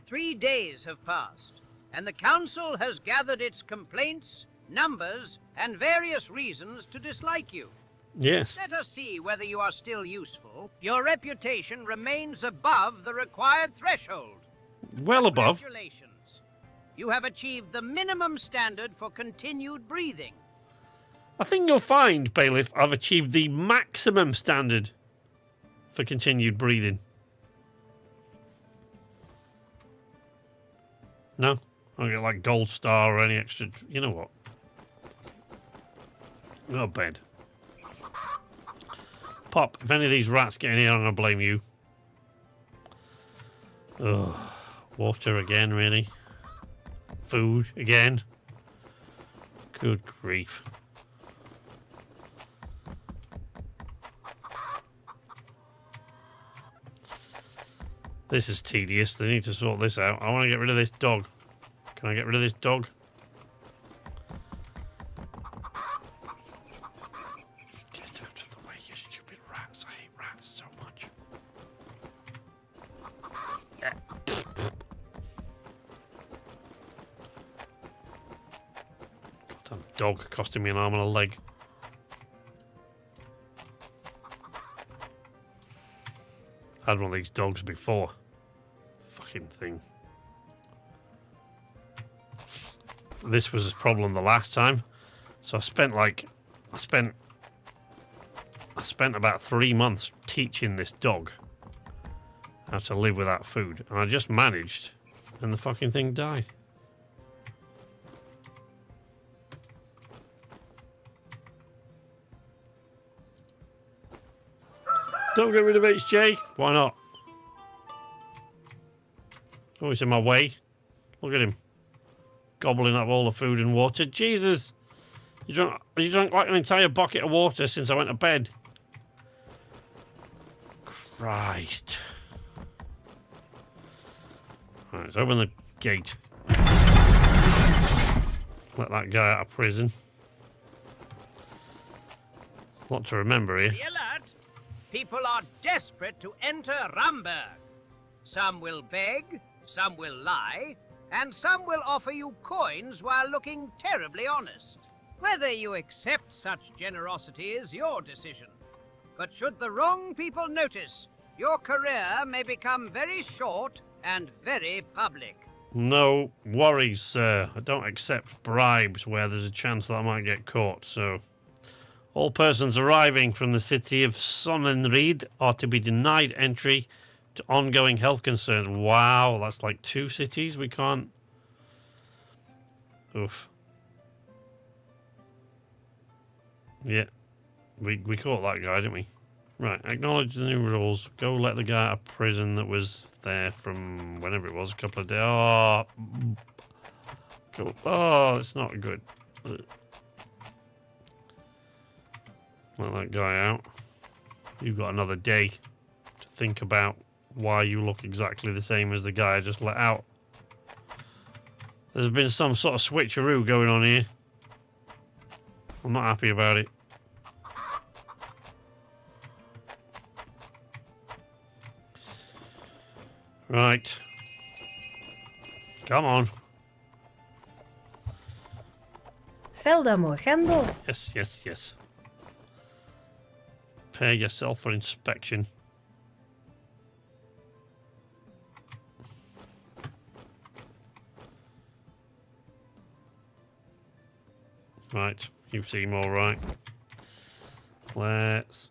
3 days have passed, and the council has gathered its complaints, numbers, and various reasons to dislike you. Yes. Let us see whether you are still useful. Your reputation remains above the required threshold. Well above. Congratulations. You have achieved the minimum standard for continued breathing. I think you'll find, Bailiff, I've achieved the maximum standard for continued breathing. No? I don't get like gold star or any extra... You know what? Go to bed. Pop, if any of these rats get in here, I'm going to blame you. Ugh. Water again, really? Food again? Good grief. This is tedious. They need to sort this out. I want to get rid of this dog. Can I get rid of this dog? Get out of the way, you stupid rats. I hate rats so much. Goddamn dog costing me an arm and a leg. I had one of these dogs before. Fucking thing. This was a problem the last time. So I spent about 3 months teaching this dog how to live without food. And I just managed, and the fucking thing died. Don't get rid of HJ. Why not? Always in my way. Look at him. Gobbling up all the food and water. Jesus! You drank like an entire bucket of water since I went to bed. Christ. Right, let's open the gate. Let that guy out of prison. A lot to remember here. Be alert! People are desperate to enter Ramberg. Some will beg, some will lie, and some will offer you coins while looking terribly honest. Whether you accept such generosity is your decision. But should the wrong people notice, your career may become very short and very public. No worries, sir. I don't accept bribes where there's a chance that I might get caught, so... All persons arriving from the city of Sonnenried are to be denied entry to ongoing health concerns. Wow, that's like 2 cities we can't... Oof. Yeah, we caught that guy, didn't we? Right, acknowledge the new rules. Go let the guy out of prison that was there from whenever it was, a couple of days. Oh, go. Oh, it's not good. Let that guy out. You've got another day to think about why you look exactly the same as the guy I just let out. There's been some sort of switcheroo going on here. I'm not happy about it. Right. Come on. Veldamor, Grendel. Yes, yes, yes. Prepare yourself for inspection. Right, you seem all right. Let's...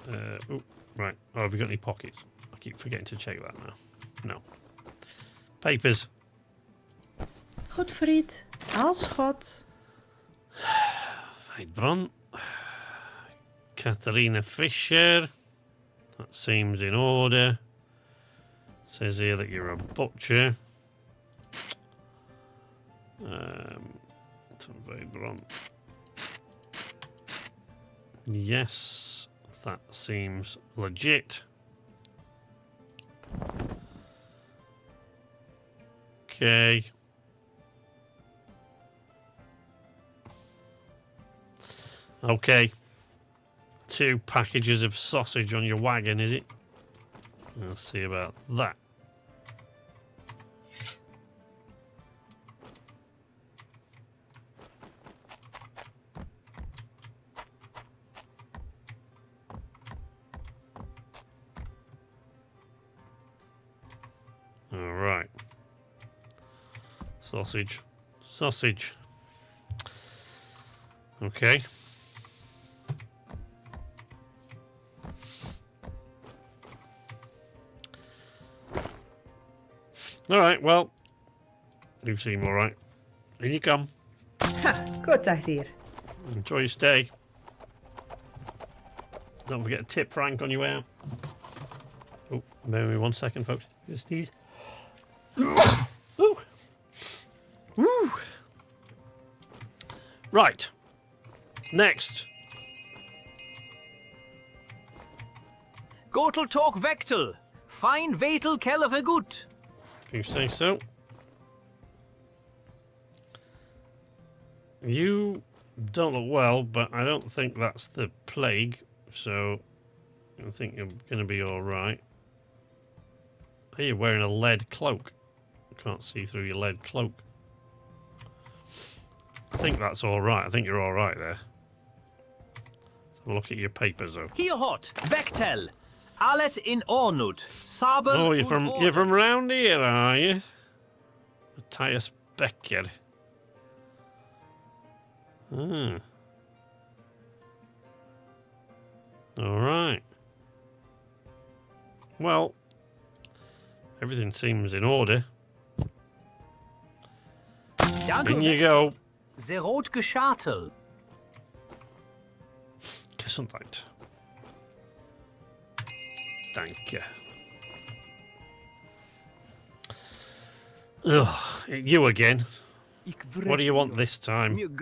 oh, right. Oh, have we got any pockets? I keep forgetting to check that now. No. Papers. Goedfried, Alschot. Weidbrand. Katharina Fisher. That seems in order. Says here that you're a butcher. Weidbrand. Yes, that seems legit. Okay. Okay. 2 packages of sausage on your wagon, is it? I'll see about that. All right. Sausage. Sausage. Okay. All right, well, you seem all right. In you come. Goed dag, dear. Enjoy your stay. Don't forget to tip Frank on your way out. Oh, bear with me 1 second, folks. Just sneeze. Ooh. Woo. Right. Next. Gotel Talk Vektel. Fein Vetel Kellefe gut. You say so. You don't look well, but I don't think that's the plague, so I think you're going to be alright. Hey, you're wearing a lead cloak. I can't see through your lead cloak. I think that's alright. I think you're alright there. Let's have a look at your papers, though. Hier hot, Vektel. Allet in Ornut. Sabel. Oh, you're from round here, are you? Matthias Becker. Ah. Alright. Well, everything seems in order. In you go. Sehr rot Geschatel. Gesundheit. Danke. Ugh, you again. What do you want this time? I'm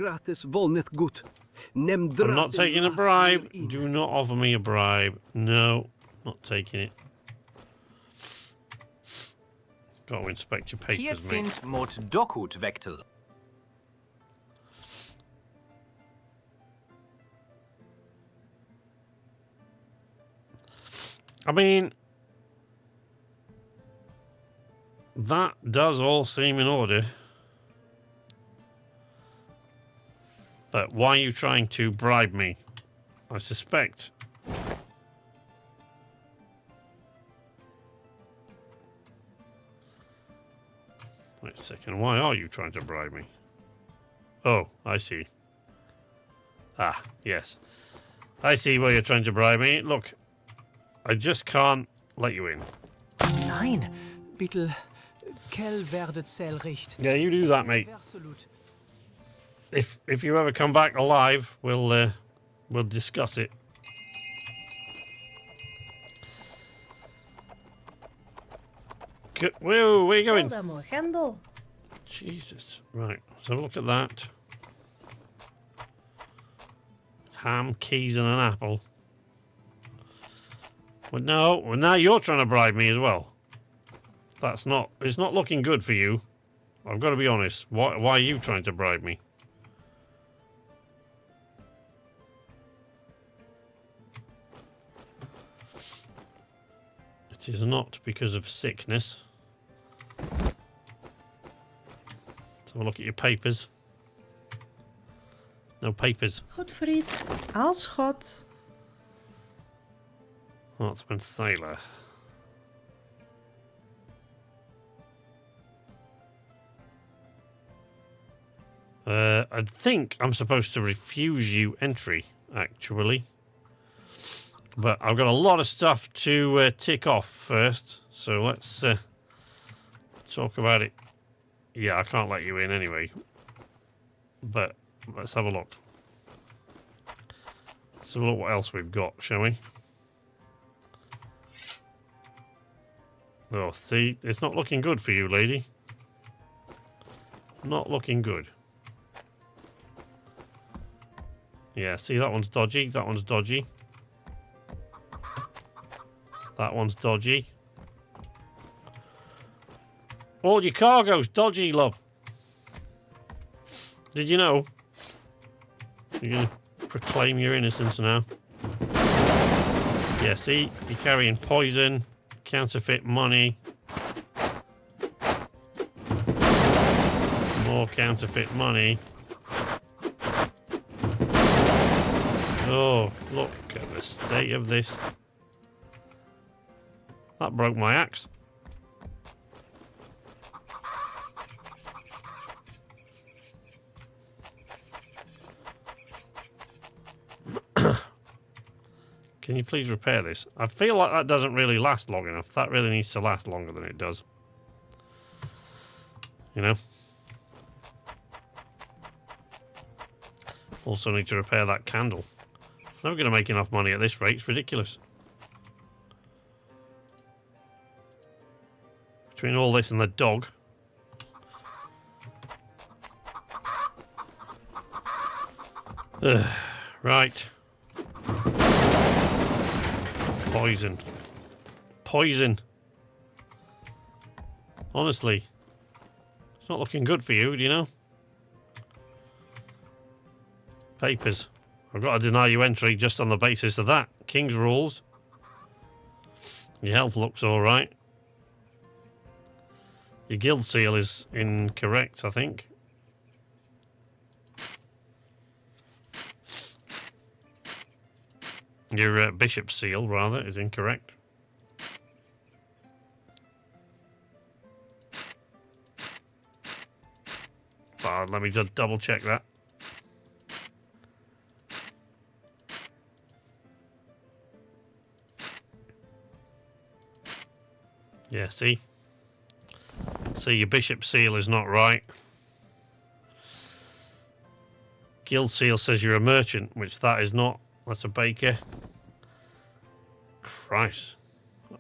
not taking a bribe. Do not offer me a bribe. No, not taking it. Got to inspect your papers, Hier mate. sind mot Dokut Vektel. I mean, that does all seem in order. But why are you trying to bribe me? I suspect. Wait a second, why are you trying to bribe me? Oh, I see. Ah, yes. I see why you're trying to bribe me. Look, I just can't let you in. Nein, bitte, Kell werdet Zellricht. Yeah, you do that, mate. If you ever come back alive, we'll discuss it. Whoa, where are you going? Velda Grendel. Jesus. Right, let's have a look at that. Ham, keys, and an apple. Well, no, well, now you're trying to bribe me as well. It's not looking good for you. I've got to be honest. Why are you trying to bribe me? It is not because of sickness. Let's have a look at your papers. No papers. Goed, vriend. Als God. Hartsman Sailor. I think I'm supposed to refuse you entry, actually. But I've got a lot of stuff to tick off first, so let's talk about it. Yeah, I can't let you in anyway. But let's have a look. Let's have a look what else we've got, shall we? Oh, see, it's not looking good for you, lady. Not looking good. Yeah, see, that one's dodgy, that one's dodgy. That one's dodgy. All your cargo's dodgy, love. Did you know? You're going to proclaim your innocence now. Yeah, see? You're carrying poison, counterfeit money. More counterfeit money. Oh, look at the state of this. That broke my axe. Can you please repair this? I feel like that doesn't really last long enough. That really needs to last longer than it does. You know? Also need to repair that candle. Never going to make enough money at this rate. It's ridiculous. Between all this and the dog. Right. Poison. Poison. Honestly. It's not looking good for you, do you know? Papers. I've got to deny you entry just on the basis of that. King's rules. Your health looks alright. Your guild seal is incorrect, I think. Your bishop seal, rather, is incorrect. Let me just double check that. Yeah, see? See, your bishop seal is not right. Guild seal says you're a merchant, which that is not. That's a baker. Christ.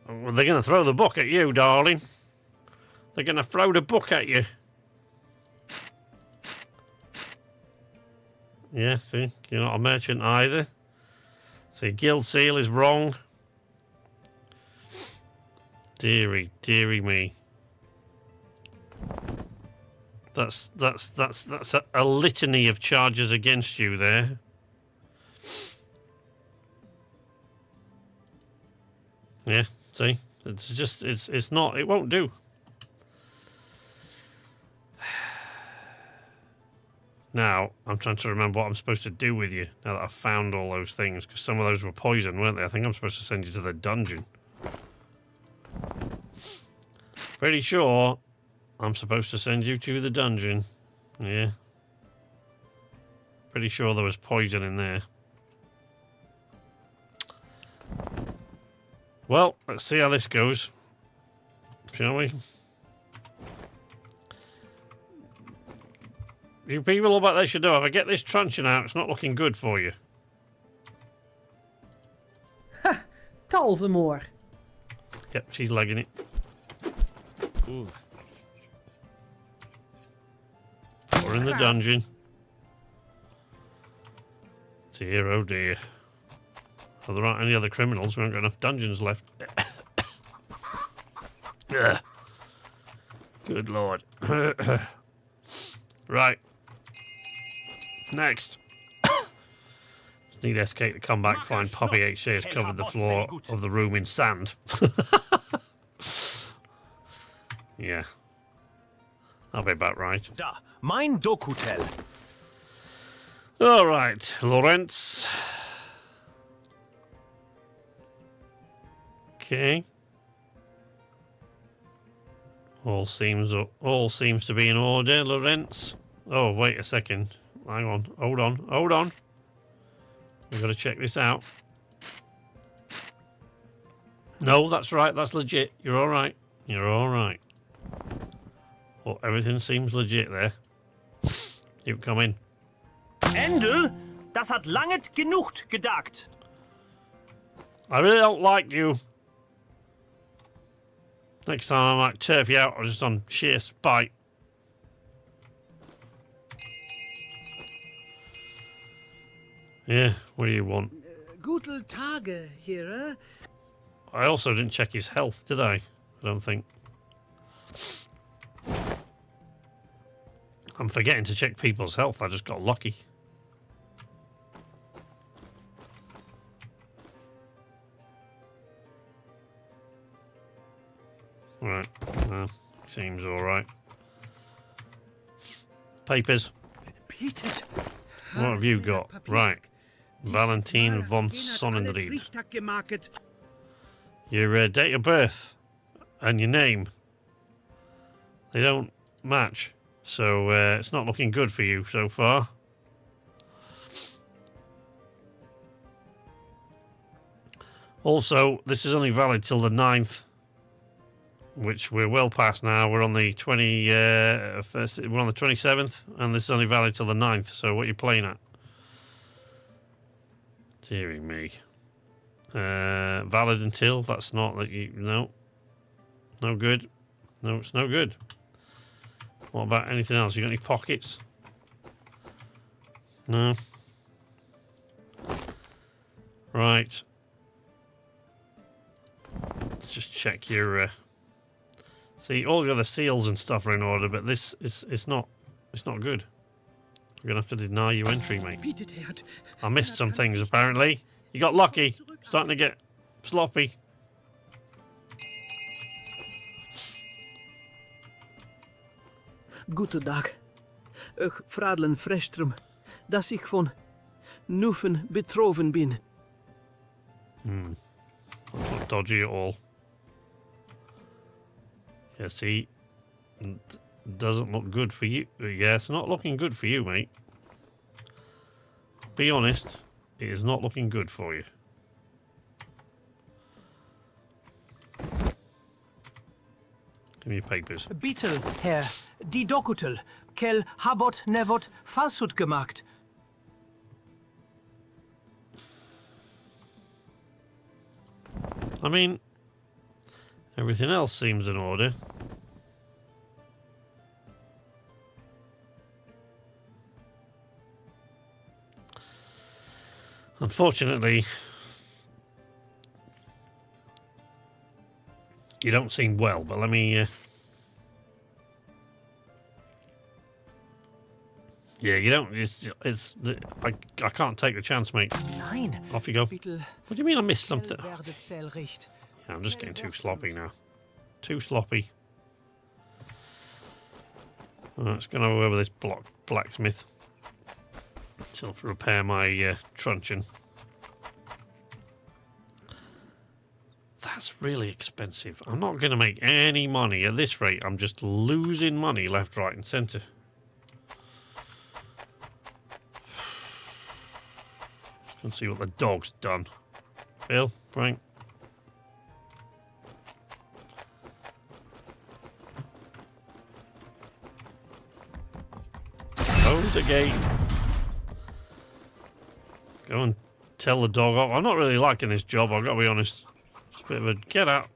Well, they're going to throw the book at you, darling. They're going to throw the book at you. Yeah, see? You're not a merchant either. See, guild seal is wrong. Dearie, dearie me. That's a litany of charges against you there. Yeah, see? It's just, it's not, it won't do. Now, I'm trying to remember what I'm supposed to do with you now that I've found all those things, because some of those were poison, weren't they? I think I'm supposed to send you to the dungeon. Pretty sure I'm supposed to send you to the dungeon. Yeah. Pretty sure there was poison in there. Well, let's see how this goes. Shall we? You people, all about they should know. If I get this truncheon out, it's not looking good for you. Ha! Talvemoor. Yep, she's legging it. Ooh. We're in the dungeon. Dear, oh dear. Well, there aren't any other criminals. We haven't got enough dungeons left. Good lord. Right. Next. Just need SK to come back, find Poppy HC has covered the floor of the room in sand. Yeah. I'll be about right. Da, mein Dokutel. All right, Lorenz. Okay. All seems to be in order, Lorenz. Oh, wait a second. Hang on. Hold on. We've got to check this out. No, that's right. That's legit. You're all right. You're all right. Well, everything seems legit there. You come in. Endel, das hat langet genug gedagt. I really don't like you. Next time I might turf you out or just on sheer spite. Yeah, what do you want? Guten Tage, Hera. I also didn't check his health, did I? I don't think. I'm forgetting to check people's health. I just got lucky. Right. Seems all right. Papers. What have you got? Right. Valentine von Sonnenried. Your date of birth and your name. They don't match. So it's not looking good for you so far. Also, this is only valid till the 9th. Which we're well past now. We're on the 21st, we're on the 27th, and this is only valid till the 9th. So what are you playing at? Dearie me. Valid until, that's not that you, no. No good. No, it's no good. What about anything else? You got any pockets? No. Right. Let's just check your See, all the other seals and stuff are in order, but this is it's not good. We're gonna have to deny you entry, mate. I missed some things apparently. You got lucky. Starting to get sloppy. Guten Tag. Ich Fradlen Frestrum, dass ich von Nuffen betroffen bin. That's not dodgy at all. Yeah, see, it doesn't look good for you. Yeah, it's not looking good for you, mate. Be honest, it is not looking good for you. Give me your papers. Bitte, Herr, die Dokutel, kel habot nevot falsut gemacht. I mean, everything else seems in order. Unfortunately, you don't seem well, but let me... Yeah, you don't... I can't take the chance, mate. Nein. Off you go. What do you mean I missed something? Yeah, I'm just getting too sloppy now. Too sloppy. Let's go over this blacksmith. To repair my truncheon. That's really expensive. I'm not going to make any money at this rate. I'm just losing money left, right, and centre. Let's see what the dog's done. Bill, Frank. Close the gate. Go and tell the dog off. I'm not really liking this job, I've got to be honest. It's a bit of a get out.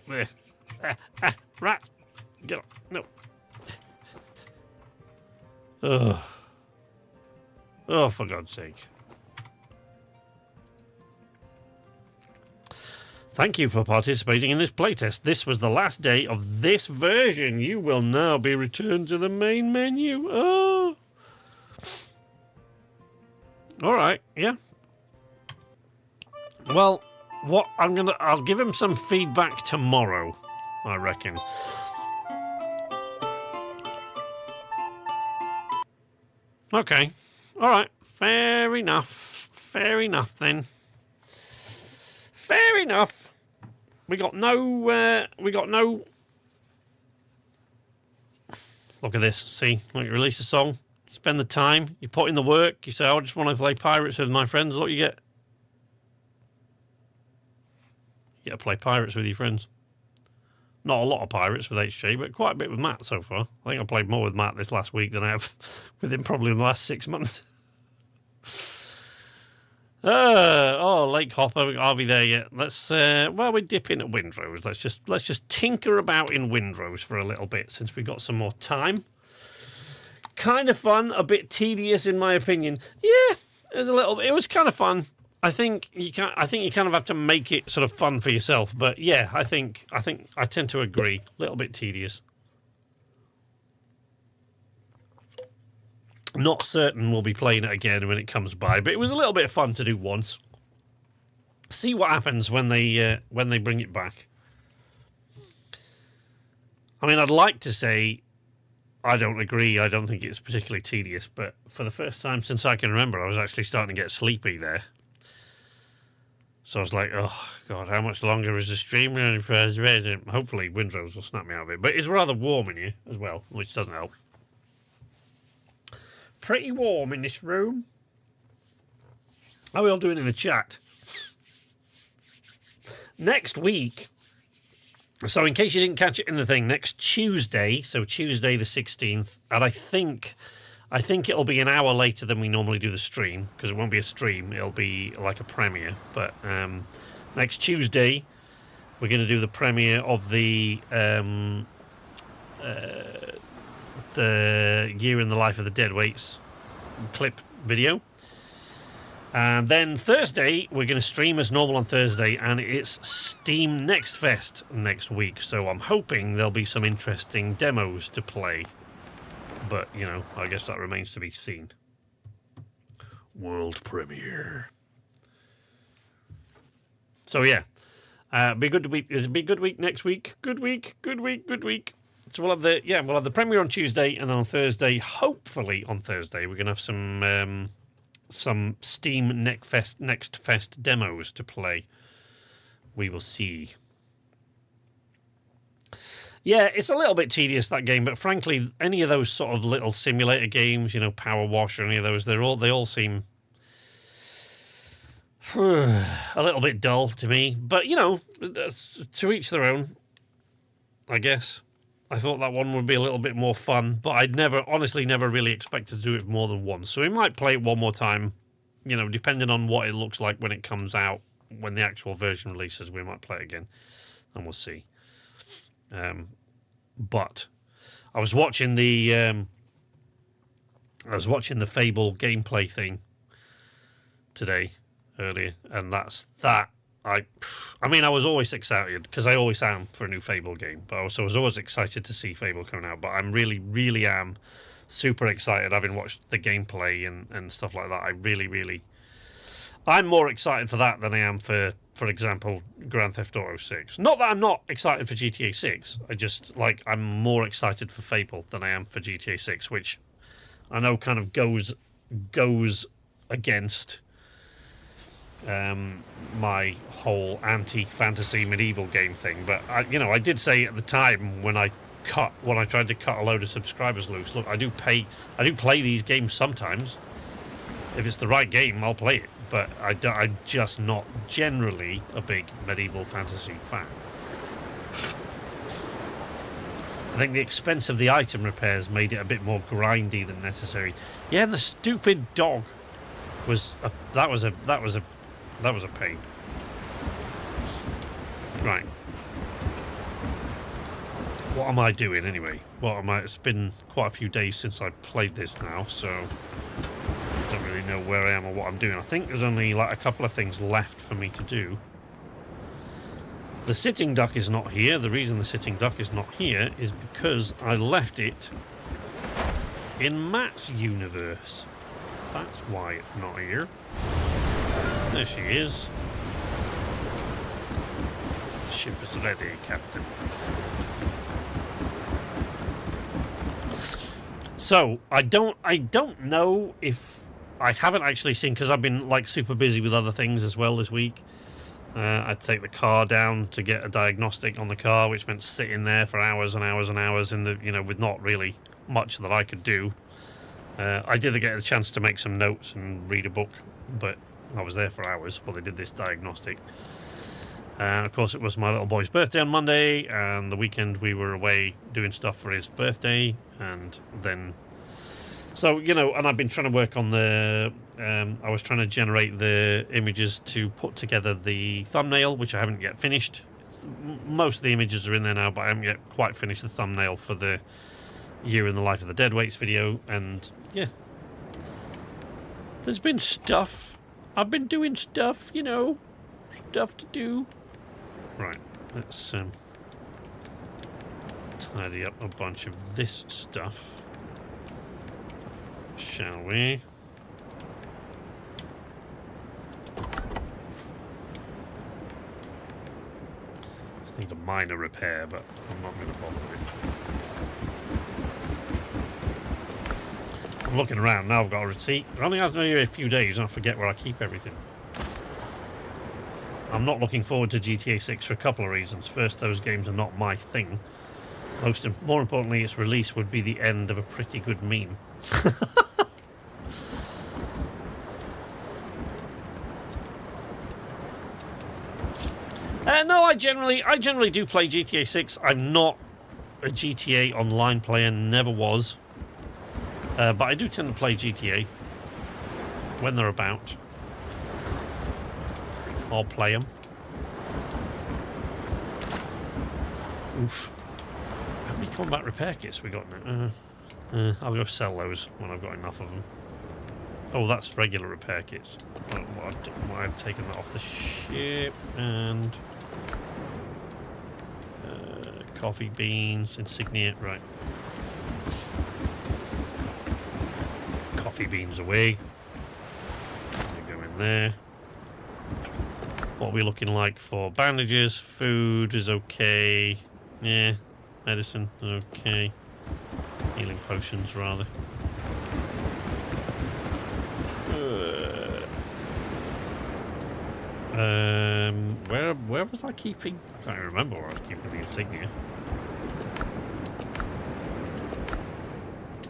There. Rat. Get up. No. Ugh. Oh, for God's sake. Thank you for participating in this playtest. This was the last day of this version. You will now be returned to the main menu. Oh. Alright, yeah. Well, I'll give him some feedback tomorrow, I reckon. Okay. Alright. Fair enough. Fair enough then. Fair enough. We got no... Look at this. See? Like you release a song. You spend the time. You put in the work. You say, I just want to play Pirates with my friends. Look, you get. You get to play Pirates with your friends. Not a lot of Pirates with HJ, but quite a bit with Matt so far. I think I played more with Matt this last week than I have with him probably in the last 6 months. Lake Hopper, are we there yet? Let's well, we're dipping at Windrose. Let's just tinker about in Windrose for a little bit since we've got some more time. Kind of fun, a bit tedious in my opinion. Yeah, it was kind of fun. I think you kind of have to make it sort of fun for yourself, but yeah, I think I tend to agree. A little bit tedious. Not certain we'll be playing it again when it comes by, but it was a little bit of fun to do once. See what happens when they bring it back. I mean, I'd like to say I don't agree. I don't think it's particularly tedious, but for the first time since I can remember, I was actually starting to get sleepy there. So I was like, oh, God, how much longer is the stream running for? Hopefully Windrose will snap me out of it. But it's rather warm in here as well, which doesn't help. Pretty warm in this room. How are we all doing in the chat? Next week, so in case you didn't catch it in the thing, next Tuesday, so Tuesday the 16th, and I think it'll be an hour later than we normally do the stream, because it won't be a stream, it'll be like a premiere. But next Tuesday, we're going to do the premiere of the Year in the Life of the Deadweights clip video. And then Thursday, we're going to stream as normal on Thursday, and it's Steam Next Fest next week. So I'm hoping there'll be some interesting demos to play. But, you know, I guess that remains to be seen. World premiere. So, yeah. Be a good week. It'll be a good week next week. Good week. So we'll have the premiere on Tuesday, and then on Thursday, hopefully on Thursday, we're going to have some Steam Next Fest demos to play. We will see. Yeah, it's a little bit tedious, that game, but frankly, any of those sort of little simulator games, you know, Power Wash or any of those, they all seem a little bit dull to me. But, you know, to each their own, I guess. I thought that one would be a little bit more fun, but I'd honestly never really expected to do it more than once. So we might play it one more time, you know, depending on what it looks like when it comes out, when the actual version releases, we might play it again, and we'll see. But I was watching the Fable gameplay thing today earlier, and I mean, I was always excited, because I always am for a new Fable game, but also I was always excited to see Fable coming out, but I'm really am super excited, having watched the gameplay and stuff like that. I'm more excited for that than I am for example, Grand Theft Auto 6. Not that I'm not excited for GTA 6, I'm more excited for Fable than I am for GTA 6, which I know kind of goes against my whole anti-fantasy medieval game thing, but I did say at the time when I tried to cut a load of subscribers loose, look, I do play these games sometimes. If it's the right game, I'll play it, but I'm just not generally a big medieval fantasy fan. I think the expense of the item repairs made it a bit more grindy than necessary. Yeah, and the stupid dog was a pain. Right. What am I doing anyway? It's been quite a few days since I played this now, so I don't really know where I am or what I'm doing. I think there's only like a couple of things left for me to do. The sitting duck is not here. The reason the sitting duck is not here is because I left it in Matt's universe. That's why it's not here. There she is. Ship is ready, Captain. So I don't know if I haven't actually seen, because I've been like super busy with other things as well this week. I'd take the car down to get a diagnostic on the car, which meant sitting there for hours and hours and hours in the, with not really much that I could do. I did get a chance to make some notes and read a book, but I was there for hours while they did this diagnostic. Of course, it was my little boy's birthday on Monday, and the weekend we were away doing stuff for his birthday, and then... So, and I've been trying to work on I was trying to generate the images to put together the thumbnail, which I haven't yet finished. Most of the images are in there now, but I haven't yet quite finished the thumbnail for the Year in the Life of the Deadweights video, and yeah. There's been stuff. I've been doing stuff, stuff to do. Right, let's tidy up a bunch of this stuff. Shall we? Just need a minor repair, but I'm not going to bother with it. I'm looking around now. I've got a receipt. It only has been here a few days, and I forget where I keep everything. I'm not looking forward to GTA 6 for a couple of reasons. First, those games are not my thing. More importantly, its release would be the end of a pretty good meme. No, I generally do play GTA 6. I'm not a GTA Online player, never was. But I do tend to play GTA when they're about. I'll play them. Oof. How many combat repair kits we got now? I'll go sell those when I've got enough of them. Oh, that's regular repair kits. Oh, well, I've taken that off the ship. And coffee beans, insignia, right. Coffee beans away. They go in there. What are we looking like for bandages? Food is okay. Yeah. Medicine is okay. Healing potions, rather. Where was I keeping? I can't remember where I was keeping the insignia.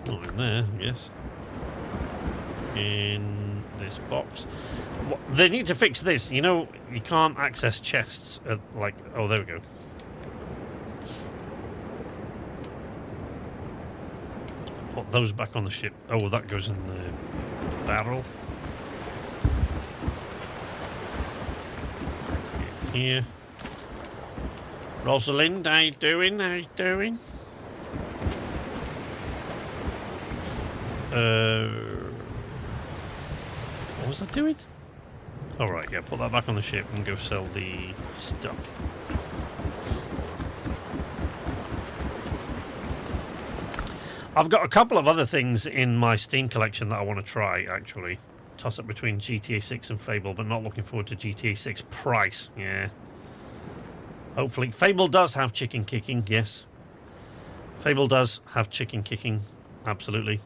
Not in there, I guess. In this box. They need to fix this. You know, you can't access chests at, like... Oh, there we go. Put those back on the ship. Oh, that goes in the barrel. Here. Rosalind, how you doing? How you doing? What was I doing? All right, yeah, put that back on the ship and go sell the stuff. I've got a couple of other things in my Steam collection that I want to try, actually. Toss up between GTA 6 and Fable, but not looking forward to GTA 6 price. Yeah. Hopefully. Fable does have chicken kicking, yes. Fable does have chicken kicking, absolutely.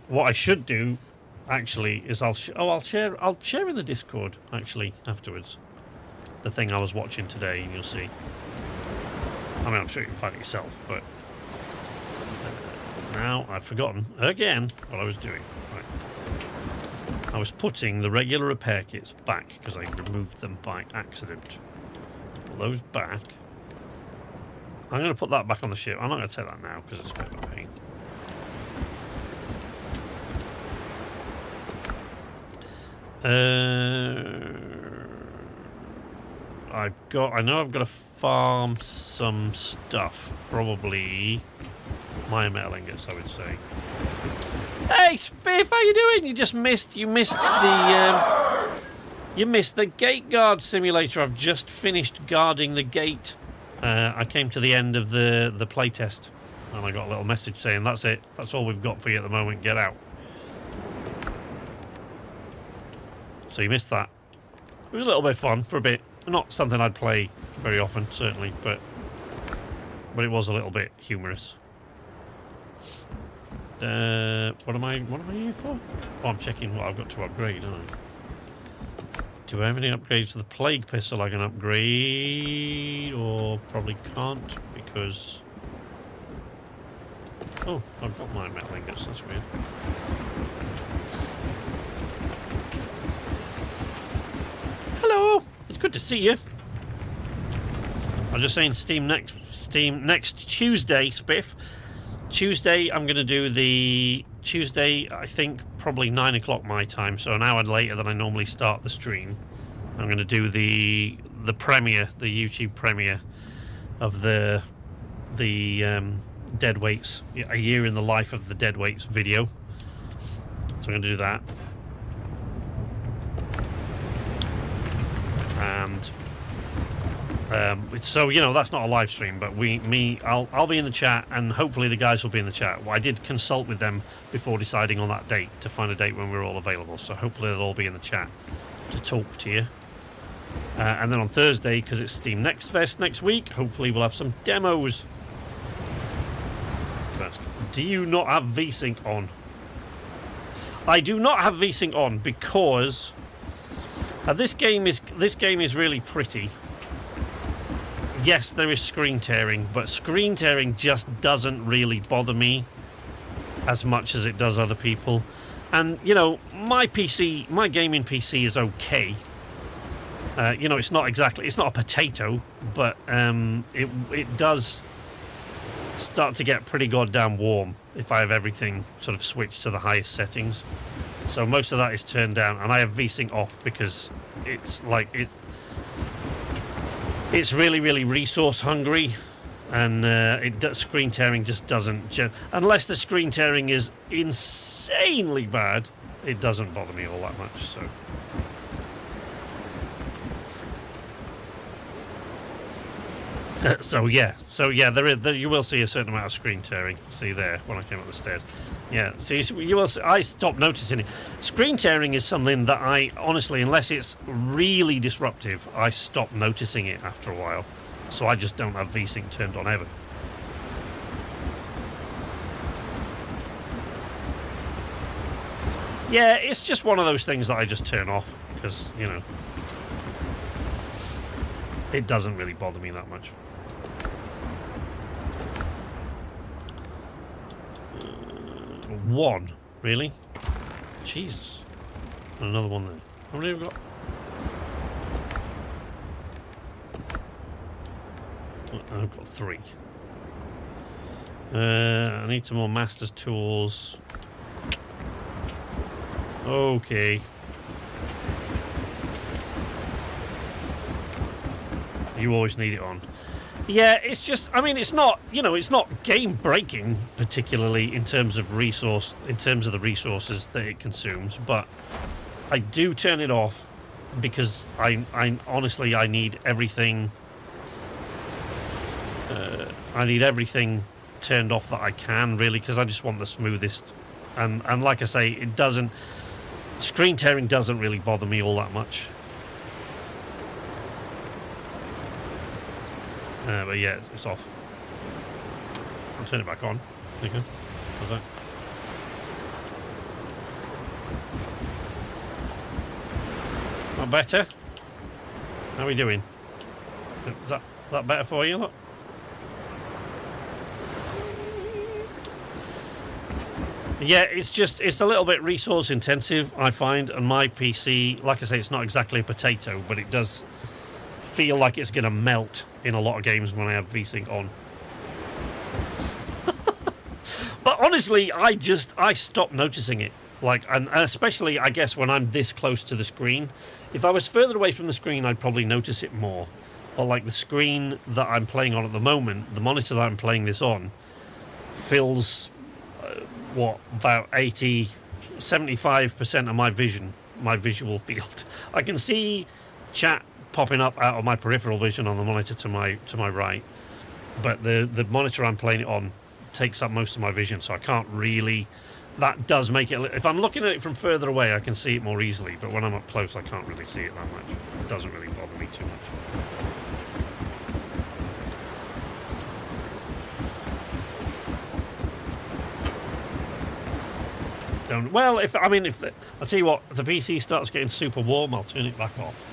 What I should do, actually, is I'll share in the Discord, actually, afterwards. The thing I was watching today, and you'll see. I mean, I'm sure you can find it yourself, but... now I've forgotten, again, what I was doing. Right. I was putting the regular repair kits back because I removed them by accident. Put those back. I'm going to put that back on the ship. I'm not going to take that now because it's a bit of a pain. I know I've got to farm some stuff. Probably my metal ingots, I would say. Hey, Spiff, how you doing? You missed the gate guard simulator. I've just finished guarding the gate. I came to the end of the playtest, and I got a little message saying, that's it. That's all we've got for you at the moment. Get out. So you missed that. It was a little bit fun for a bit. Not something I'd play very often, certainly, but it was a little bit humorous. What am I here for? Oh, I'm checking what I've got to upgrade, aren't I? Do I have any upgrades to the plague pistol I can upgrade? Or probably can't, because... Oh, I've got my metal ingots, that's weird. Hello! It's good to see you. I was just saying Steam next Tuesday, Spiff. Tuesday, I'm going to do the Tuesday, I think probably 9 o'clock my time, so an hour later than I normally start the stream. I'm going to do the premiere, the YouTube premiere of the Deadweights, a year in the life of the Deadweights video. So I'm going to do that. And so, you know, that's not a live stream, but I'll be in the chat, and hopefully the guys will be in the chat. Well, I did consult with them before deciding on that date to find a date when we're all available, so hopefully they'll all be in the chat to talk to you. And then on Thursday, because it's Steam Next Fest next week, hopefully we'll have some demos. Do you not have VSync on? I do not have VSync on because this game is really pretty. Yes, there is screen tearing, but screen tearing just doesn't really bother me as much as it does other people. And, you know, my gaming PC is okay. You know, it's not a potato, but it does start to get pretty goddamn warm if I have everything sort of switched to the highest settings. So most of that is turned down, and I have VSync off because it's like it's really, really resource hungry And screen tearing just doesn't... unless the screen tearing is insanely bad, it doesn't bother me all that much, so... So yeah, you will see a certain amount of screen tearing. See there when I came up the stairs. Yeah, see, you will. I stopped noticing it. Screen tearing is something that I honestly, unless it's really disruptive, I stop noticing it after a while. So I just don't have VSync turned on ever. Yeah, it's just one of those things that I just turn off because, you know, it doesn't really bother me that much. One, really? Jesus. Another one there. How many have we got? I've got 3. I need some more master's tools. Okay. You always need it on. Yeah, it's just, I mean, it's not, you know, it's not game breaking particularly in terms of the resources that it consumes, but I do turn it off because I honestly, I need everything turned off that I can, really, because I just want the smoothest, and like I say, it doesn't, screen tearing doesn't really bother me all that much. But yeah, it's off. I'll turn it back on. There you go. How's that? Not better? How are we doing? Is that better for you? Look. Yeah, it's a little bit resource intensive, I find, and my PC, like I say, it's not exactly a potato, but it does feel like it's going to melt in a lot of games when I have VSync on. But honestly, I stopped noticing it. Like, and especially, I guess, when I'm this close to the screen. If I was further away from the screen, I'd probably notice it more. But like the screen that I'm playing on at the moment, the monitor that I'm playing this on, fills, about 75% of my vision, my visual field. I can see chat popping up out of my peripheral vision on the monitor to my right, but the monitor I'm playing it on takes up most of my vision, so I can't really. That does make it. If I'm looking at it from further away, I can see it more easily, but when I'm up close, I can't really see it that much. It doesn't really bother me too much. Well, I'll tell you what, if the PC starts getting super warm, I'll turn it back off.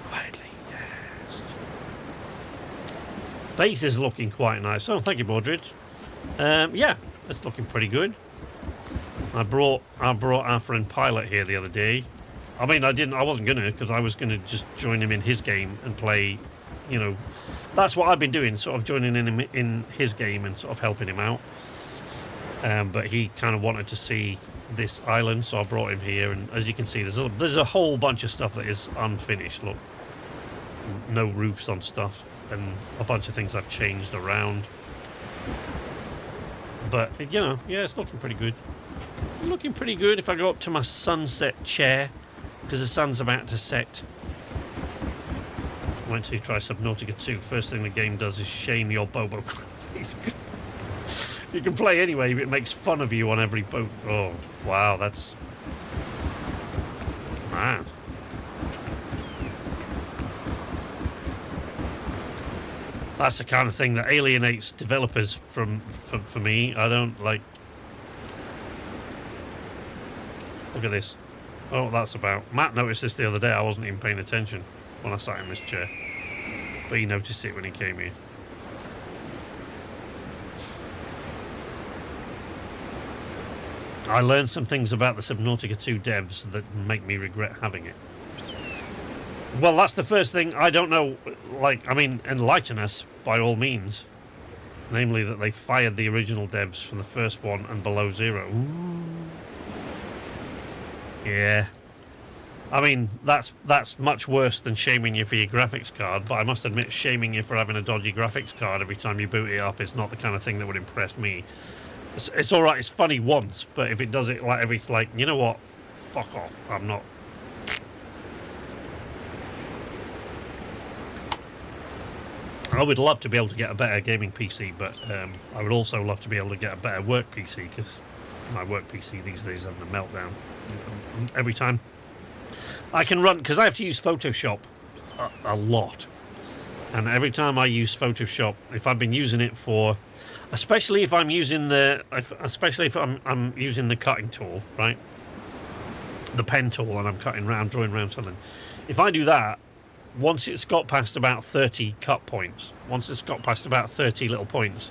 Quietly, yes. Base is looking quite nice. Oh, thank you, Mordred. Yeah, it's looking pretty good. I brought our friend Pilot here the other day. I mean, I wasn't gonna, because I was gonna just join him in his game and play, you know. That's what I've been doing, sort of joining in his game and sort of helping him out. But he kind of wanted to see this island, so I brought him here. And as you can see, there's a whole bunch of stuff that is unfinished. Look, no roofs on stuff, and a bunch of things I've changed around. But you know, yeah, it's looking pretty good. Looking pretty good. If I go up to my sunset chair, because the sun's about to set. Wait till you try Subnautica 2. First thing the game does is shame your Bobo. You can play anyway, but it makes fun of you on every boat. Oh, wow, that's mad. That's the kind of thing that alienates developers for me. I don't like. Look at this. Oh, what that's about. Matt noticed this the other day. I wasn't even paying attention when I sat in this chair, but he noticed it when he came here. I learned some things about the Subnautica 2 devs that make me regret having it. Well, that's the first thing. I don't know, like, I mean, enlighten us by all means. Namely that they fired the original devs from the first one and Below Zero. Ooh. Yeah. I mean, that's much worse than shaming you for your graphics card, but I must admit, shaming you for having a dodgy graphics card every time you boot it up is not the kind of thing that would impress me. It's all right, it's funny once, but if it does it like every, like, you know what? Fuck off. I'm not... I would love to be able to get a better gaming PC, but I would also love to be able to get a better work PC, because my work PC these days is having a meltdown every time. I can run, because I have to use Photoshop a lot, and every time I use Photoshop, if I've been using it for, especially if I'm using the, especially if I'm using the cutting tool, right, the pen tool, and I'm cutting round, drawing around something, if I do that, once it's got past about 30 cut points, once it's got past about 30 little points,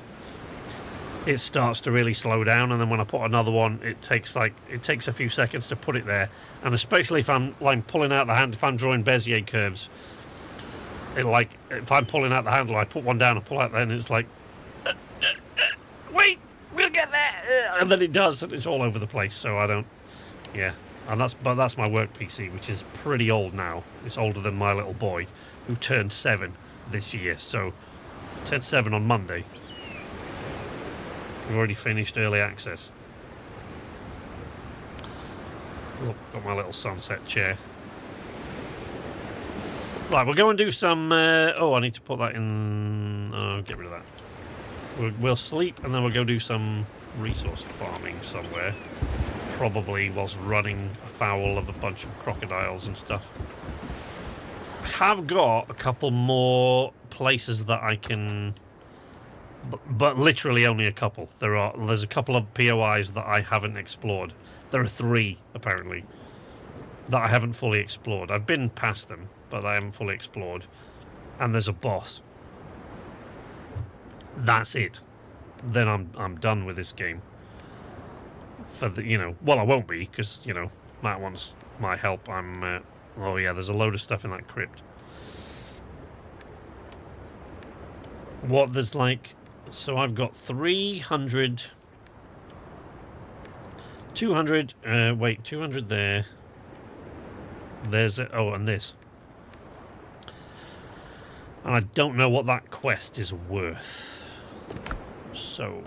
it starts to really slow down, and then when I put another one, it takes a few seconds to put it there. And especially if I'm like pulling out the hand, if I'm drawing Bezier curves, if I'm pulling out the handle, I put one down and pull out, then it's like, wait, we'll get there, and then it does, and it's all over the place. So I don't, yeah. And that's my work PC, which is pretty old now. It's older than my little boy, who turned 7 this year. So, turned 7 on Monday. We've already finished early access. Look, got my little sunset chair. Right, we'll go and do some... oh, I need to put that in... Oh, get rid of that. We'll sleep, and then we'll go do some resource farming somewhere. Probably whilst running afoul of a bunch of crocodiles and stuff. I have got a couple more places that I can... But literally only a couple. There's a couple of POIs that I haven't explored. There are 3, apparently, that I haven't fully explored. I've been past them, but I haven't fully explored. And there's a boss. That's it. Then I'm done with this game. For the, you know, well, I won't be, because, you know, Matt wants my help. Oh yeah, there's a load of stuff in that crypt. What there's like... So I've got 300... 200... wait, 200 there. There's... oh, and this. And I don't know what that quest is worth. So...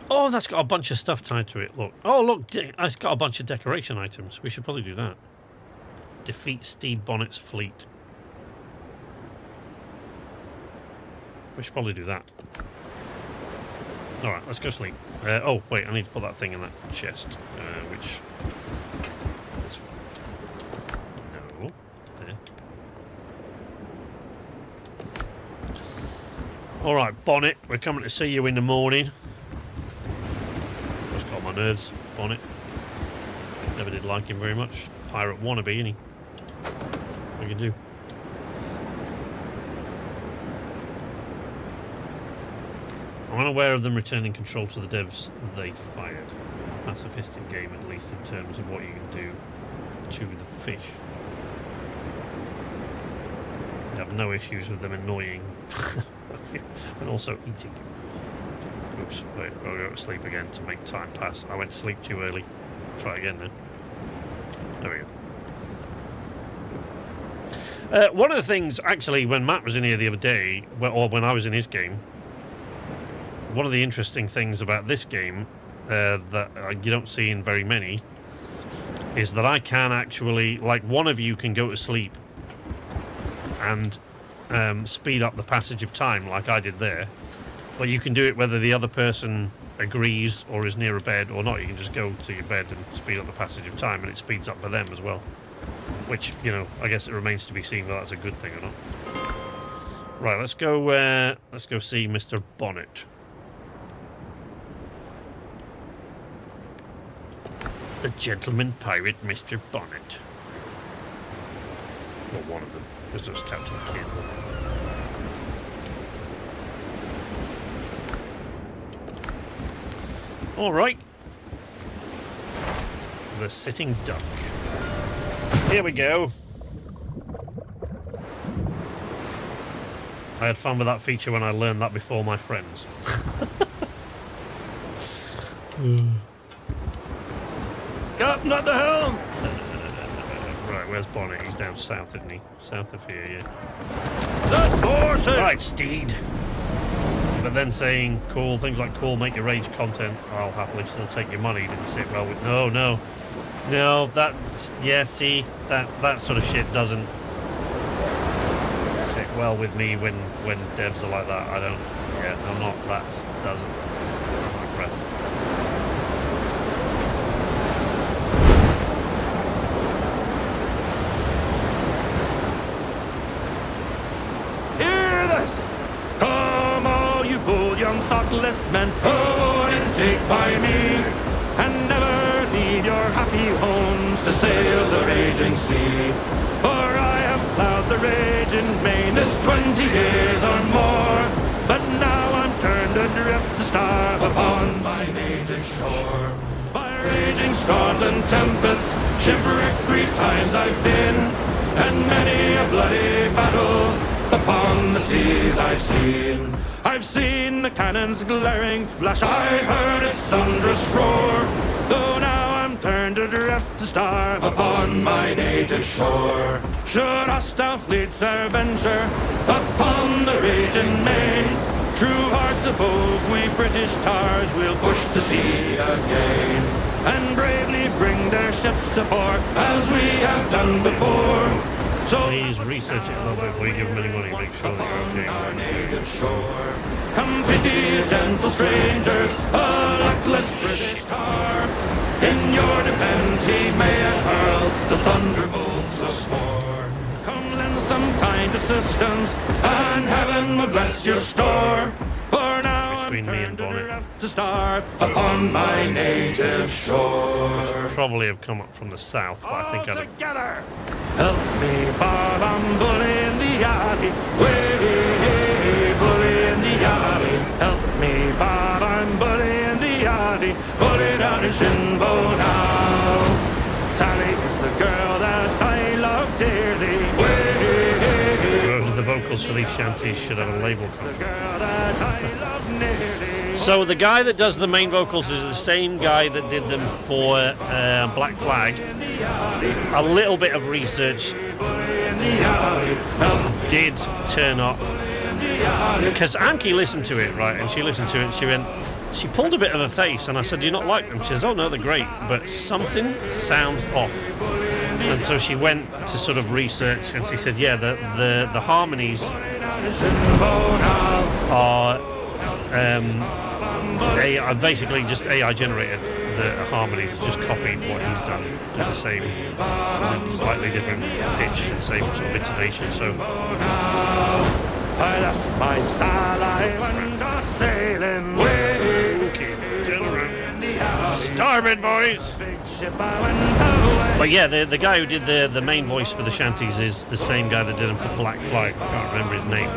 Oh, that's got a bunch of stuff tied to it. Look. Oh, look, it's got a bunch of decoration items. We should probably do that. Defeat Stede Bonnet's fleet. We should probably do that. Alright, let's go sleep. Oh, wait, I need to put that thing in that chest. Which... This one. No. There. Alright, Bonnet, we're coming to see you in the morning. Just got my nerves, Bonnet. Never did like him very much. Pirate wannabe, isn't he? What can you do? I'm unaware of them returning control to the devs they fired. Pacifistic game, at least in terms of what you can do to the fish. I have no issues with them annoying and also eating. Oops, wait, I'll go to sleep again to make time pass. I went to sleep too early. Try again now. There we go. One of the things, actually, when Matt was in here the other day, or when I was in his game, one of the interesting things about this game that you don't see in very many is that I can actually, like, one of you can go to sleep and speed up the passage of time like I did there, but you can do it whether the other person agrees or is near a bed or not. You can just go to your bed and speed up the passage of time, and it speeds up for them as well. Which, you know, I guess it remains to be seen whether that's a good thing or not. Right, let's go see Mr. Bonnet. The gentleman pirate, Mr. Bonnet. Well, one of them. There's just Captain Kidd. Alright. The Sitting Duck. Here we go. I had fun with that feature when I learned that before my friends. Captain at the helm! Right, where's Bonnet? He's down south, isn't he? South of here, yeah. That horse! Right, Steed. But then saying cool things like cool, make your rage content. I'll happily still take your money. Didn't sit well with. No. That's see that sort of shit doesn't sit well with me when devs are like that. I don't. Yeah, I'm not. That doesn't. I'm not impressed. Hear this! Come all you bold young thoughtless men, own and take by me, and never leave your happy homes to sail the raging sea. For I have plowed the raging main this 20 years or more, but now I'm turned adrift to starve upon my native shore. By raging storms and tempests, shipwrecked 3 times I've been, and many a bloody battle upon the seas I've seen. I've seen the cannon's glaring flash, I've heard its thunderous roar, though now I'm turned adrift to starve upon my native shore. Should hostile fleets e'er venture upon the raging main, true hearts of oak, we British tars will push to sea again, and bravely bring their ships to port as we have done before. So please research it a little bit before you give them any money. Make sure that you're okay. Our native shore. Come pity gentle strangers, a luckless British tar. In your defense he may have hurled the thunderbolts of war. Come lend some kind assistance, and heaven will bless your store. For now Between me and Bonnet. to starve upon my native shore. Probably have come up from the south, but I think I'd have... Together, help me, Bob, I'm bully in the alley. Way, bully in the alley. Help me, Bob, I'm bully in the alley. Bully down in Shinbo now. Sally is the girl that I love dearly. The vocals for these shanties should have a label for them. So the guy that does the main vocals is the same guy that did them for Black Flag. A little bit of research did turn up, because Anki listened to it, right, and she listened to it and she pulled a bit of a face, and I said, do you not like them? She says, oh no, they're great, but something sounds off. And so she went to sort of research, and she said, yeah, the harmonies are AI, basically just AI generated. The harmonies just copied what he's done, do the same, slightly different pitch and same sort of intonation. So I left my sail, I went a sailing away. Okay, turn around. Starboard, boys! But yeah, the guy who did the main voice for the shanties is the same guy that did them for Black Flag. I can't remember his name.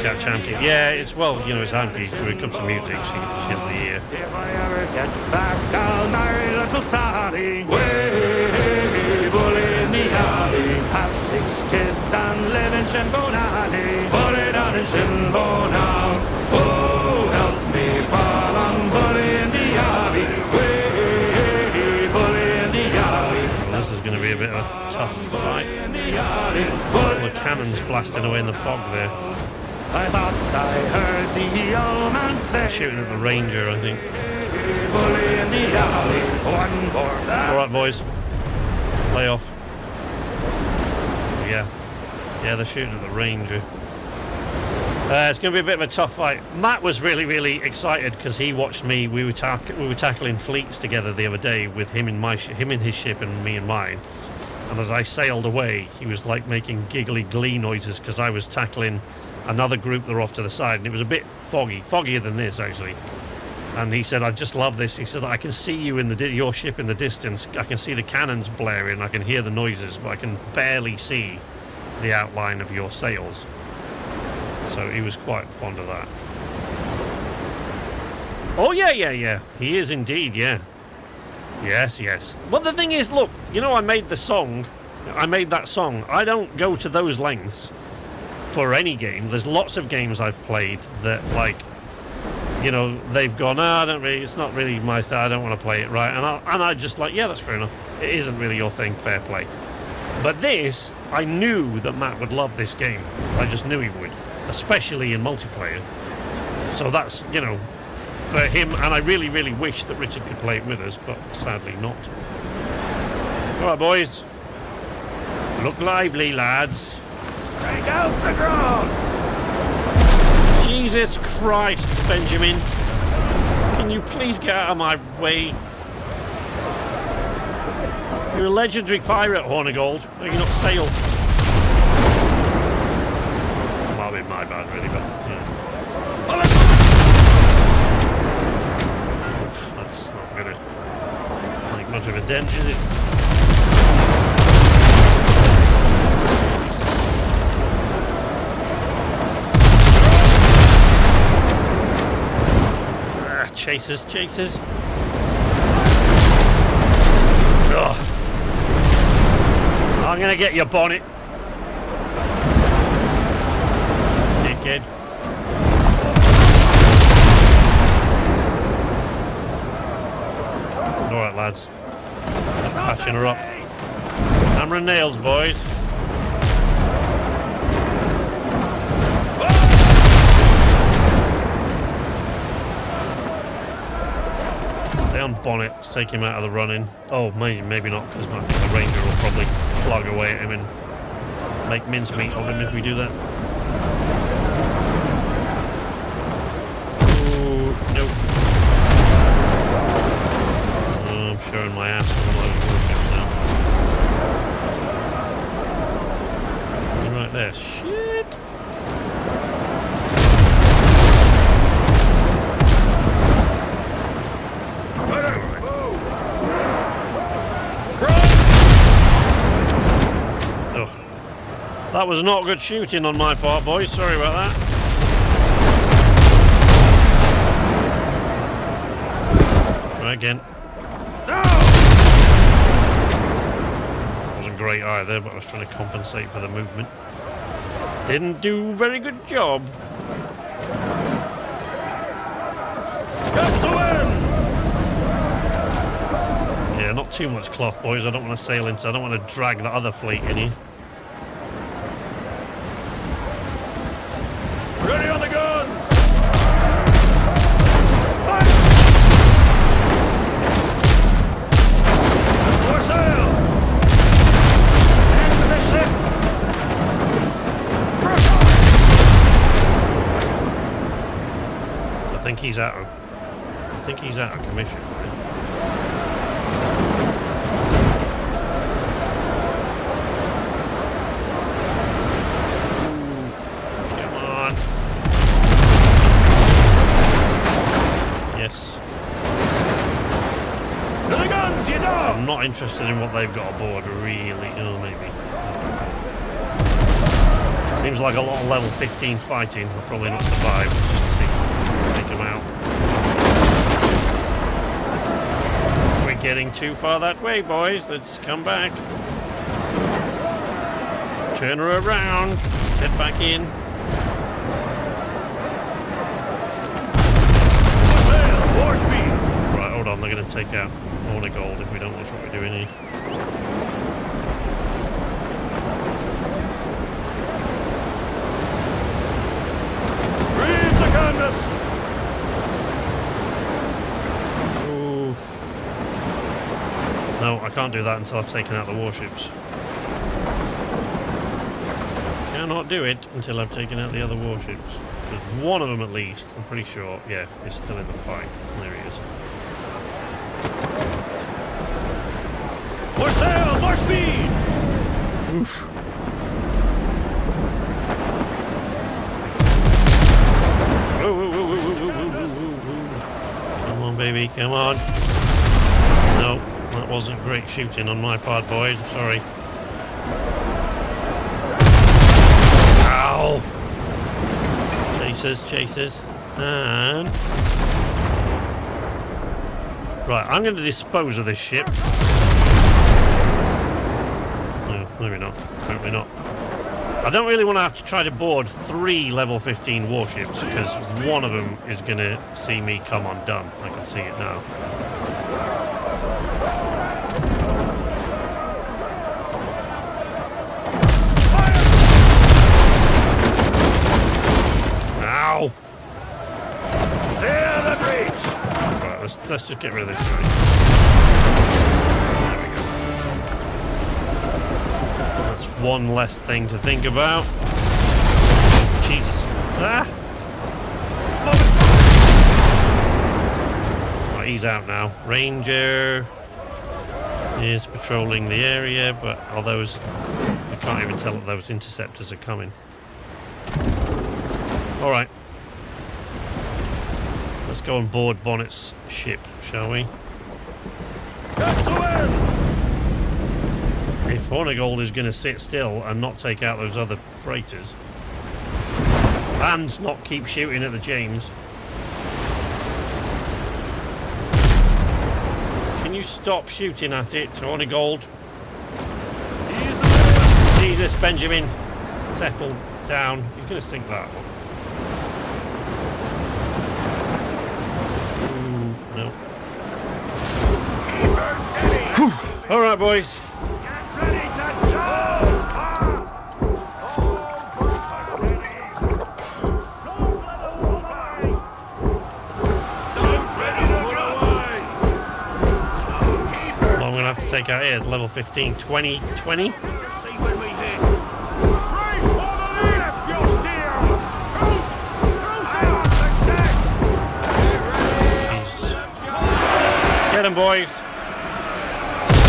Catch Anki. Yeah, it's, well, you know, it's Anki, so when it comes to music, she has the ear. If I ever get back, I'll marry little Sally. Way, bully in the alley. Have 6 kids and live in Shinbone Alley. Bully down in Shinbone now. Oh, help me, Bob, I'm bully in the alley. Way, bully in the alley. Well, this is going to be a bit of a tough fight. All the cannons blasting away in the fog there. I thought I heard the old man say, shooting at the Ranger, I think. Bully in the alley, one more back. Alright, boys. Lay off. Yeah, they're shooting at the Ranger. It's going to be a bit of a tough fight. Matt was really excited because he watched me. We were tackling fleets together the other day with him in his ship and me in mine. And as I sailed away, he was like making giggly glee noises because I was tackling another group that were off to the side, and it was a bit foggier than this actually. And he said, I just love this. He said, I can see you in your ship in the distance. I can see the cannons blaring. I can hear the noises, but I can barely see the outline of your sails. So he was quite fond of that. Oh yeah. He is indeed, yeah. Yes. But the thing is, look, you know, I made that song. I don't go to those lengths for any game. There's lots of games I've played that, like, you know, they've gone, it's not really my thing, I don't want to play it, right? And I just like, yeah, that's fair enough. It isn't really your thing, fair play. But this, I knew that Matt would love this game. I just knew he would, especially in multiplayer. So that's, you know, for him, and I really, really wish that Richard could play it with us, but sadly not. All right, boys. Look lively, lads. Take out the ground! Jesus Christ, Benjamin. Can you please get out of my way? You're a legendary pirate, Hornigold. Are you not sail? Might have been my bad, really, but yeah. That's not gonna make much of a dent, is it? Chasers. Ugh. I'm gonna get your bonnet. Dickhead. Alright, lads. Just patching her up. Hammer and nails, boys. On bonnet, let's take him out of the running. Oh, maybe not, because I think the ranger will probably plug away at him and make mincemeat of him if we do that. Oh, nope. Oh, I'm showing my ass on all those warships now. Right there. Shit! That was not good shooting on my part, boys. Sorry about that. Try again. No! Wasn't great either, but I was trying to compensate for the movement. Didn't do a very good job. Catch the wind! Yeah, not too much cloth, boys. I don't want to sail into. I don't want to drag the other fleet in here. Ready on the guns! For sail! Into the ship! I think he's out of commission. I'm not interested in what they've got aboard, really. Oh, maybe. Seems like a lot of level 15 fighting. We'll probably not survive. Just take them out. We're getting too far that way, boys. Let's come back. Turn her around. Get back in. War speed! Right, hold on. They're going to take out all the gold if we don't watch what we're doing here. Read the canvas! Ooh. No, I can't do that until I've taken out the warships. Cannot do it until I've taken out the other warships. There's one of them at least, I'm pretty sure. Yeah, he's still in the fight. There he is. More sail! More speed! Oof. Come on, baby, come on. No, that wasn't great shooting on my part, boys. Sorry. Ow! Chasers. And... Right, I'm going to dispose of this ship. No, maybe not. Apparently not. I don't really want to have to try to board 3 level 15 warships because one of them is going to see me come undone. I can see it now. Ow! Clear the breach! Right, let's just get rid of this guy. That's one less thing to think about. Jesus. Ah! Right, he's out now. Ranger is patrolling the area, but are those... I can't even tell that those interceptors are coming. Alright. Let's go on board Bonnet's ship, shall we? If Hornigold is going to sit still and not take out those other freighters, and not keep shooting at the James, can you stop shooting at it, Hornigold? Jesus, Benjamin, settle down. He's going to sink that one. No. All right, boys. Well, I'm going to have to take out here. It's level 15, 20, 20. Get him, boys.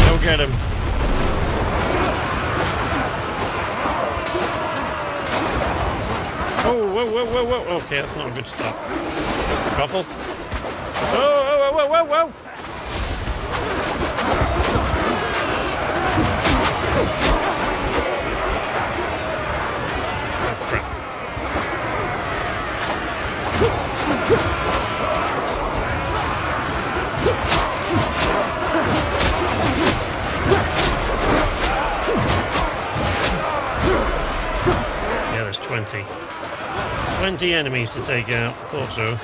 Go get him. Oh, whoa, whoa, whoa, whoa. Okay, that's not a good start. Couple. Oh, whoa, whoa, whoa, whoa. Oh, crap. Yeah, there's 20. 20 enemies to take out. Thought so.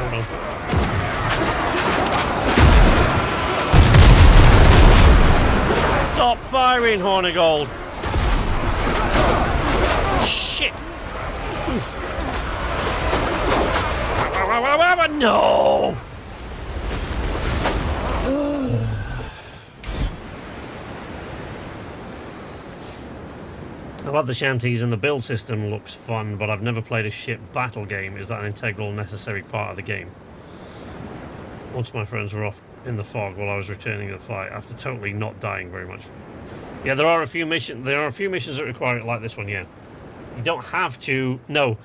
Hold on. Stop firing, Hornigold. Shit. No. I love the shanties and the build system looks fun, but I've never played a ship battle game. Is that an integral, necessary part of the game? Once my friends were off in the fog while I was returning the fight, after totally not dying very much. Yeah, there are a few missions that require it, like this one. Yeah, you don't have to. No,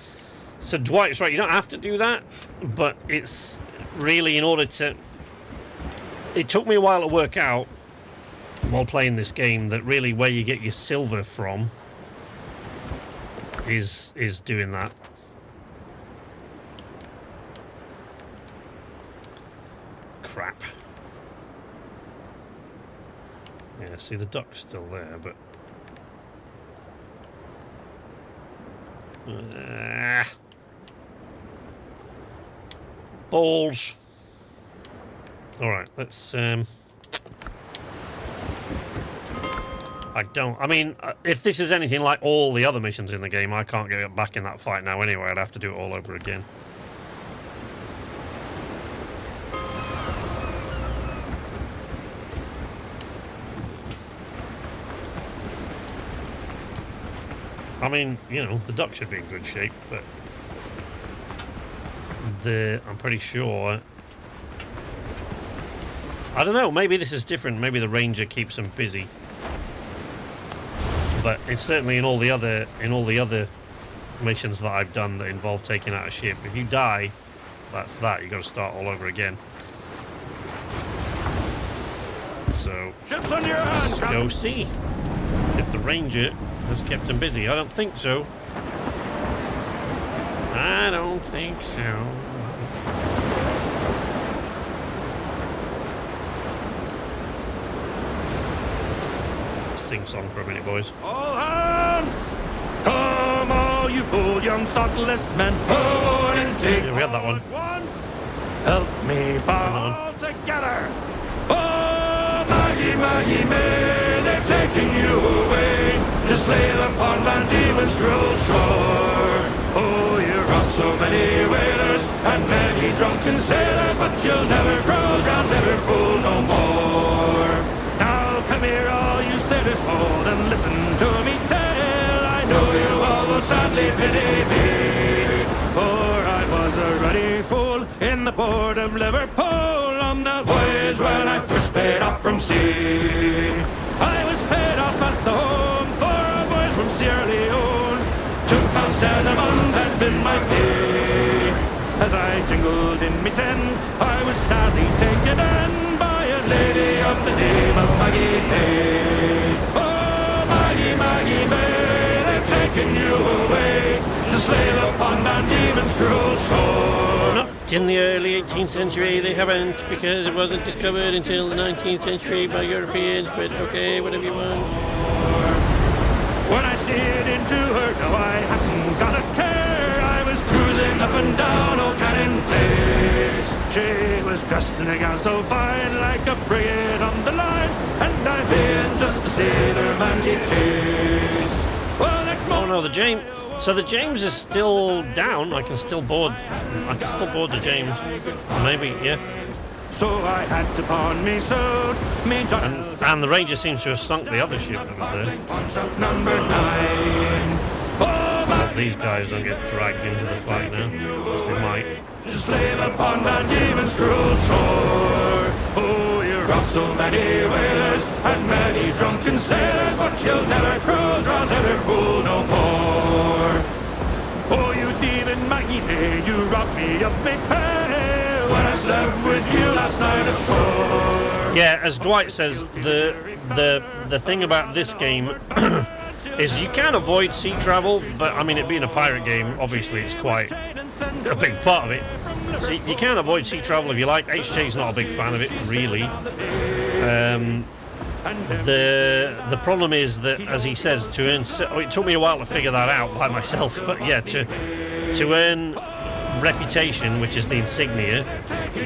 so Dwight's right. You don't have to do that, but it's really in order to. It took me a while to work out while playing this game that really where you get your silver from is doing that. Crap. Yeah, see the duck's still there, but balls. All right, let's I mean, if this is anything like all the other missions in the game, I can't get back in that fight now anyway. I'd have to do it all over again. I mean, you know, the duck should be in good shape, but I'm pretty sure. I don't know, maybe this is different. Maybe the ranger keeps them busy. But it's certainly in all the other missions that I've done that involve taking out a ship. If you die, that's that. You got to start all over again. So ships on your hands. Let's go see if the ranger has kept them busy. I don't think so. I don't think so. sing-song for a minute, boys. All hands! Come, all you bold, young, thoughtless men, forward and take Yeah, we had that one. Help me bow together. Oh, Maggie, Maggie May, they're taking you away to slay the pond demons cruel shore. Oh, you're off so many whalers and many drunken sailors, but you'll never cruise round Liverpool no more. Now come here, all you sailors bold, and listen to me tell. I know you all will sadly pity me, for I was a ruddy fool in the port of Liverpool on the voyage when I first paid off from sea. I was paid off at the home for a voyage from Sierra Leone. £2.10 a month had been my pay. As I jingled in me tent, I was sadly taken in by a lady of the name of Maggie May. Oh, Maggie, Maggie May, they've taken you away to slay the pond and demons cruel shore. Not in the early 18th century, they haven't, because it wasn't discovered until the 19th century by Europeans, but okay, whatever you want. When I steered into her, no, I hadn't got a care. I was cruising up and down Old Cannon Place. She was dressed in a gown so fine, like a frigate on the line, and I being just a sailor man you chase. Well, next Oh no, the James. So the James is still down. I can still board the James. Maybe, yeah. So I had to pawn me sword, me and the Ranger seems to have sunk the other ship that was there. number 9. Hope these guys don't get dragged into the fight now. Yes, they might. To slay the pond and demons cruel shore. Oh, you're off so many whalers and many drunken sailors, but you'll never cruise round Liverpool no more. Oh, you thieving Maggie May, you robbed me of me pay when I slept with you last night ashore. Yeah, as Dwight says, the thing about this game is you can avoid sea travel, but I mean, it being a pirate game, obviously it's quite a big part of it. So you can avoid sea travel if you like. HJ's not a big fan of it, really. The problem is that, as he says, to earn... it took me a while to figure that out by myself, but yeah, to earn reputation, which is the insignia,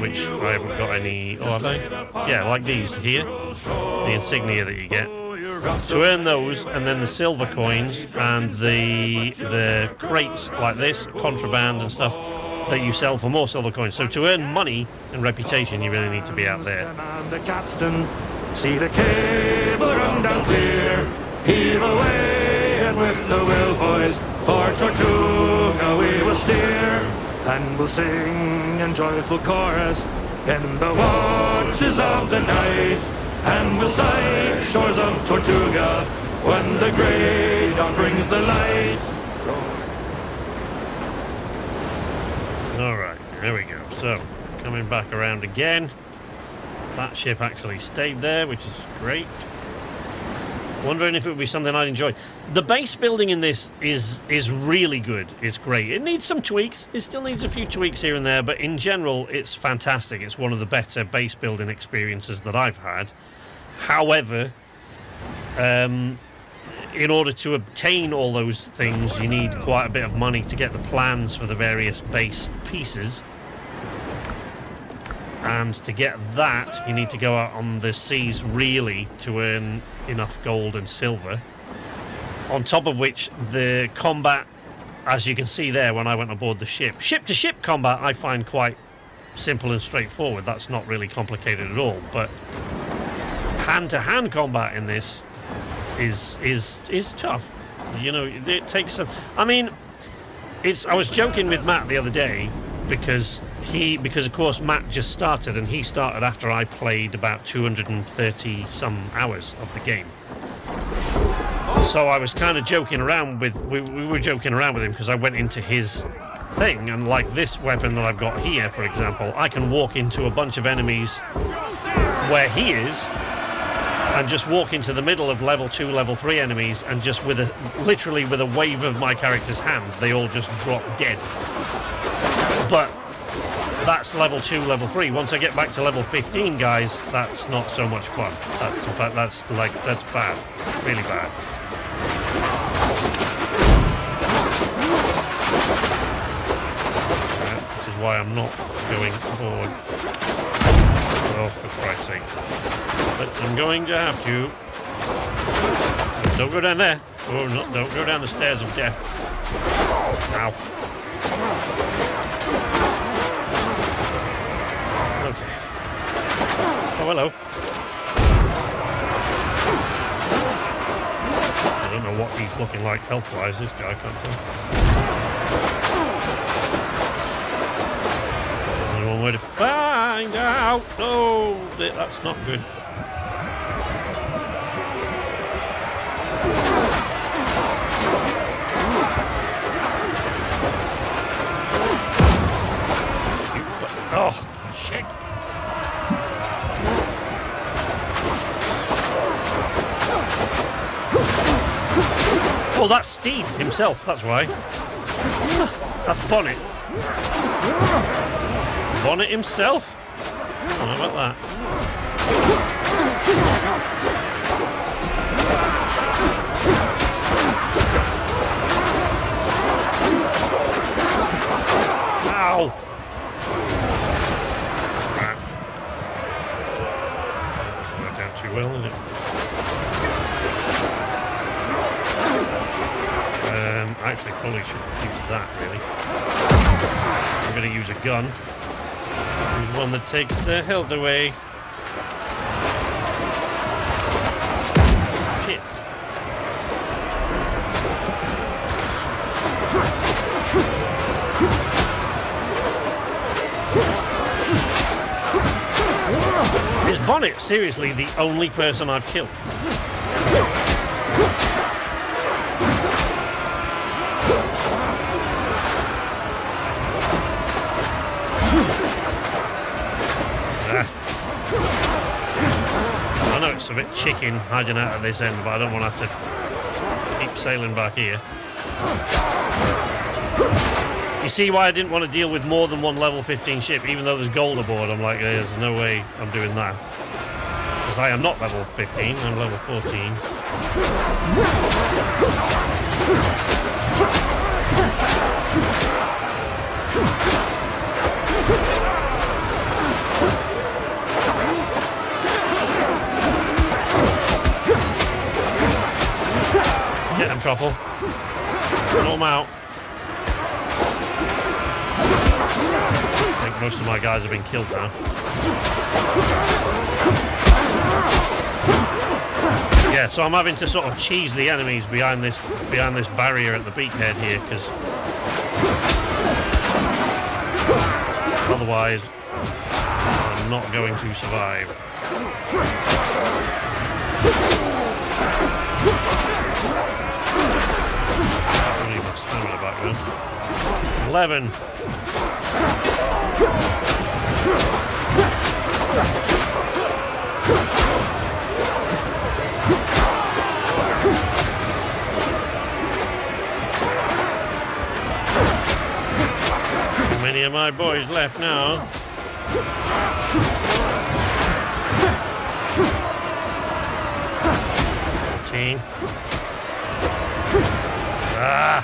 which I haven't got any... Oh, have I? Yeah, like these here. The insignia that you get. To earn those, and then the silver coins, and the crates like this, contraband and stuff, that you sell for more silver coins. So to earn money and reputation, you really need to be out there. The capstan, see the cable run down clear, heave away, and with the will, boys, for Tortuga we will steer, and we'll sing in joyful chorus in the watches of the night, and we'll sight shores of Tortuga when the grey dawn brings the light. Alright, there we go. So, coming back around again. That ship actually stayed there, which is great. Wondering if it would be something I'd enjoy. The base building in this is really good. It's great. It needs some tweaks. It still needs a few tweaks here and there, but in general, it's fantastic. It's one of the better base building experiences that I've had. However, in order to obtain all those things, you need quite a bit of money to get the plans for the various base pieces. And to get that, you need to go out on the seas really to earn enough gold and silver. On top of which, the combat, as you can see there when I went aboard the ship, ship-to-ship combat I find quite simple and straightforward. That's not really complicated at all. But hand-to-hand combat in this is tough. You know, it takes some... I mean, I was joking with Matt the other day because of course Matt just started, and he started after I played about 230 some hours of the game. So I was kind of joking around with we were joking around with him because I went into his thing, and like this weapon that I've got here, for example, I can walk into a bunch of enemies where he is and just walk into the middle of level 2, level 3 enemies, and just literally with a wave of my character's hand, they all just drop dead. But that's level 2, level 3. Once I get back to level 15, guys, that's not so much fun. That's, in fact, that's bad. Really bad. Right, this is why I'm not going forward. Oh, for Christ's sake. But I'm going to have to... Don't go down there. Oh, no, don't go down the stairs of death. Ow. Okay. Oh, hello. I don't know what he's looking like health-wise, this guy, I can't tell. There's only one way to find out. Oh, that's not good. Oh, shit. Oh, that's Steve himself, that's why. That's Bonnet. Bonnet himself? How about that? Ow! Well, is it? Actually, probably should use that, really. I'm going to use a gun. Use one that takes the health away. Shit. Is Bonnet seriously the only person I've killed? I know it's a bit chicken hiding out at this end, but I don't want to have to keep sailing back here. You see why I didn't want to deal with more than one level 15 ship, even though there's gold aboard. I'm like, there's no way I'm doing that. Because I am not level 15, I'm level 14. Get him, Truffle. Throw him out. I think most of my guys have been killed now. Yeah, so I'm having to sort of cheese the enemies behind this barrier at the beakhead here, because otherwise I'm not going to survive. I need my stamina back then. 11. How many of my boys left now? 14. Ah!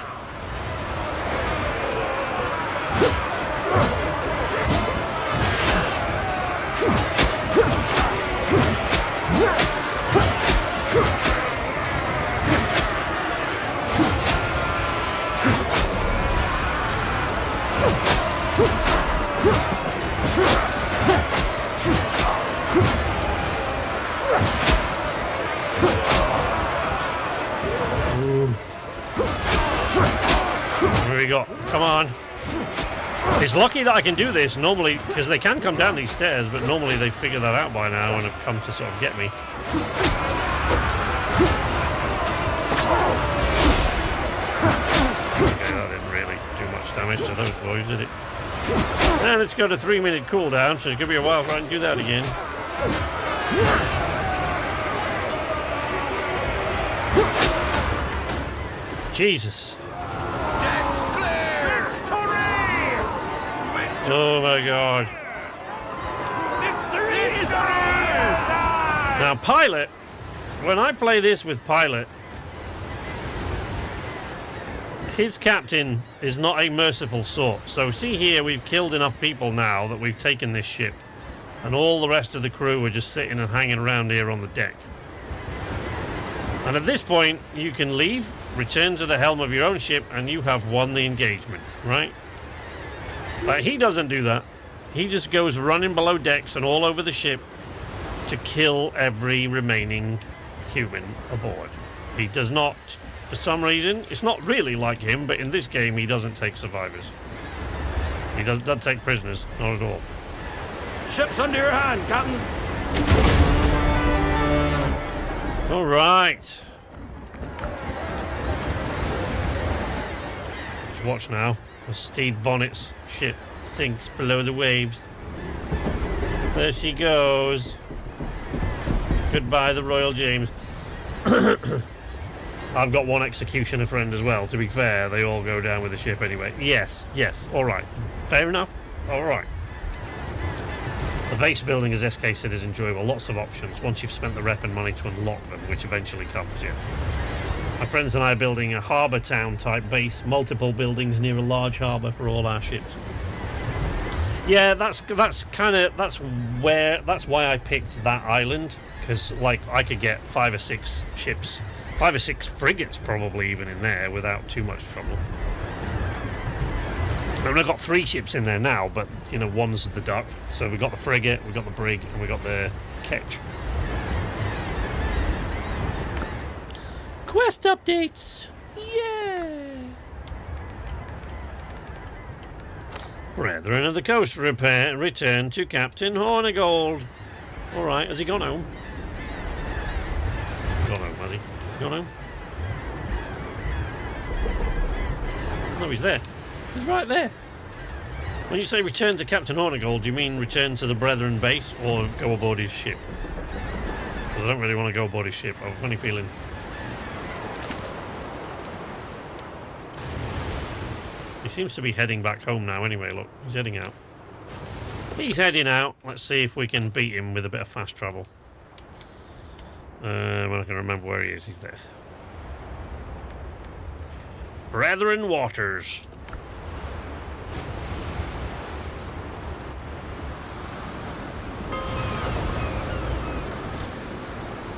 What have we got? Come on. It's lucky that I can do this normally, because they can come down these stairs, but normally they figure that out by now and have come to sort of get me. Okay, that didn't really do much damage to those boys, did it? Now let's go to 3-minute cooldown, so it's going to be a while for I can do that again. Jesus. Oh my god. Victory is ours! Now, Pilot, when I play this with Pilot, his captain is not a merciful sort. So see here, we've killed enough people now that we've taken this ship. And all the rest of the crew are just sitting and hanging around here on the deck. And at this point, you can leave, return to the helm of your own ship, and you have won the engagement, right? But he doesn't do that. He just goes running below decks and all over the ship to kill every remaining human aboard. He does not, for some reason, it's not really like him, but in this game he doesn't take survivors. He doesn't take prisoners, not at all. Ship's under your hand, Captain. All right. Just watch now. The Stede Bonnet's ship sinks below the waves. There she goes. Goodbye, the Royal James. I've got one executioner friend as well. To be fair, they all go down with the ship anyway. Yes, all right. Fair enough. All right. The base building, as SK said, is enjoyable. Lots of options once you've spent the rep and money to unlock them, which eventually comes, yeah. My friends and I are building a harbour town type base, multiple buildings near a large harbour for all our ships. Yeah, that's why I picked that island, because like I could get 5 or 6 ships, 5 or 6 frigates probably even in there without too much trouble. I mean, I've got 3 ships in there now, but, you know, one's the Duck. So we've got the frigate, we've got the brig, and we've got the ketch. Quest updates! Yeah! Brethren of the Coast return to Captain Hornigold. Alright, has he gone home? Gone home, has he? Gone home? No, he's there. He's right there. When you say return to Captain Hornigold, do you mean return to the Brethren base or go aboard his ship? Because I don't really want to go aboard his ship. I have a funny feeling. He seems to be heading back home now anyway, look. He's heading out. He's heading out. Let's see if we can beat him with a bit of fast travel. I'm not going to remember where he is. He's there. Brethren Waters.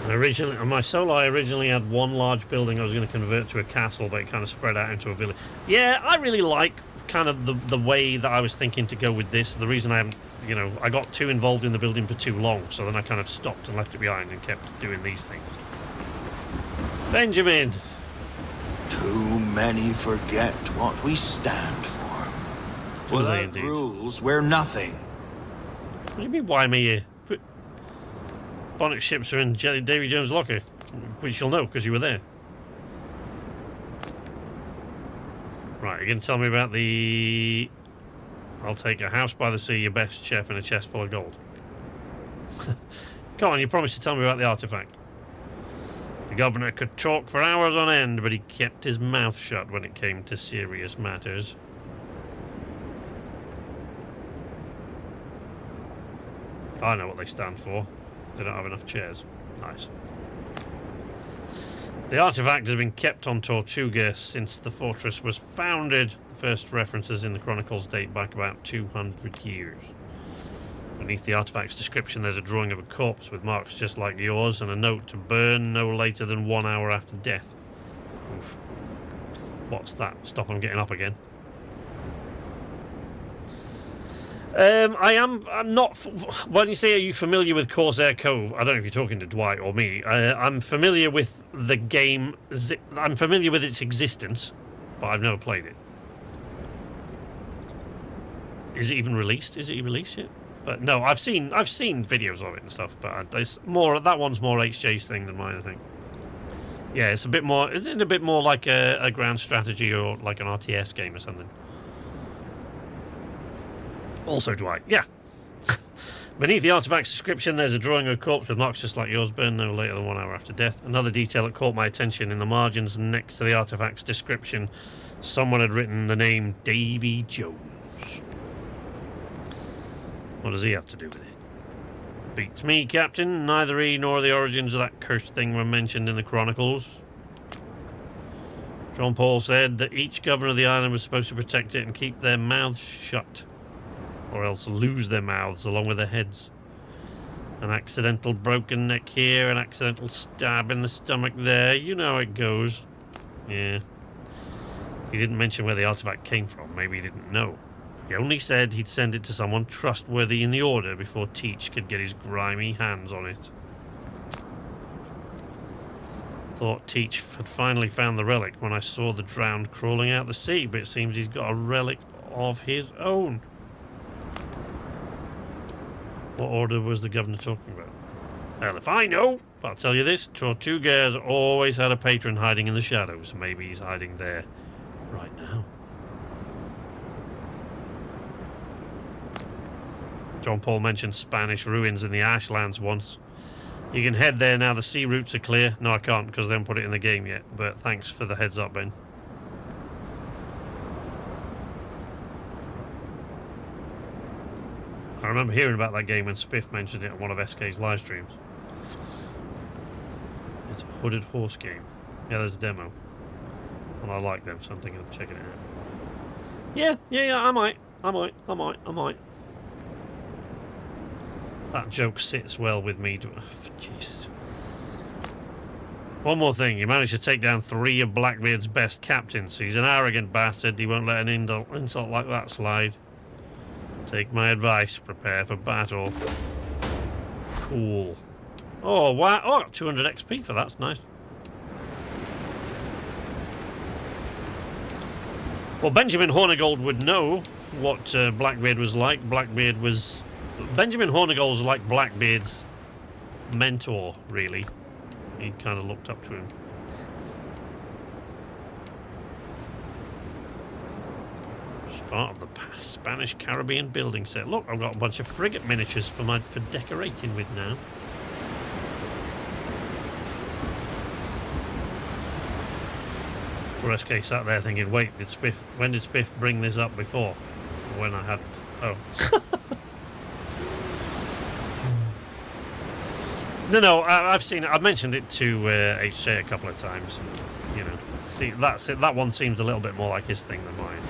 Originally, on my solo, I originally had one large building I was going to convert to a castle, but it kind of spread out into a village. Yeah, I really like kind of the way that I was thinking to go with this. The reason I haven't, you know, I got too involved in the building for too long, so then I kind of stopped and left it behind and kept doing these things. Benjamin. Too many forget what we stand for. Without rules, we're nothing. What do you mean, why me? Bonnet ships are in Davy Jones' locker, which you'll know because you were there. Right, you're going to tell me about the... I'll take a house by the sea, your best chef, and a chest full of gold. Come on, you promised to tell me about the artifact. The governor could talk for hours on end, but he kept his mouth shut when it came to serious matters. I know what they stand for. They don't have enough chairs. Nice. The artifact has been kept on Tortuga since the fortress was founded. The first references in the chronicles date back about 200 years. Beneath the artifact's description there's a drawing of a corpse with marks just like yours and a note to burn no later than 1 hour after death. Oof. What's that? Stop them getting up again. I'm not. When you say, are you familiar with Corsair Cove? I don't know if you're talking to Dwight or me. I'm familiar with the game. I'm familiar with its existence, but I've never played it. Is it even released? Is it released yet? But no, I've seen videos of it and stuff. But there's more. That one's more HJ's thing than mine, I think. Yeah, it's a bit more. Isn't it a bit more like a grand strategy or like an RTS game or something? Also Dwight, yeah. Beneath the artifact's description, there's a drawing of a corpse with marks just like yours, burned no later than 1 hour after death. Another detail that caught my attention in the margins next to the artifact's description, someone had written the name Davy Jones. What does he have to do with it? Beats me, Captain. Neither he nor the origins of that cursed thing were mentioned in the chronicles. John Paul said that each governor of the island was supposed to protect it and keep their mouths shut, or else lose their mouths along with their heads. An accidental broken neck here, an accidental stab in the stomach there. You know how it goes. Yeah. He didn't mention where the artifact came from. Maybe he didn't know. He only said he'd send it to someone trustworthy in the Order before Teach could get his grimy hands on it. Thought Teach had finally found the relic when I saw the drowned crawling out the sea, but it seems he's got a relic of his own. What order was the governor talking about? Well, if I know, I'll tell you this. Tortuga's always had a patron hiding in the shadows. Maybe he's hiding there right now. John Paul mentioned Spanish ruins in the Ashlands once. You can head there now the sea routes are clear. No, I can't because they haven't put it in the game yet. But thanks for the heads up, Ben. I remember hearing about that game when Spiff mentioned it on one of SK's live streams. It's a hooded horse game. Yeah, there's a demo. And I like them, so I'm thinking of checking it out. Yeah, I might. That joke sits well with me. Jesus. One more thing. You managed to take down 3 of Blackbeard's best captains. He's an arrogant bastard. He won't let an insult like that slide. Take my advice. Prepare for battle. Cool. Oh, wow. Oh, I got 200 XP for that. That's nice. Well, Benjamin Hornigold would know what Blackbeard was like. Benjamin Hornigold's like Blackbeard's mentor, really. He kind of looked up to him. It's part of the Spanish Caribbean building set. Look, I've got a bunch of frigate miniatures for decorating with now. Poor SK sat there thinking, wait, when did Spiff bring this up before? When I had... Oh. No, I've seen it. I've mentioned it to HJ a couple of times. And, you know, see, that's it. That one seems a little bit more like his thing than mine.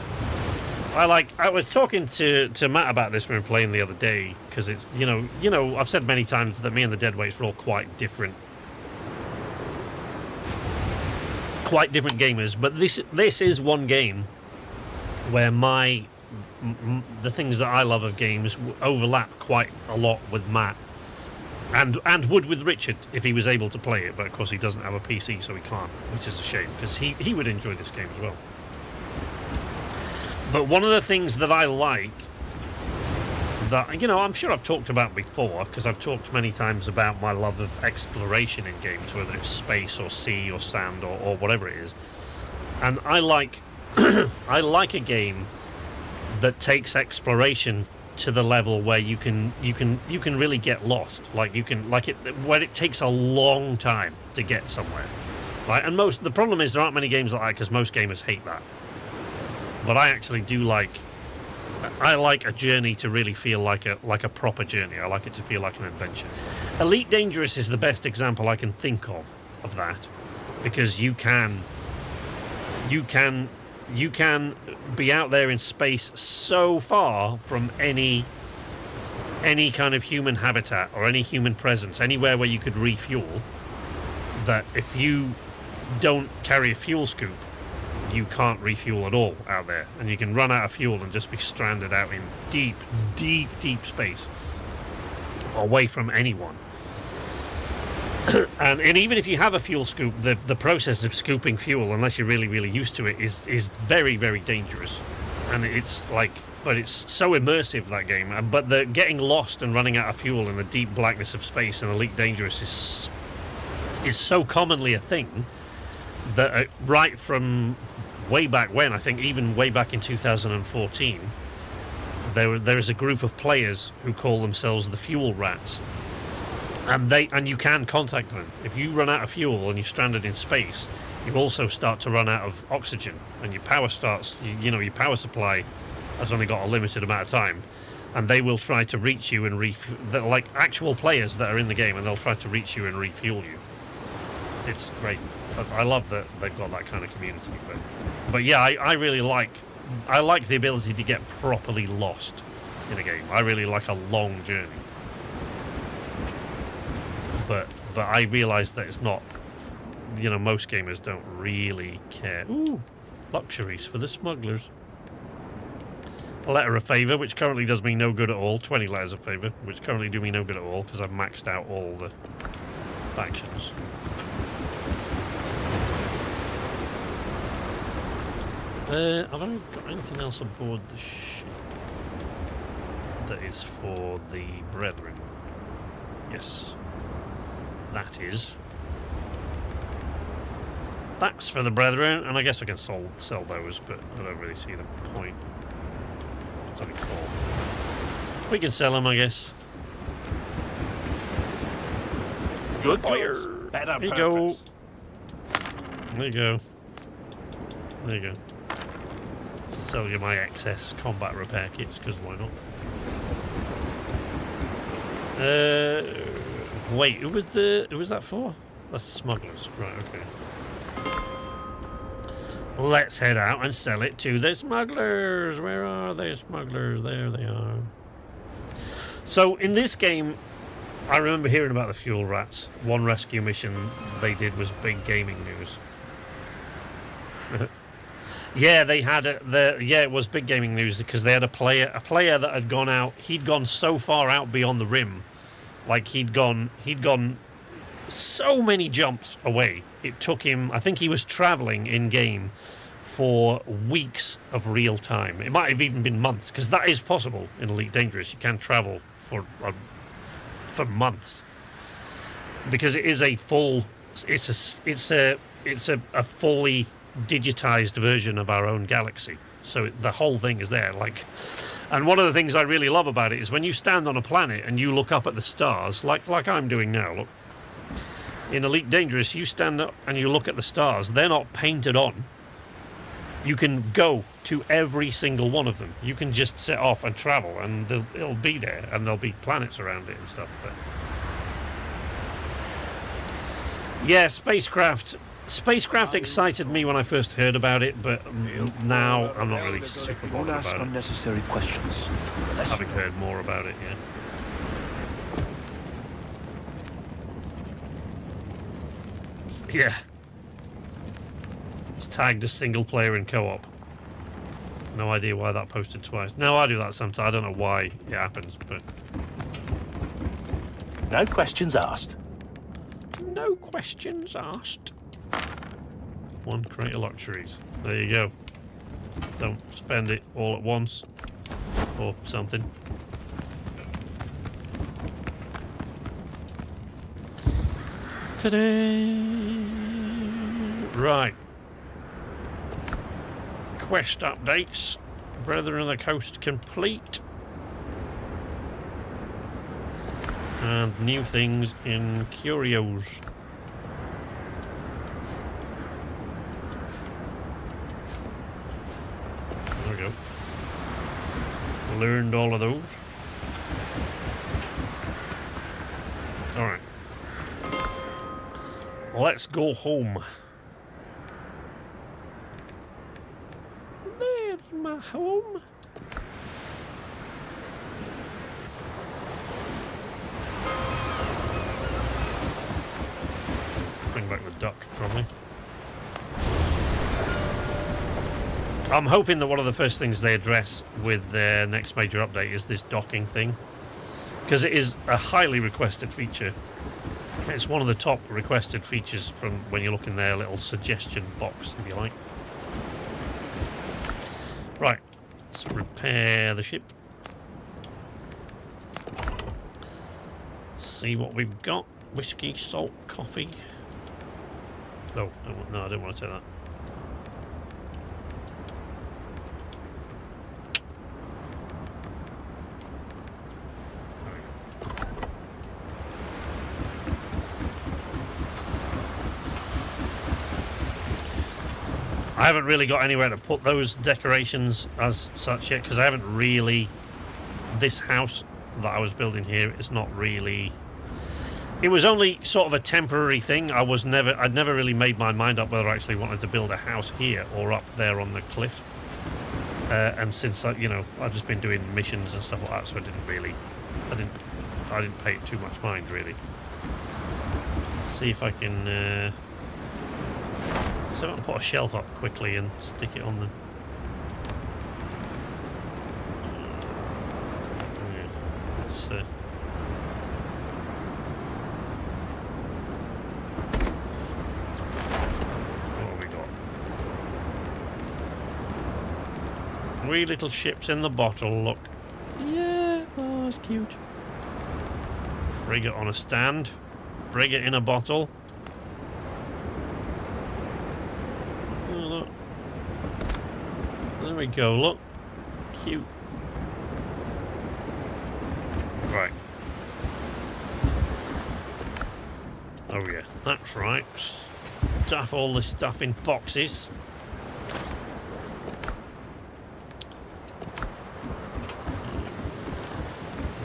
I was talking to Matt about this when we were playing the other day, because it's, you know, I've said many times that me and the Deadweights are all quite different gamers, but this is one game where the things that I love of games overlap quite a lot with Matt. And would with Richard if he was able to play it, but of course he doesn't have a PC, so he can't, which is a shame, because he would enjoy this game as well. But one of the things that I like, that, you know, I'm sure I've talked about before, because I've talked many times about my love of exploration in games, whether it's space or sea or sand or whatever it is. And I like I like a game that takes exploration to the level where you can really get lost, where it takes a long time to get somewhere, right? And the problem is there aren't many games like that, because most gamers hate that. But I actually do like a journey to really feel like a proper journey. I like it to feel like an adventure. Elite Dangerous is the best example I can think of that, because you can be out there in space so far from any kind of human habitat or any human presence, anywhere where you could refuel, that if you don't carry a fuel scoop, you can't refuel at all out there, and you can run out of fuel and just be stranded out in deep space, away from anyone. And even if you have a fuel scoop, the process of scooping fuel, unless you're really used to it, is very dangerous. And it's so immersive, that game. But the getting lost and running out of fuel in the deep blackness of space in Elite Dangerous is so commonly a thing that right from way back when, I think even way back in 2014, there is a group of players who call themselves the Fuel Rats. And you can contact them. If you run out of fuel and you're stranded in space, you also start to run out of oxygen, and your power supply has only got a limited amount of time. and they will try to reach you and they're like actual players that are in the game, and they'll try to reach you and refuel you. It's great. I love that they've got that kind of community. But yeah, I really like the ability to get properly lost in a game. I really like a long journey. But I realise that it's not, you know, most gamers don't really care. Ooh, luxuries for the smugglers. A letter of favour, which currently does me no good at all. 20 letters of favour, which currently do me no good at all because I've maxed out all the factions. Have I got anything else aboard the ship that is for the Brethren? Yes. That is. That's for the Brethren, and I guess I can sell those, but I don't really see the point. It's only 4. We can sell them, I guess. Good goods, better there you purpose. go. There you go. There you go. Sell you my excess combat repair kits, because why not? Wait, who was that for? That's the smugglers. Right, okay. Let's head out and sell it to the smugglers. Where are they, smugglers? There they are. So in this game, I remember hearing about the fuel rats. One rescue mission they did was big gaming news. Yeah, they had it was big gaming news because they had a player that had gone out. He'd gone so far out beyond the rim, like he'd gone so many jumps away. It took him. I think he was traveling in game for weeks of real time. It might have even been months, because that is possible in Elite Dangerous. You can travel for months because it is a full. It's a fully digitized version of our own galaxy, so the whole thing is there. Like, and one of the things I really love about it is when you stand on a planet and you look up at the stars, like I'm doing now. Look, in Elite Dangerous, you stand up and you look at the stars. They're not painted on. You can go to every single one of them. You can just set off and travel, and it'll be there, and there'll be planets around it and stuff. But yeah, spacecraft excited me when I first heard about it, but now I'm not really super bothered about it. Unnecessary questions. Having heard more about it, yeah. Yeah. It's tagged as single player in co-op. No idea why that posted twice. No, I do that sometimes. I don't know why it happens, but... No questions asked. No questions asked. 1 crate of luxuries. There you go. Don't spend it all at once. Or something. Today. Right. Quest updates. Brethren of the Coast complete. And new things in Curios. There we go. Learned all of those. Alright. Let's go home. There's my home. Bring back the duck, probably. I'm hoping that one of the first things they address with their next major update is this docking thing, because it is a highly requested feature. It's one of the top requested features from when you look in their little suggestion box, if you like. Right, let's repair the ship. See what we've got. Whiskey, salt, coffee. No, I don't want to take that. I haven't really got anywhere to put those decorations as such yet, because I haven't really this house that I was building here is not really... It was only sort of a temporary thing. I'd never really made my mind up whether I actually wanted to build a house here or up there on the cliff. And since I've just been doing missions and stuff like that, so I didn't pay it too much mind really. Let's see if I can put a shelf up quickly and stick it on the... Yeah, let's what have we got? Wee little ships in the bottle, look. Yeah, oh, that's cute. Frigate on a stand. Frigate in a bottle. Oh, look. There we go, look. Cute. Right. Oh yeah, that's right. Stuff all this stuff in boxes.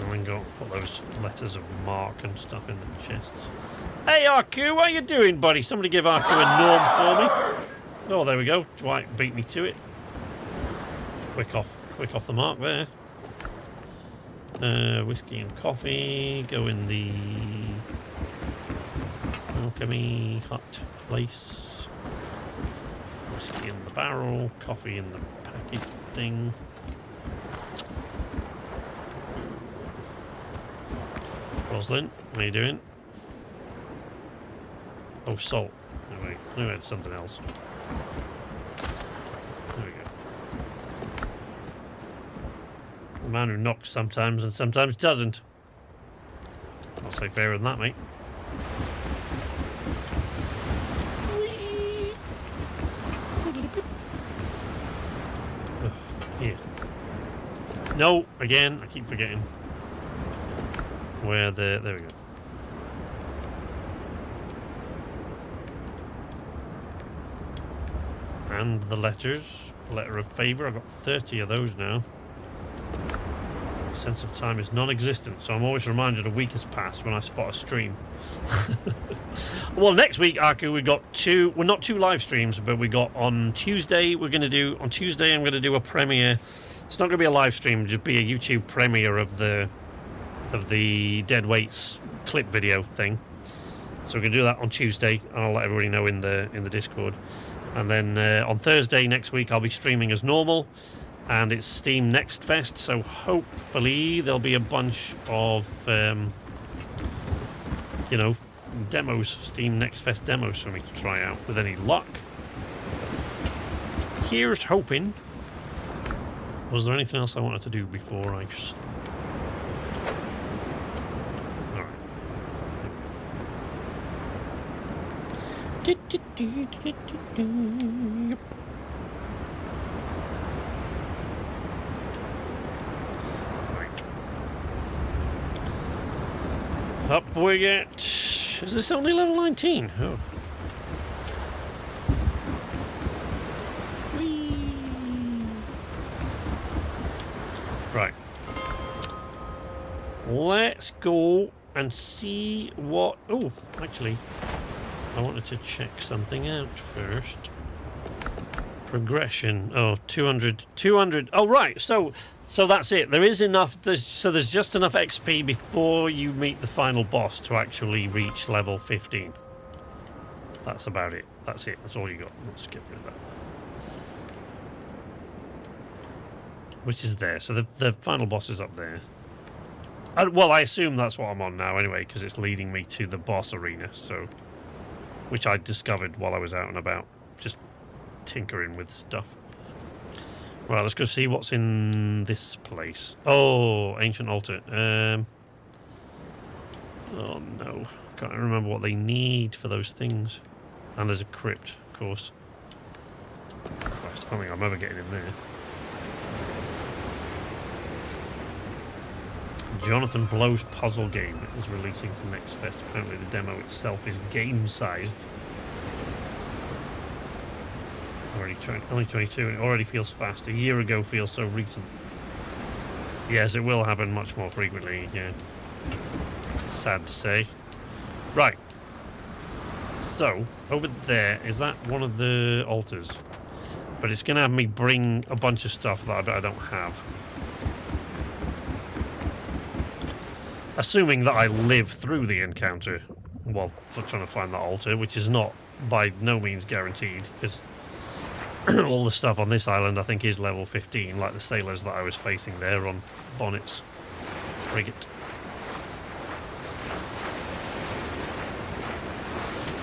And then go put those letters of mark and stuff in the chests. Hey Arku, what are you doing, buddy? Somebody give Arku a norm for me. Oh, there we go. Dwight beat me to it. Quick off the mark there. Whiskey and coffee go in the alchemy hut place. Whiskey in the barrel, coffee in the packet thing. Roslyn, what are you doing? Oh, salt. No, wait, we had something else. There we go. The man who knocks sometimes and sometimes doesn't. I'll say fairer than that, mate. Here. No, again, I keep forgetting. Where there we go. And the letters. Letter of favour. I've got 30 of those now. Sense of time is non-existent, so I'm always reminded a week has passed when I spot a stream. Well, next week, Arku, we got two. Well, not 2 live streams, but we got on Tuesday. I'm going to do a premiere. It's not going to be a live stream; just be a YouTube premiere of the Dead Weights clip video thing. So we're going to do that on Tuesday, and I'll let everybody know in the Discord. And then on Thursday next week, I'll be streaming as normal. And it's Steam Next Fest, so hopefully there'll be a bunch of, demos, Steam Next Fest demos for me to try out with any luck. Here's hoping. Was there anything else I wanted to do before I... Alright. Up we get... Is this only level 19? Oh. Whee. Right. Let's go and see what... Oh, actually, I wanted to check something out first. Progression. Oh, 200. Oh, right. So that's it. There is enough. There's just enough XP before you meet the final boss to actually reach level 15. That's about it. That's it. That's all you got. Let's get rid of that. Which is there. So the final boss is up there. Well, I assume that's what I'm on now anyway, because it's leading me to the boss arena. So, which I discovered while I was out and about, just tinkering with stuff. Right, let's go see what's in this place. Oh, ancient altar. Oh no, can't remember what they need for those things. And there's a crypt, of course. Christ, I don't think I'm ever getting in there. Jonathan Blow's puzzle game is releasing for Next Fest. Apparently the demo itself is game-sized. Only 22, and it already feels fast. A year ago feels so recent. Yes, it will happen much more frequently, yeah. Sad to say. Right. So, over there, is that one of the altars? But it's going to have me bring a bunch of stuff that I don't have. Assuming that I live through the encounter while trying to find that altar, which is not by no means guaranteed, because all the stuff on this island I think is level 15, like the sailors that I was facing there on Bonnet's frigate.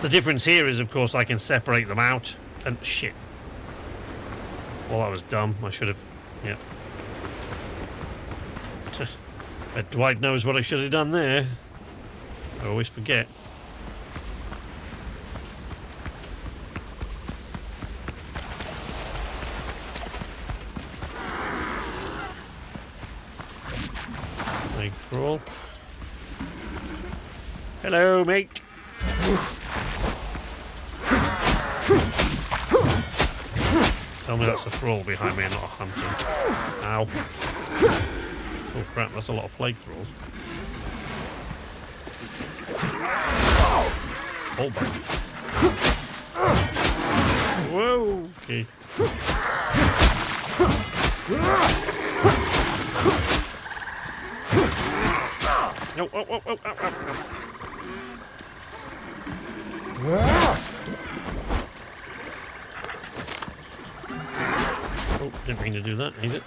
The difference here is, of course, I can separate them out, and shit. Well, that was dumb. I should have... yeah. Dwight knows what I should have done there. I always forget. Leg thrall. Hello, mate. Tell me that's a thrall behind me and not a hunter. Ow. Oh crap, that's a lot of plague thralls. Hold back. Whoa, okay. No, Oh, didn't mean to do that, either.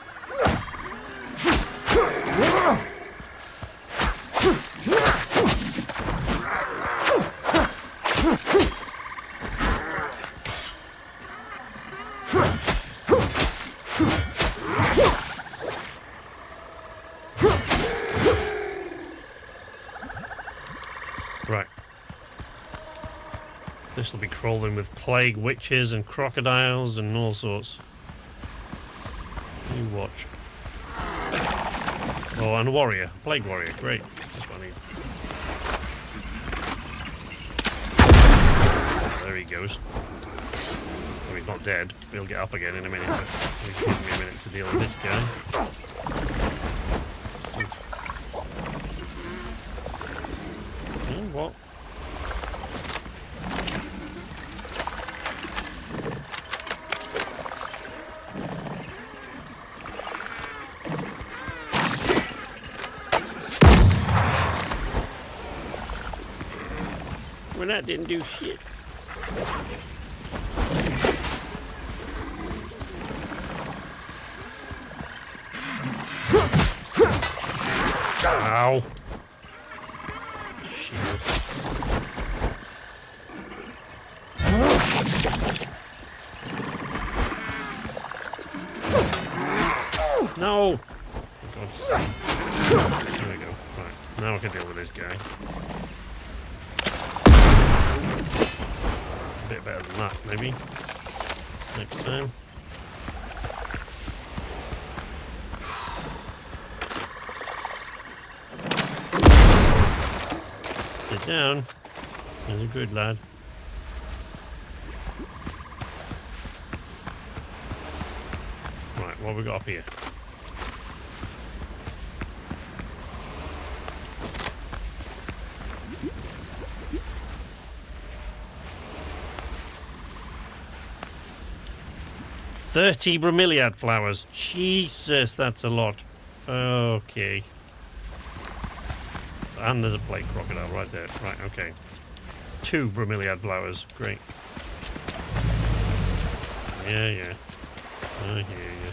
Right. This will be crawling with plague witches and crocodiles and all sorts. You watch. Oh, and a warrior. Plague warrior. Great. That's what I need. There he goes. Well, he's not dead. He'll get up again in a minute. But he's giving me a minute to deal with this guy. What? Well, that didn't do shit. Ow. No! Oh, there we go. Right, now I can deal with this guy. A bit better than that, maybe. Next time. Sit down. There's a good lad. Right, what have we got up here? $30 bromeliad flowers. Jesus, that's a lot. Okay. And there's a plague crocodile right there. Right, okay. 2 bromeliad flowers. Great. Yeah. I hear you.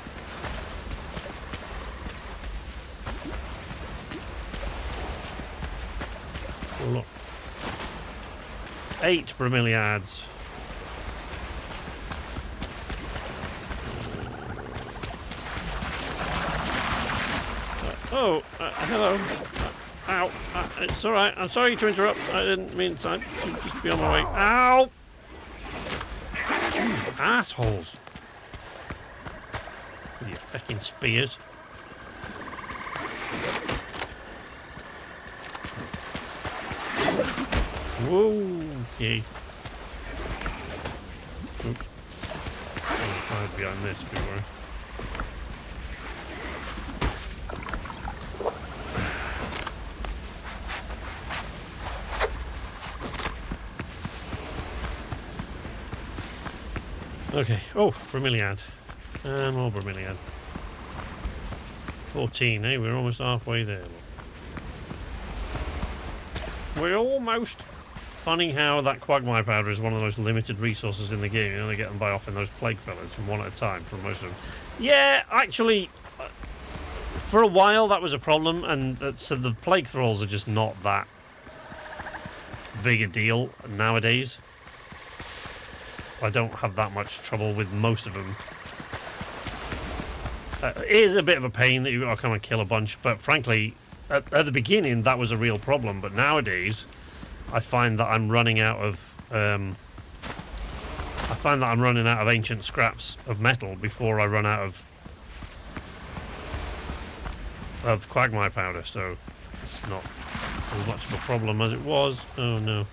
Oh, look. 8 bromeliads. Hello. Ow. It's alright. I'm sorry to interrupt. I didn't mean to. Just be on my way. Ow! You assholes. With your fucking spears. Whoa. Okay. Oops. I'll hide behind this before. Okay. Oh, bromeliad. More bromeliad. 14. Hey, we're almost halfway there. Look. We're almost. Funny how that quagmire powder is one of the most limited resources in the game. You only get them by offing those plague fellas from one at a time for most of them. Yeah, actually, for a while that was a problem, and so the plague thralls are just not that big a deal nowadays. I don't have that much trouble with most of them. It is a bit of a pain that you've got to come and kill a bunch, but frankly, at the beginning that was a real problem. But nowadays, I find that I'm running out of ancient scraps of metal before I run out of quagmire powder. So it's not as much of a problem as it was. Oh no,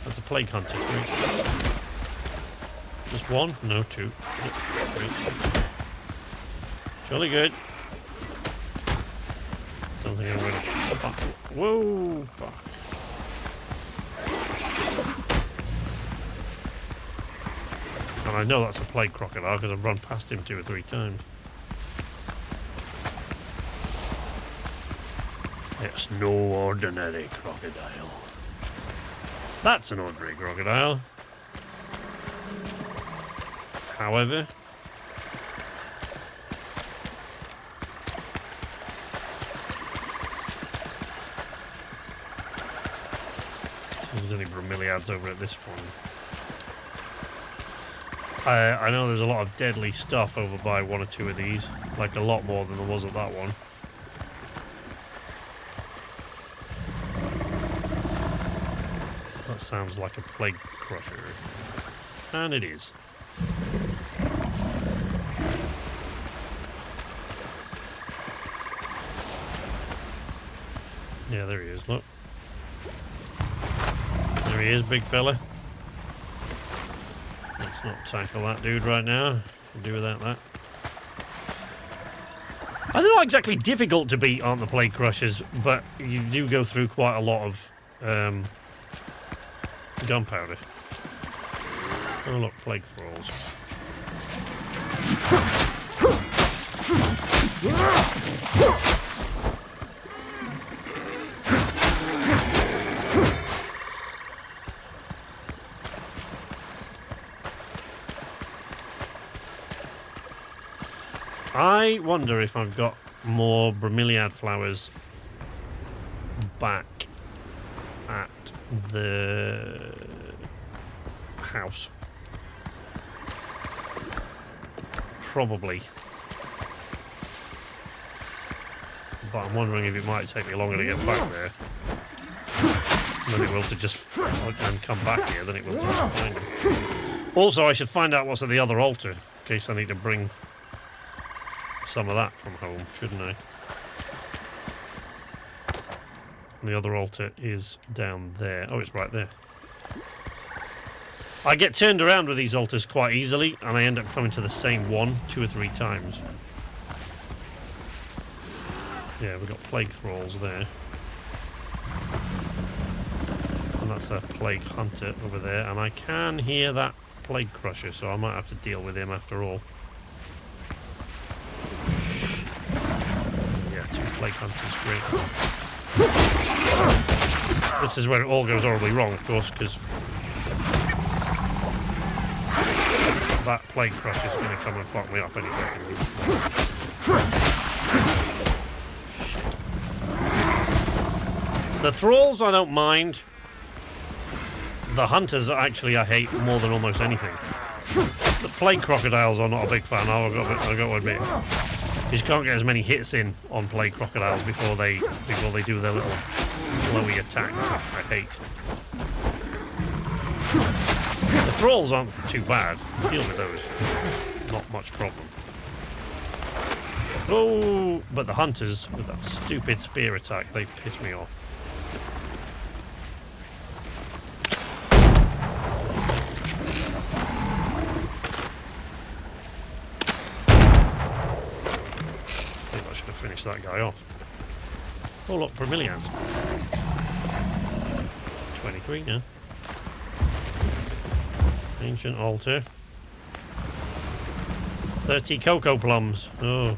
that's a plague hunter. Just one? No, two. Three. Jolly good. Don't think I'm going to. Fuck. Whoa! Fuck. And I know that's a plague crocodile because I've run past him 2 or 3 times. It's no ordinary crocodile. That's an ordinary crocodile. However, there's any bromeliads over at this point. I know there's a lot of deadly stuff over by 1 or 2 of these, like a lot more than there was at that one. That sounds like a plague crusher, and it is. Yeah, there he is, look. There he is, big fella. Let's not tackle that dude right now. We'll do without that. They're not exactly difficult to beat, aren't the plague crushers, but you do go through quite a lot of gunpowder. Oh look, plague thralls. I wonder if I've got more bromeliad flowers back at the house. Probably. But I'm wondering if it might take me longer to get back there than it will to just and come back here than it will to just find him. Also, I should find out what's at the other altar in case I need to bring some of that from home, shouldn't I? And the other altar is down there. Oh, it's right there. I get turned around with these altars quite easily, and I end up coming to the same one 2 or 3 times. Yeah, we've got plague thralls there. And that's a plague hunter over there, and I can hear that plague crusher, so I might have to deal with him after all. Yeah, 2 plague hunters, great. This is where it all goes horribly wrong, of course, because that plague crusher is going to come and fuck me up anyway. The thralls I don't mind. The hunters actually I hate more than almost anything. The plague crocodiles I'm not a big fan of, I've got to admit. You just can't get as many hits in on plague crocodiles before they do their little flowy attack, which I hate. The thralls aren't too bad. Deal with those. Not much problem. Oh, but the hunters with that stupid spear attack, they piss me off. I think I should have finished that guy off. Oh look, bromeliads. 23 now. Ancient altar. 30 cocoa plums. Oh.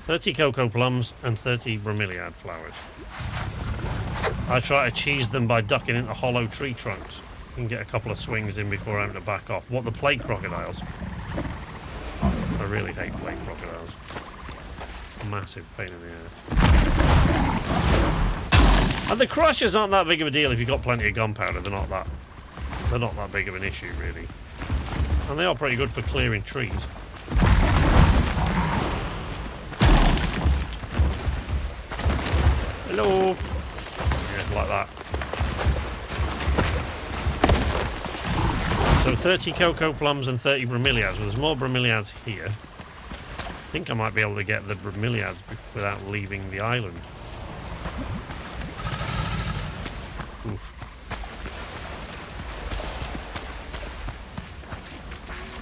30 cocoa plums and 30 bromeliad flowers. I try to cheese them by ducking into hollow tree trunks. You can get a couple of swings in before having to back off. What, the plague crocodiles? I really hate plague crocodiles. Massive pain in the ass. And the crushers aren't that big of a deal if you've got plenty of gunpowder. They're not that big of an issue, really. And they are pretty good for clearing trees. Hello. Yeah, like that. So 30 cocoa plums and 30 bromeliads. Well, there's more bromeliads here. I think I might be able to get the bromeliads without leaving the island. Oof.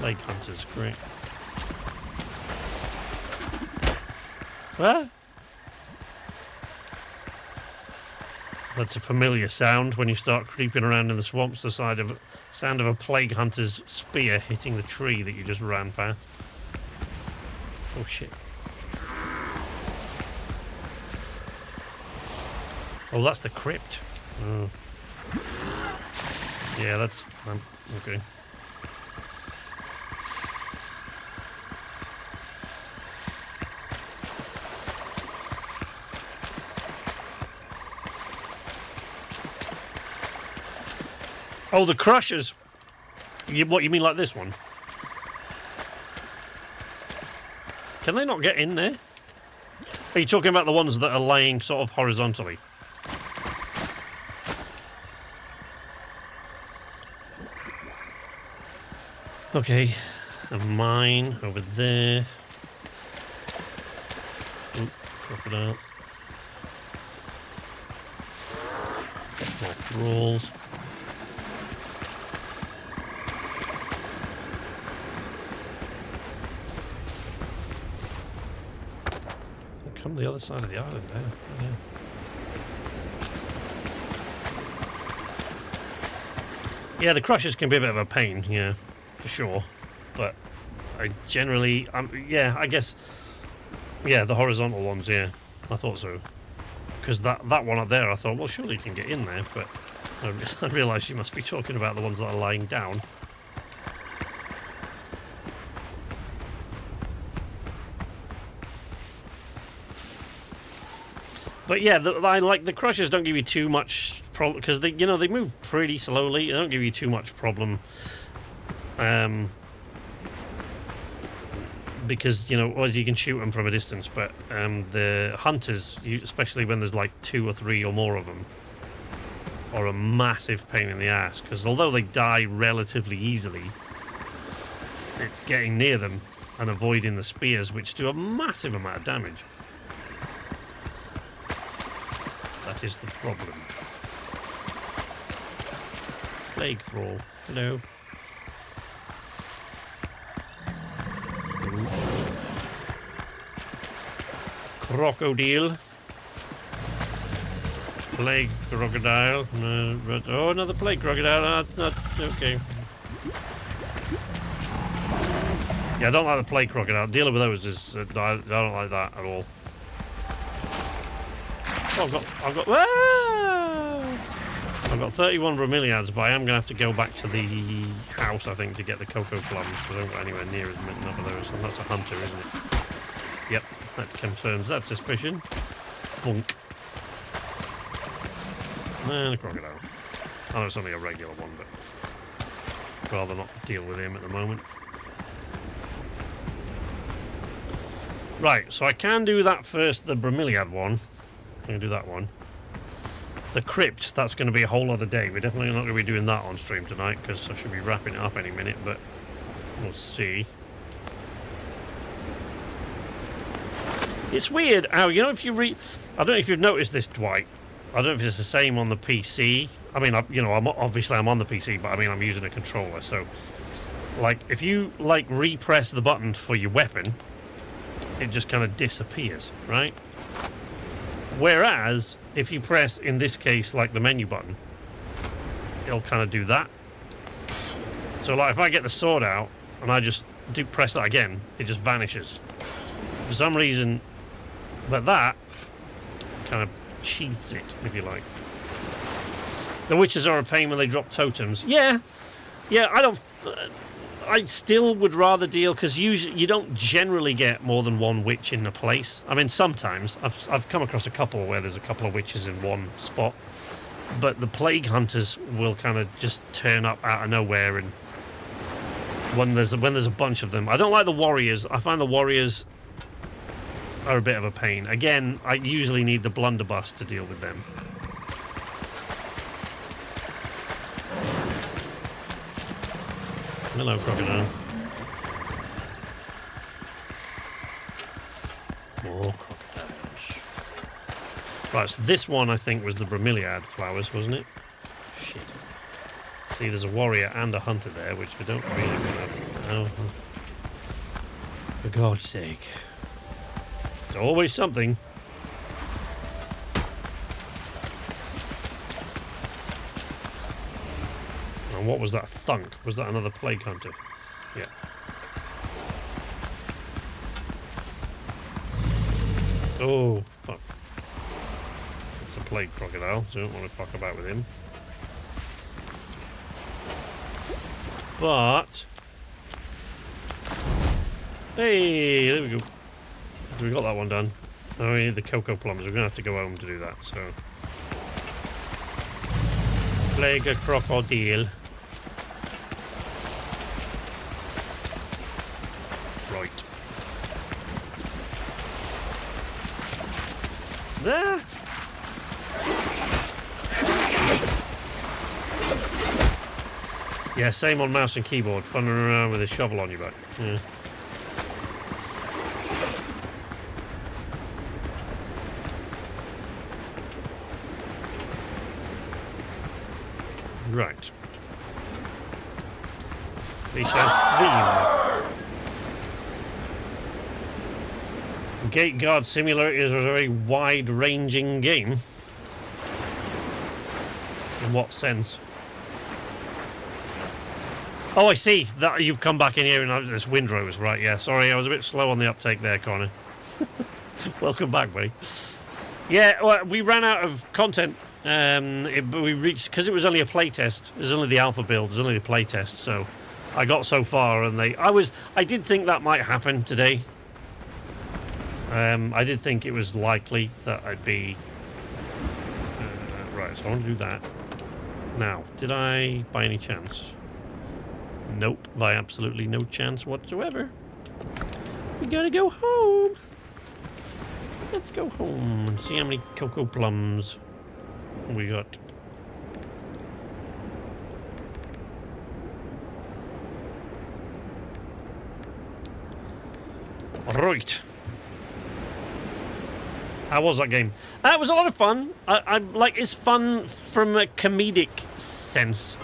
Plague hunters, great. What? That's a familiar sound when you start creeping around in the swamps. The sound of a plague hunter's spear hitting the tree that you just ran past. Oh shit. Oh, that's the crypt. Oh. Yeah, that's okay. Oh, the crushers. What, you mean like this one? Can they not get in there? Are you talking about the ones that are laying sort of horizontally? Okay, a mine over there. Ooh, crocodile. More thralls. Come the other side of the island now. Yeah, the crushers can be a bit of a pain, yeah, for sure. But I generally, yeah, I guess, yeah, the horizontal ones, yeah, I thought so. Because that one up there, I thought, well, surely you can get in there, but I realised you must be talking about the ones that are lying down. But yeah, the crushers don't give you too much problem because they move pretty slowly. They don't give you too much problem, because as you can shoot them from a distance. But the hunters, especially when there's like 2 or 3 or more of them, are a massive pain in the ass. Because although they die relatively easily, it's getting near them and avoiding the spears, which do a massive amount of damage. That is the problem. Plague thrall. Hello. Ooh. Crocodile. Plague crocodile. No, but, oh, another plague crocodile. No, it's not okay. Yeah, I don't like the plague crocodile. Dealing with those is I don't like that at all. Oh, I've got 31 bromeliads, but I am going to have to go back to the house, I think, to get the cocoa plums, because I don't go anywhere near as many of those, and that's a hunter, isn't it? Yep, that confirms that suspicion. Funk. And a crocodile. I know it's only a regular one, but I'd rather not deal with him at the moment. Right, so I can do that first, the bromeliad one. I'm going to do that one. The crypt, that's going to be a whole other day. We're definitely not going to be doing that on stream tonight, because I should be wrapping it up any minute, but we'll see. It's weird how, if you read... I don't know if you've noticed this, Dwight. I don't know if it's the same on the PC. I mean, I'm obviously I'm on the PC, but I mean, I'm using a controller, so... Like, if you, repress the button for your weapon, it just kind of disappears, right? Whereas, if you press, in this case, like the menu button, it'll kind of do that. So, like, if I get the sword out, and I just do press that again, it just vanishes. For some reason, but that kind of sheaths it, if you like. The witches are a pain when they drop totems. Yeah, I still would rather deal, because usually you don't generally get more than one witch in a place. I mean, sometimes I've come across a couple where there's a couple of witches in one spot, but the plague hunters will kind of just turn up out of nowhere, and when there's a bunch of them. I don't like the warriors. I find the warriors are a bit of a pain. Again, I usually need the blunderbuss to deal with them. Hello, crocodile. More crocodiles. Right, so this one I think was the bromeliad flowers, wasn't it? Shit. See, there's a warrior and a hunter there, which we don't really want to... Oh, for God's sake. It's always something. And what was that thunk? Was that another plague hunter? Yeah. Oh, fuck. It's a plague crocodile, so I don't want to fuck about with him. But... Hey, there we go. So we got that one done. Now we need the cocoa plums. We're going to have to go home to do that, so... Plague a crocodile. Right. There! Yeah, same on mouse and keyboard. Funning around with a shovel on your back. Yeah. Right. We shall swim. Gate Guard Simulator is a very wide-ranging game. In what sense? Oh, I see. That you've come back in here and this windrose, right? Yeah, sorry, I was a bit slow on the uptake there, Connor. Welcome back, buddy. Yeah, well, we ran out of content. We reached, because it was only a playtest. It was only the alpha build. It was only the playtest, so I got so far, and I did think that might happen today. I did think it was likely that I'd be right. So I want to do that now. Did I, by any chance? Nope, by absolutely no chance whatsoever. We gotta go home. Let's go home and see how many cocoa plums we got. Right. How was that game? It was a lot of fun. I like, it's fun from a comedic sense.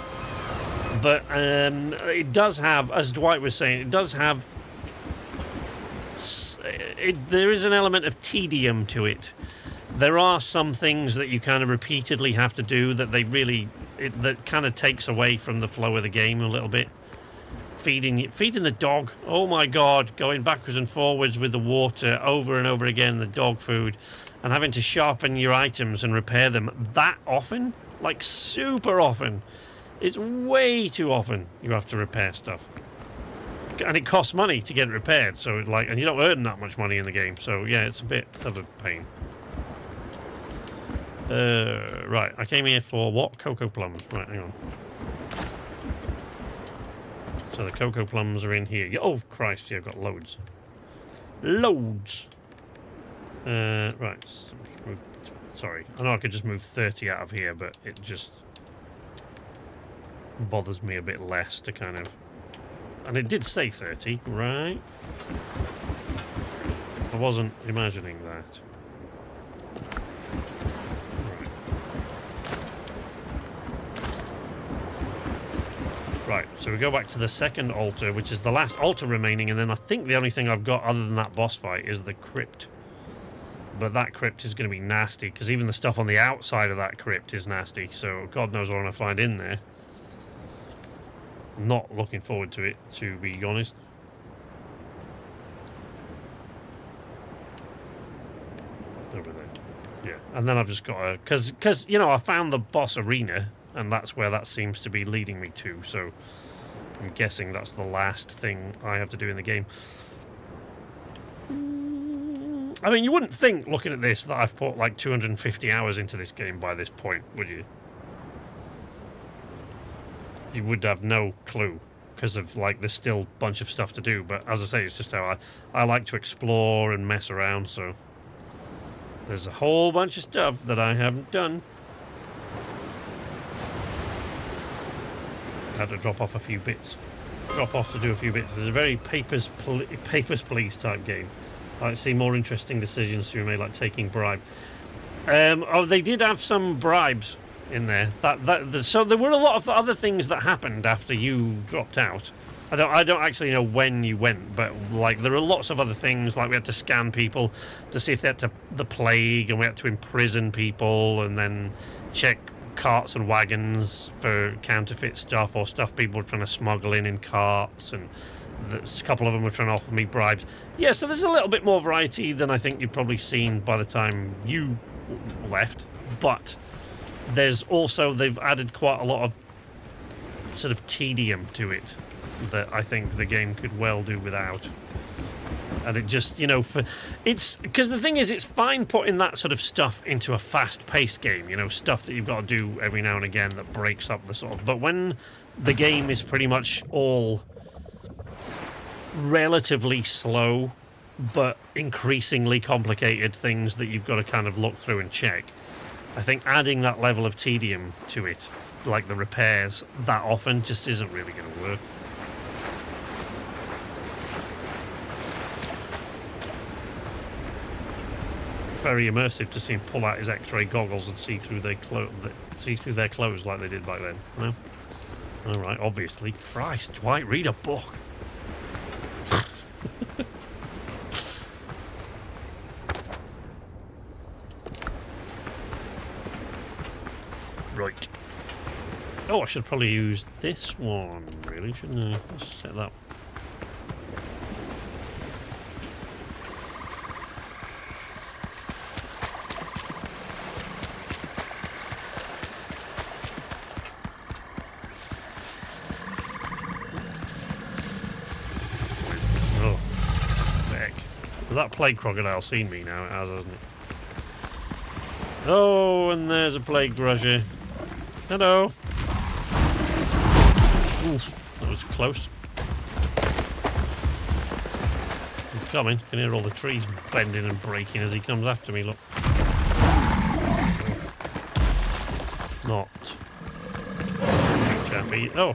But it does have, as Dwight was saying, it does have... there is an element of tedium to it. There are some things that you kind of repeatedly have to do that they really... that kind of takes away from the flow of the game a little bit. Feeding the dog. Oh my God. Going backwards and forwards with the water over and over again, the dog food. And having to sharpen your items and repair them that often. Like super often. It's way too often you have to repair stuff. And it costs money to get it repaired, so like, and you don't earn that much money in the game, so yeah, it's a bit of a pain. Right, I came here for what? Cocoa plums. Right, hang on. So the cocoa plums are in here. Oh, Christ, yeah, I've got loads. Loads! Right, sorry. I know I could just move 30 out of here, but it just bothers me a bit less to kind of... And it did say 30, right? I wasn't imagining that. Right, so we go back to the second altar, which is the last altar remaining, and then I think the only thing I've got other than that boss fight is the crypt. But that crypt is going to be nasty, because even the stuff on the outside of that crypt is nasty, so God knows what I'm going to find in there. Not looking forward to it, to be honest. And then I've just got to... Because, you know, I found the boss arena, and that's where that seems to be leading me to, so I'm guessing that's the last thing I have to do in the game. I mean, you wouldn't think, looking at this, that I've put like 250 hours into this game by this point, would you? You would have no clue, because of, like, there's still a bunch of stuff to do, but as I say, it's just how I like to explore and mess around, so there's a whole bunch of stuff that I haven't done. I had to drop off a few bits. Drop off to do a few bits. It's a very papers, please type game. I see more interesting decisions to be made, like taking bribe. Oh, they did have some bribes in there. So there were a lot of other things that happened after you dropped out. I don't actually know when you went, but like there are lots of other things. Like we had to scan people to see if they had the plague, and we had to imprison people, and then check carts and wagons for counterfeit stuff or stuff people were trying to smuggle in carts, and a couple of them were trying to offer me bribes. Yeah, so there's a little bit more variety than I think you'd probably seen by the time you left, but there's also, they've added quite a lot of sort of tedium to it that I think the game could well do without. And it just, you know, it's because the thing is, it's fine putting that sort of stuff into a fast-paced game, you know, stuff that you've got to do every now and again that breaks up the sort of, but when the game is pretty much all relatively slow but increasingly complicated things that you've got to kind of look through and check, I think adding that level of tedium to it, like the repairs, that often just isn't really going to work. It's very immersive to see him pull out his X-ray goggles and see through their clothes like they did back then. No? All right, obviously. Christ, Dwight, read a book. Right. Oh, I should probably use this one, really, shouldn't I? Let's set that. Oh, heck. Has that plague crocodile seen me now? It has, hasn't it? Oh, and there's a plague rusher. Hello. Ooh, that was close. He's coming. Can hear all the trees bending and breaking as he comes after me. Look. Not. Chappy. Oh.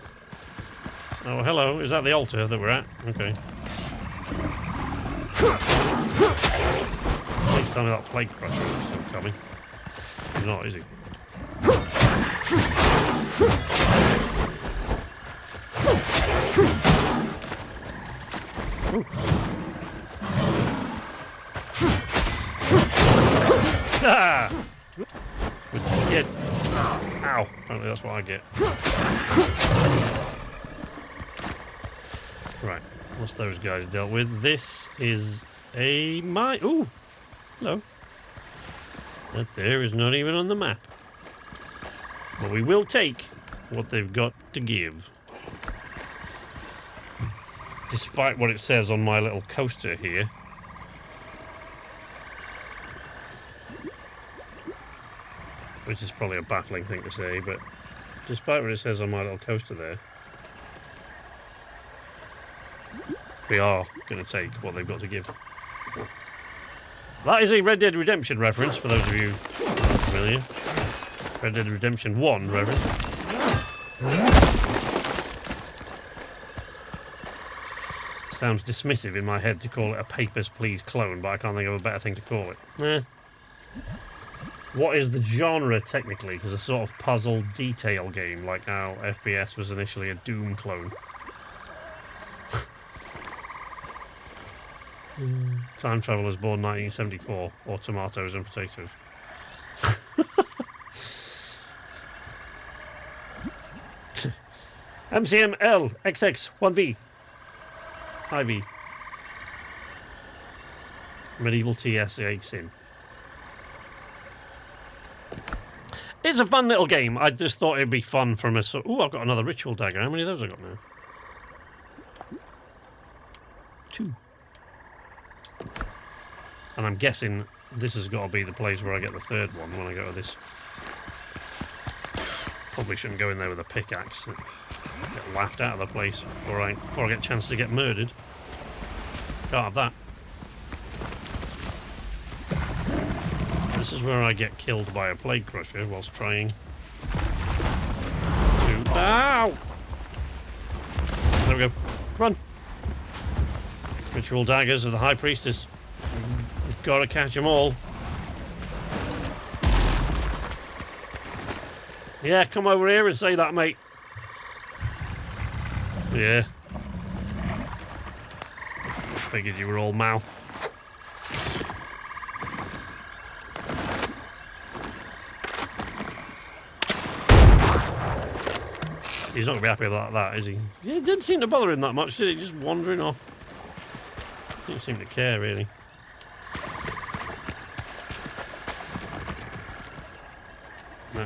Oh, hello. Is that the altar that we're at? Okay. Please tell me that plague crusher is still coming. He's not, is he? Ah! Get. Ow. Apparently that's what I get. Right. What's those guys dealt with? This is a mine. Ooh. Hello. That there is not even on the map. But we will take what they've got to give. Despite what it says on my little coaster here. Which is probably a baffling thing to say, but despite what it says on my little coaster there, we are going to take what they've got to give. That is a Red Dead Redemption reference, for those of you familiar. Red Dead Redemption 1 reference. Sounds dismissive in my head to call it a Papers, Please clone, but I can't think of a better thing to call it. What is the genre, technically? Because a sort of puzzle detail game, like how FPS was initially a Doom clone. Time Travelers born 1974, or Tomatoes and Potatoes. MCML XX 1V IV Medieval TSA Sim. It's a fun little game. I just thought it'd be fun from a... Ooh, I've got another ritual dagger. How many of those I got now? 2. And I'm guessing this has got to be the place where I get the third one when I go to this. Probably shouldn't go in there with a pickaxe. Get laughed out of the place before I get a chance to get murdered. Can't have that. This is where I get killed by a plague crusher whilst trying to... Ow! There we go. Come on. Ritual daggers of the High Priestess. We've got to catch them all. Yeah, come over here and say that, mate. Yeah. Figured you were all mouth. He's not going to be happy about that, is he? Yeah, it didn't seem to bother him that much, did it? Just wandering off. Didn't seem to care, really. No.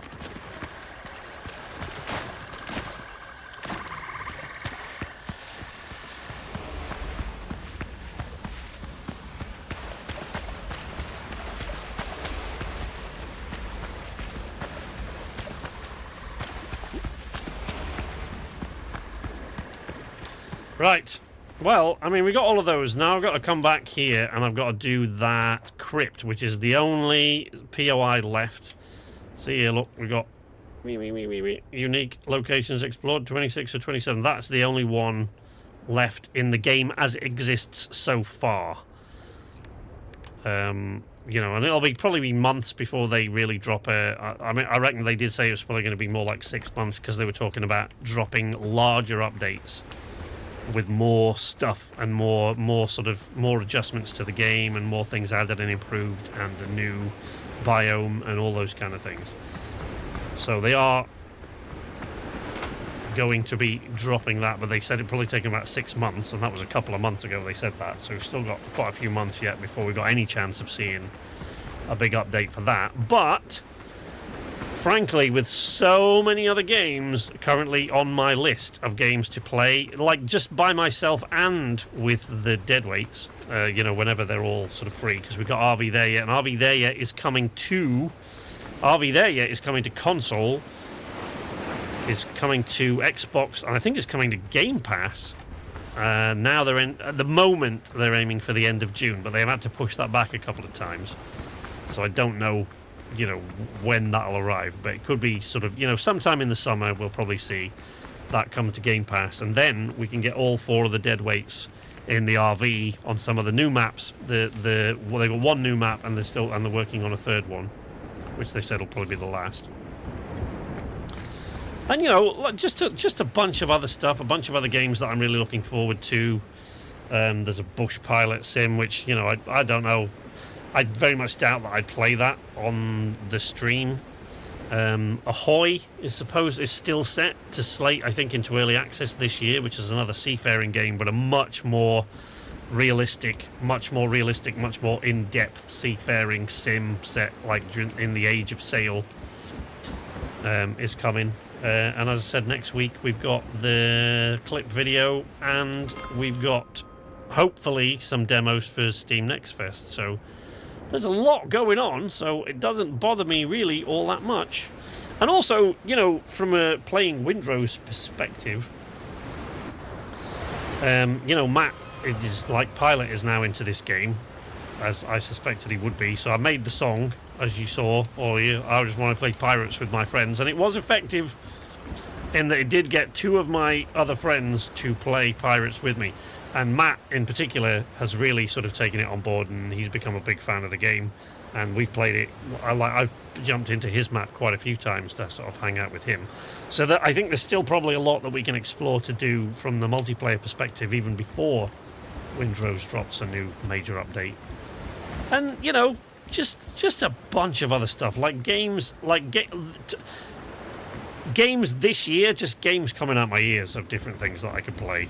Right. Well, I mean, we got all of those. Now I've got to come back here and I've got to do that crypt, which is the only POI left. See here, look, we've got unique locations explored, 26 or 27. That's the only one left in the game as it exists so far. You know, and it'll probably be months before they really drop I mean, I reckon they did say it was probably going to be more like 6 months because they were talking about dropping larger updates with more stuff and more adjustments to the game and more things added and improved and a new biome and all those kind of things. So they are going to be dropping that, but they said it'd probably take about 6 months, and that was a couple of months ago they said that. So we've still got quite a few months yet before we've got any chance of seeing a big update for that. But frankly, with so many other games currently on my list of games to play, like just by myself and with the deadweights, you know, whenever they're all sort of free, because we've got RV There Yet, and RV There Yet is coming to console, is coming to Xbox, and I think it's coming to Game Pass. Now at the moment they're aiming for the end of June, but they've had to push that back a couple of times, so I don't know, you know, when that'll arrive, but it could be sort of, you know, sometime in the summer we'll probably see that come to Game Pass, and then we can get all 4 of the deadweights in the RV on some of the new maps. Well, they've got one new map and they're working on a third one, which they said will probably be the last. And you know, just a bunch of other stuff, a bunch of other games that I'm really looking forward to. There's a bush pilot sim, which, you know, I don't know. I very much doubt that I'd play that on the stream. Ahoy is still set to slate, I think, into early access this year, which is another seafaring game, but a much more realistic, much more in-depth seafaring sim set, like in the Age of Sail, is coming. And as I said, next week we've got the clip video, and we've got hopefully some demos for Steam Next Fest. So there's a lot going on, so it doesn't bother me really all that much. And also, you know, from a playing Windrow's perspective, you know, Matt is like Pilot is now into this game, as I suspected he would be. So I made the song, as you saw, I just want to play pirates with my friends, and it was effective in that it did get 2 of my other friends to play pirates with me. And Matt, in particular, has really sort of taken it on board, and he's become a big fan of the game. And we've played it. I've jumped into his map quite a few times to sort of hang out with him. So that I think there's still probably a lot that we can explore to do from the multiplayer perspective, even before Windrose drops a new major update. And you know, just a bunch of other stuff, like games, games this year, just games coming out my ears of different things that I could play.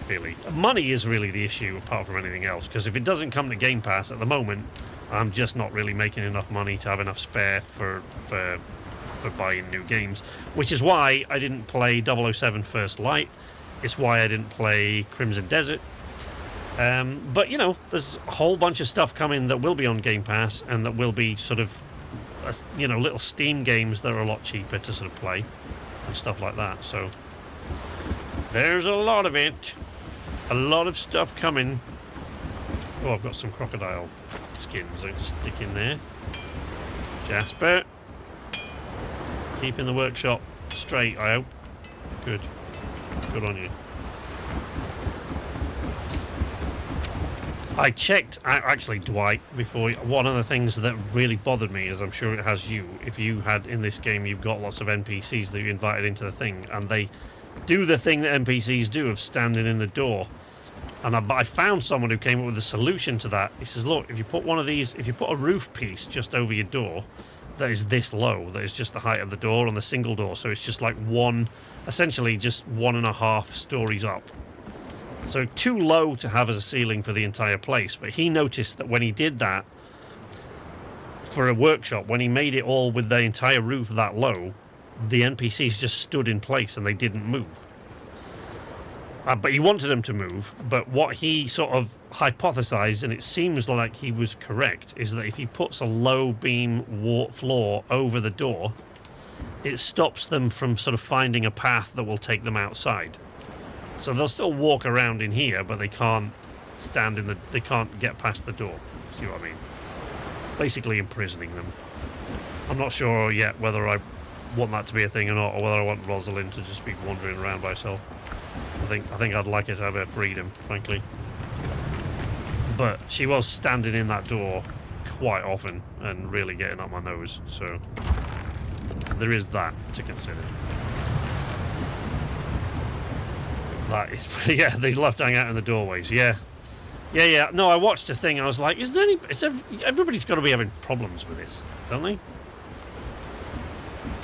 Really, money is really the issue apart from anything else, because if it doesn't come to Game Pass at the moment, I'm just not really making enough money to have enough spare for for buying new games, which is why I didn't play 007 First Light. It's why I didn't play Crimson Desert. But, you know, there's a whole bunch of stuff coming that will be on Game Pass and that will be sort of, you know, little Steam games that are a lot cheaper to sort of play and stuff like that. So there's a lot of it. A lot of stuff coming. Oh, I've got some crocodile skins I can stick in there. Jasper. Keeping the workshop straight, I hope. Good. Good on you. I checked, actually, Dwight, before. One of the things that really bothered me, as I'm sure it has you, if you had in this game, you've got lots of NPCs that you invited into the thing, and they do the thing that NPCs do of standing in the door. And I found someone who came up with a solution to that. He says, look, if you put one of these, if you put a roof piece just over your door that is this low, that is just the height of the door on the single door, so it's just like one, essentially just 1.5 stories up. So too low to have as a ceiling for the entire place. But he noticed that when he did that for a workshop, when he made it all with the entire roof that low, the NPCs just stood in place and they didn't move. But he wanted them to move, but what he sort of hypothesized, and it seems like he was correct, is that if he puts a low beam floor over the door, it stops them from sort of finding a path that will take them outside. So they'll still walk around in here, but they can't stand in the... They can't get past the door. See what I mean? Basically imprisoning them. I'm not sure yet whether I want that to be a thing or not, or whether I want Rosalind to just be wandering around by herself. I think I'd like her to have her freedom, frankly. But she was standing in that door quite often and really getting up my nose, so there is that to consider. That is, yeah, they love to hang out in the doorways, yeah. Yeah. No, I watched a thing, I was like, everybody's got to be having problems with this, don't they?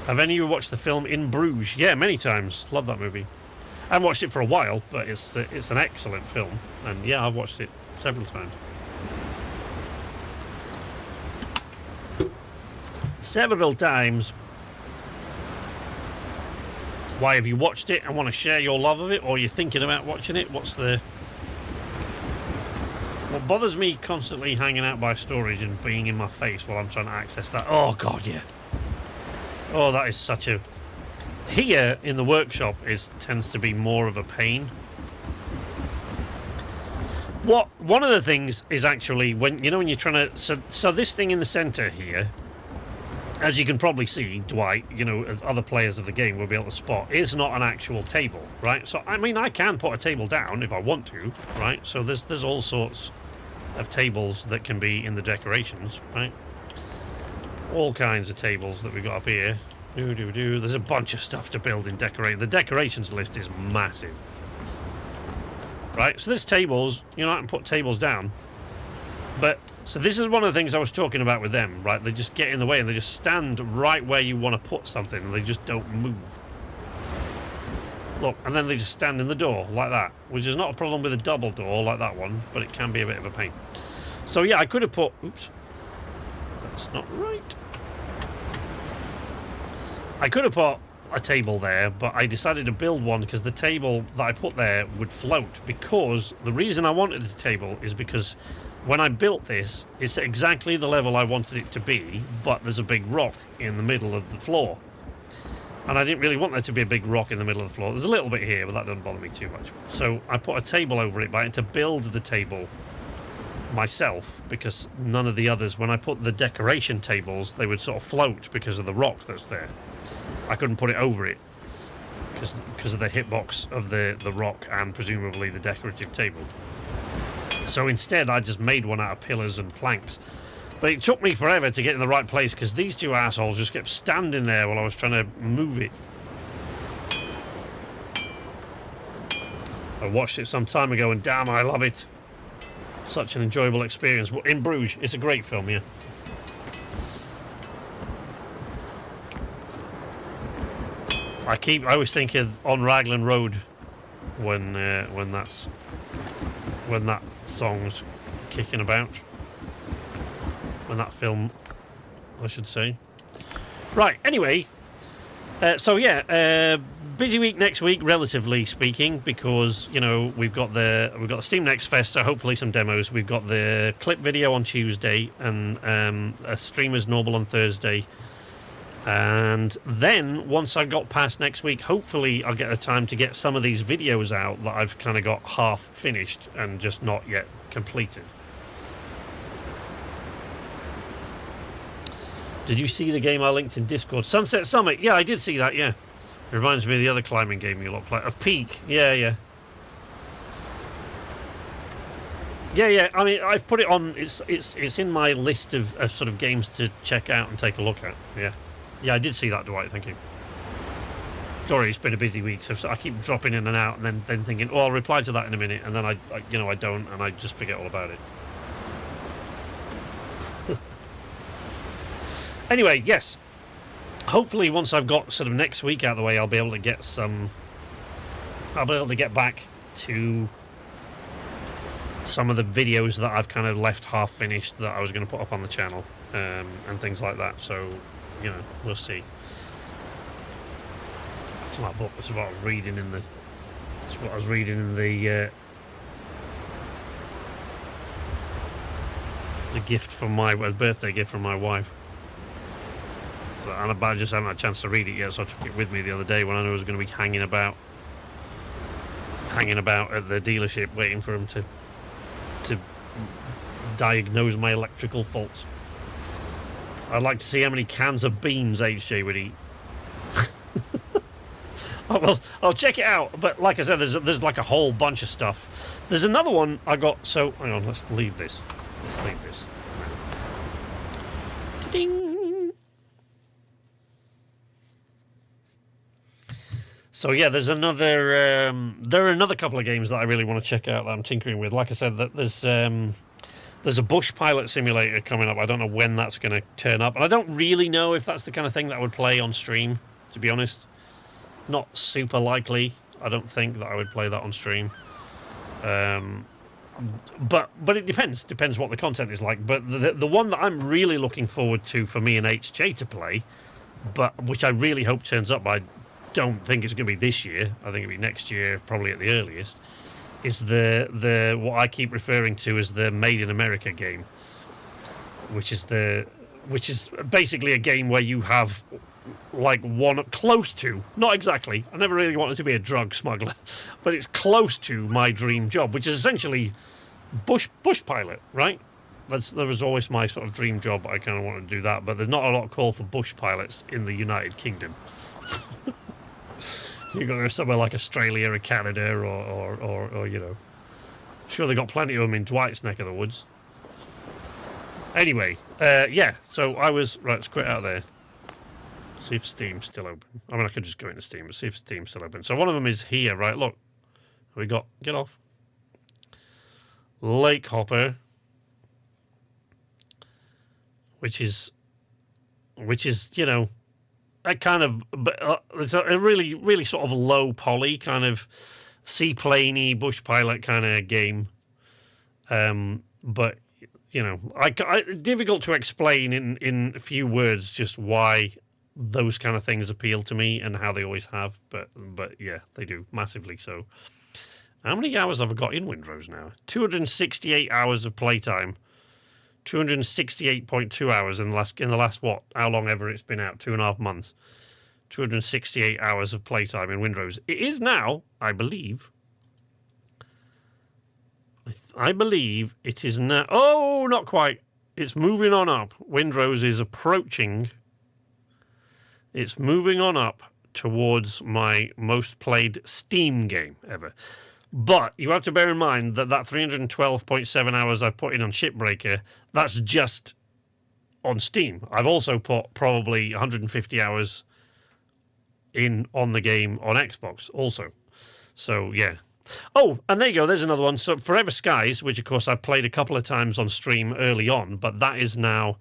Have any of you watched the film In Bruges? Yeah, many times. Love that movie. I haven't watched it for a while, but it's an excellent film. And yeah, I've watched it several times. Several times. Why, have you watched it and want to share your love of it? Or you're thinking about watching it? What bothers me constantly hanging out by storage and being in my face while I'm trying to access that? Oh, God, yeah. Oh, that is such a... Here in the workshop tends to be more of a pain. One of the things is actually when you're trying to... So this thing in the center here, as you can probably see, Dwight, as other players of the game will be able to spot, is not an actual table, right? So, I mean, I can put a table down if I want to, right? So there's all sorts of tables that can be in the decorations, right? All kinds of tables that we've got up here. There's a bunch of stuff to build and decorate. The decorations list is massive. Right, so there's tables. I can put tables down. But, so this is one of the things I was talking about with them, right? They just get in the way and they just stand right where you want to put something and they just don't move. Look, and then they just stand in the door like that, which is not a problem with a double door like that one, but it can be a bit of a pain. So yeah, I could have put... Oops. That's not right. I could have put a table there, but I decided to build one because the table that I put there would float, because the reason I wanted the table is because when I built this, it's exactly the level I wanted it to be, but there's a big rock in the middle of the floor. And I didn't really want there to be a big rock in the middle of the floor. There's a little bit here, but that doesn't bother me too much. So I put a table over it, but I had to build the table myself because none of the others, when I put the decoration tables, they would sort of float because of the rock that's there. I couldn't put it over it because of the hitbox of the rock and presumably the decorative table. So instead I just made one out of pillars and planks. But it took me forever to get in the right place because these two assholes just kept standing there while I was trying to move it. I watched it some time ago and damn, I love it. Such an enjoyable experience. In Bruges, it's a great film, yeah. I always think of On Raglan Road when that song's kicking about. When that film, I should say. Right, anyway, So yeah, busy week next week, relatively speaking, because we've got the Steam Next Fest, so hopefully some demos. We've got the clip video on Tuesday, and a stream as normal on Thursday. And then once I got past next week, hopefully I'll get the time to get some of these videos out that I've kind of got half finished and just not yet completed. Did you see the game I linked in Discord? Sunset Summit. Yeah, I did see that, yeah. It reminds me of the other climbing game you lot play. Of Peak. Yeah. Yeah. I mean, I've put it on. It's in my list of sort of games to check out and take a look at. Yeah. Yeah, I did see that, Dwight. Thank you. Sorry, it's been a busy week, so I keep dropping in and out and then thinking, oh, I'll reply to that in a minute, and then I don't, and I just forget all about it. Anyway, yes. Hopefully, once I've got sort of next week out of the way, I'll be able to get back to some of the videos that I've kind of left half finished that I was going to put up on the channel, and things like that. So, we'll see. That's my book. That's what I was reading in the. That's what I was reading in the gift from my birthday gift from my wife. So, and I just haven't had a chance to read it yet, so I took it with me the other day when I knew I was going to be hanging about at the dealership waiting for him to diagnose my electrical faults. I'd like to see how many cans of beans HJ would eat. Oh, well, I'll check it out. But like I said, there's like a whole bunch of stuff. There's another one I got. So hang on, let's leave this. Ding. So yeah, there's another. There are another couple of games that I really want to check out that I'm tinkering with. Like I said, that there's a bush pilot simulator coming up. I don't know when that's going to turn up, and I don't really know if that's the kind of thing that I would play on stream. To be honest, not super likely. I don't think that I would play that on stream. But it depends. Depends what the content is like. But the one that I'm really looking forward to for me and HJ to play, but which I really hope turns up. I don't think it's going to be this year. I think it'll be next year, probably at the earliest. Is the what I keep referring to as the Made in America game, which is basically a game where you have like one close to, not exactly. I never really wanted to be a drug smuggler, but it's close to my dream job, which is essentially bush pilot, right? That was always my sort of dream job. I kind of wanted to do that, but there's not a lot of call for bush pilots in the United Kingdom. You go somewhere like Australia or Canada or sure they got plenty of them in Dwight's neck of the woods. Anyway, yeah. So I was right. Let's quit out there. See if Steam's still open. I mean, I could just go into Steam, but see if Steam's still open. So one of them is here, right? Look, we got get off. Lake Hopper, which is a kind of it's a really, really sort of low poly kind of seaplane-y bush pilot kind of game. But I difficult to explain in a few words just why those kind of things appeal to me and how they always have. But yeah, they do massively so. How many hours have I got in Windrose now? 268 hours of playtime. 268.2 hours in the last what? How long ever it's been out? 2.5 months. 268 hours of playtime in Windrose. It is now, I believe. I believe it is now. Oh, not quite. It's moving on up. Windrose is approaching. It's moving on up towards my most played Steam game ever. But you have to bear in mind that 312.7 hours I've put in on Shipbreaker, that's just on Steam. I've also put probably 150 hours in on the game on Xbox also. So, yeah. Oh, and there you go. There's another one. So, Forever Skies, which, of course, I've played a couple of times on stream early on, but that is now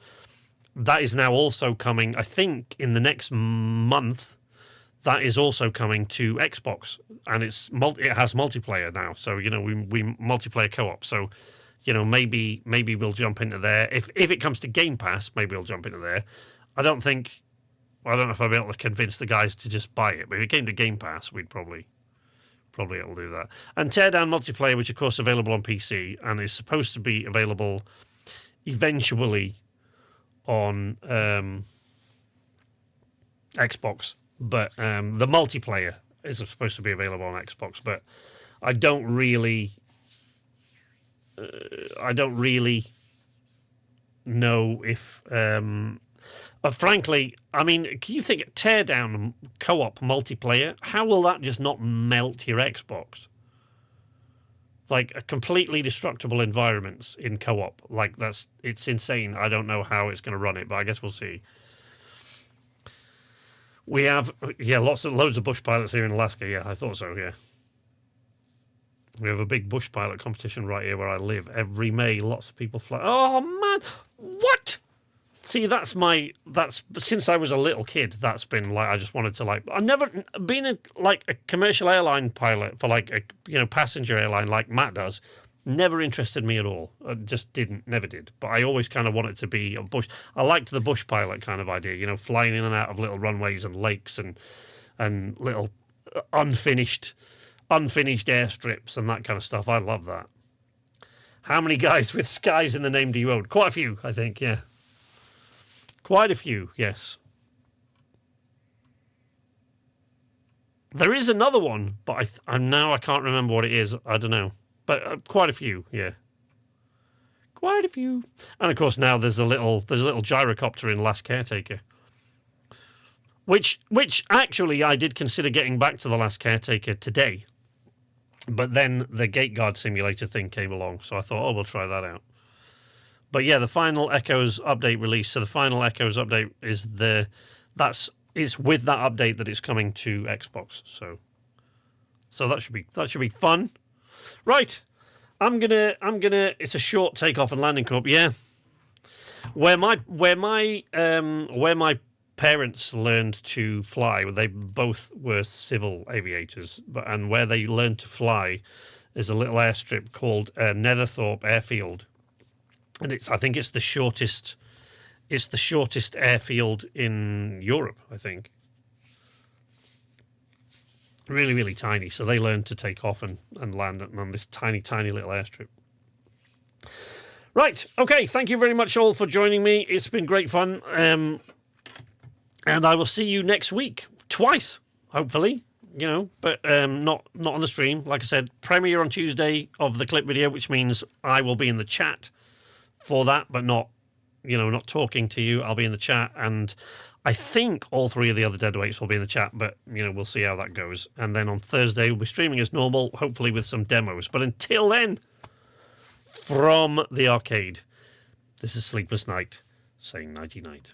also coming, I think, in the next month. That is also coming to Xbox, and it has multiplayer now. So we multiplayer co-op. So maybe we'll jump into there if it comes to Game Pass. Maybe we'll jump into there. I don't think I don't know if I'll be able to convince the guys to just buy it. But if it came to Game Pass, we'd probably able to do that. And Teardown Multiplayer, which of course is available on PC and is supposed to be available eventually on Xbox. But the multiplayer is supposed to be available on Xbox. But I don't really know if. Frankly, I mean, can you think Teardown co-op multiplayer? How will that just not melt your Xbox? Like a completely destructible environments in co-op. Like it's insane. I don't know how it's going to run it, but I guess we'll see. We have loads of bush pilots here in Alaska. Yeah, I thought so. Yeah. We have a big bush pilot competition right here where I live. Every May, lots of people fly. Oh man, what? See, that's since I was a little kid. That's been like I just wanted to like. I've never been a commercial airline pilot for like a passenger airline like Matt does. Never interested me at all. I just never did. But I always kind of wanted to be a bush. I liked the bush pilot kind of idea. Flying in and out of little runways and lakes and little unfinished airstrips and that kind of stuff. I love that. How many guys with skies in the name do you own? Quite a few, I think. Yeah. Quite a few, yes. There is another one, but I can't remember what it is. I don't know. But quite a few, yeah. Quite a few. And of course now there's a little gyrocopter in Last Caretaker. Which actually I did consider getting back to the Last Caretaker today. But then the Gate Guard Simulator thing came along, so I thought, we'll try that out. But yeah, the Final Echoes update release. So the Final Echoes update is it's with that update that it's coming to Xbox. So that should be fun. Right. I'm gonna it's a short takeoff and landing corp, yeah. Where my parents learned to fly, they both were civil aviators, and where they learned to fly is a little airstrip called Netherthorpe Airfield. And I think it's the shortest airfield in Europe, I think. Really, really tiny. So they learned to take off and land on this tiny, tiny little airstrip. Right. Okay. Thank you very much all for joining me. It's been great fun. And I will see you next week. Twice, hopefully. But not on the stream. Like I said, premiere on Tuesday of the clip video, which means I will be in the chat for that, but not talking to you. I'll be in the chat, and I think all three of the other deadweights will be in the chat, but we'll see how that goes. And then on Thursday we'll be streaming as normal, hopefully with some demos. But until then, from the arcade, this is Sleepless Night saying nighty night.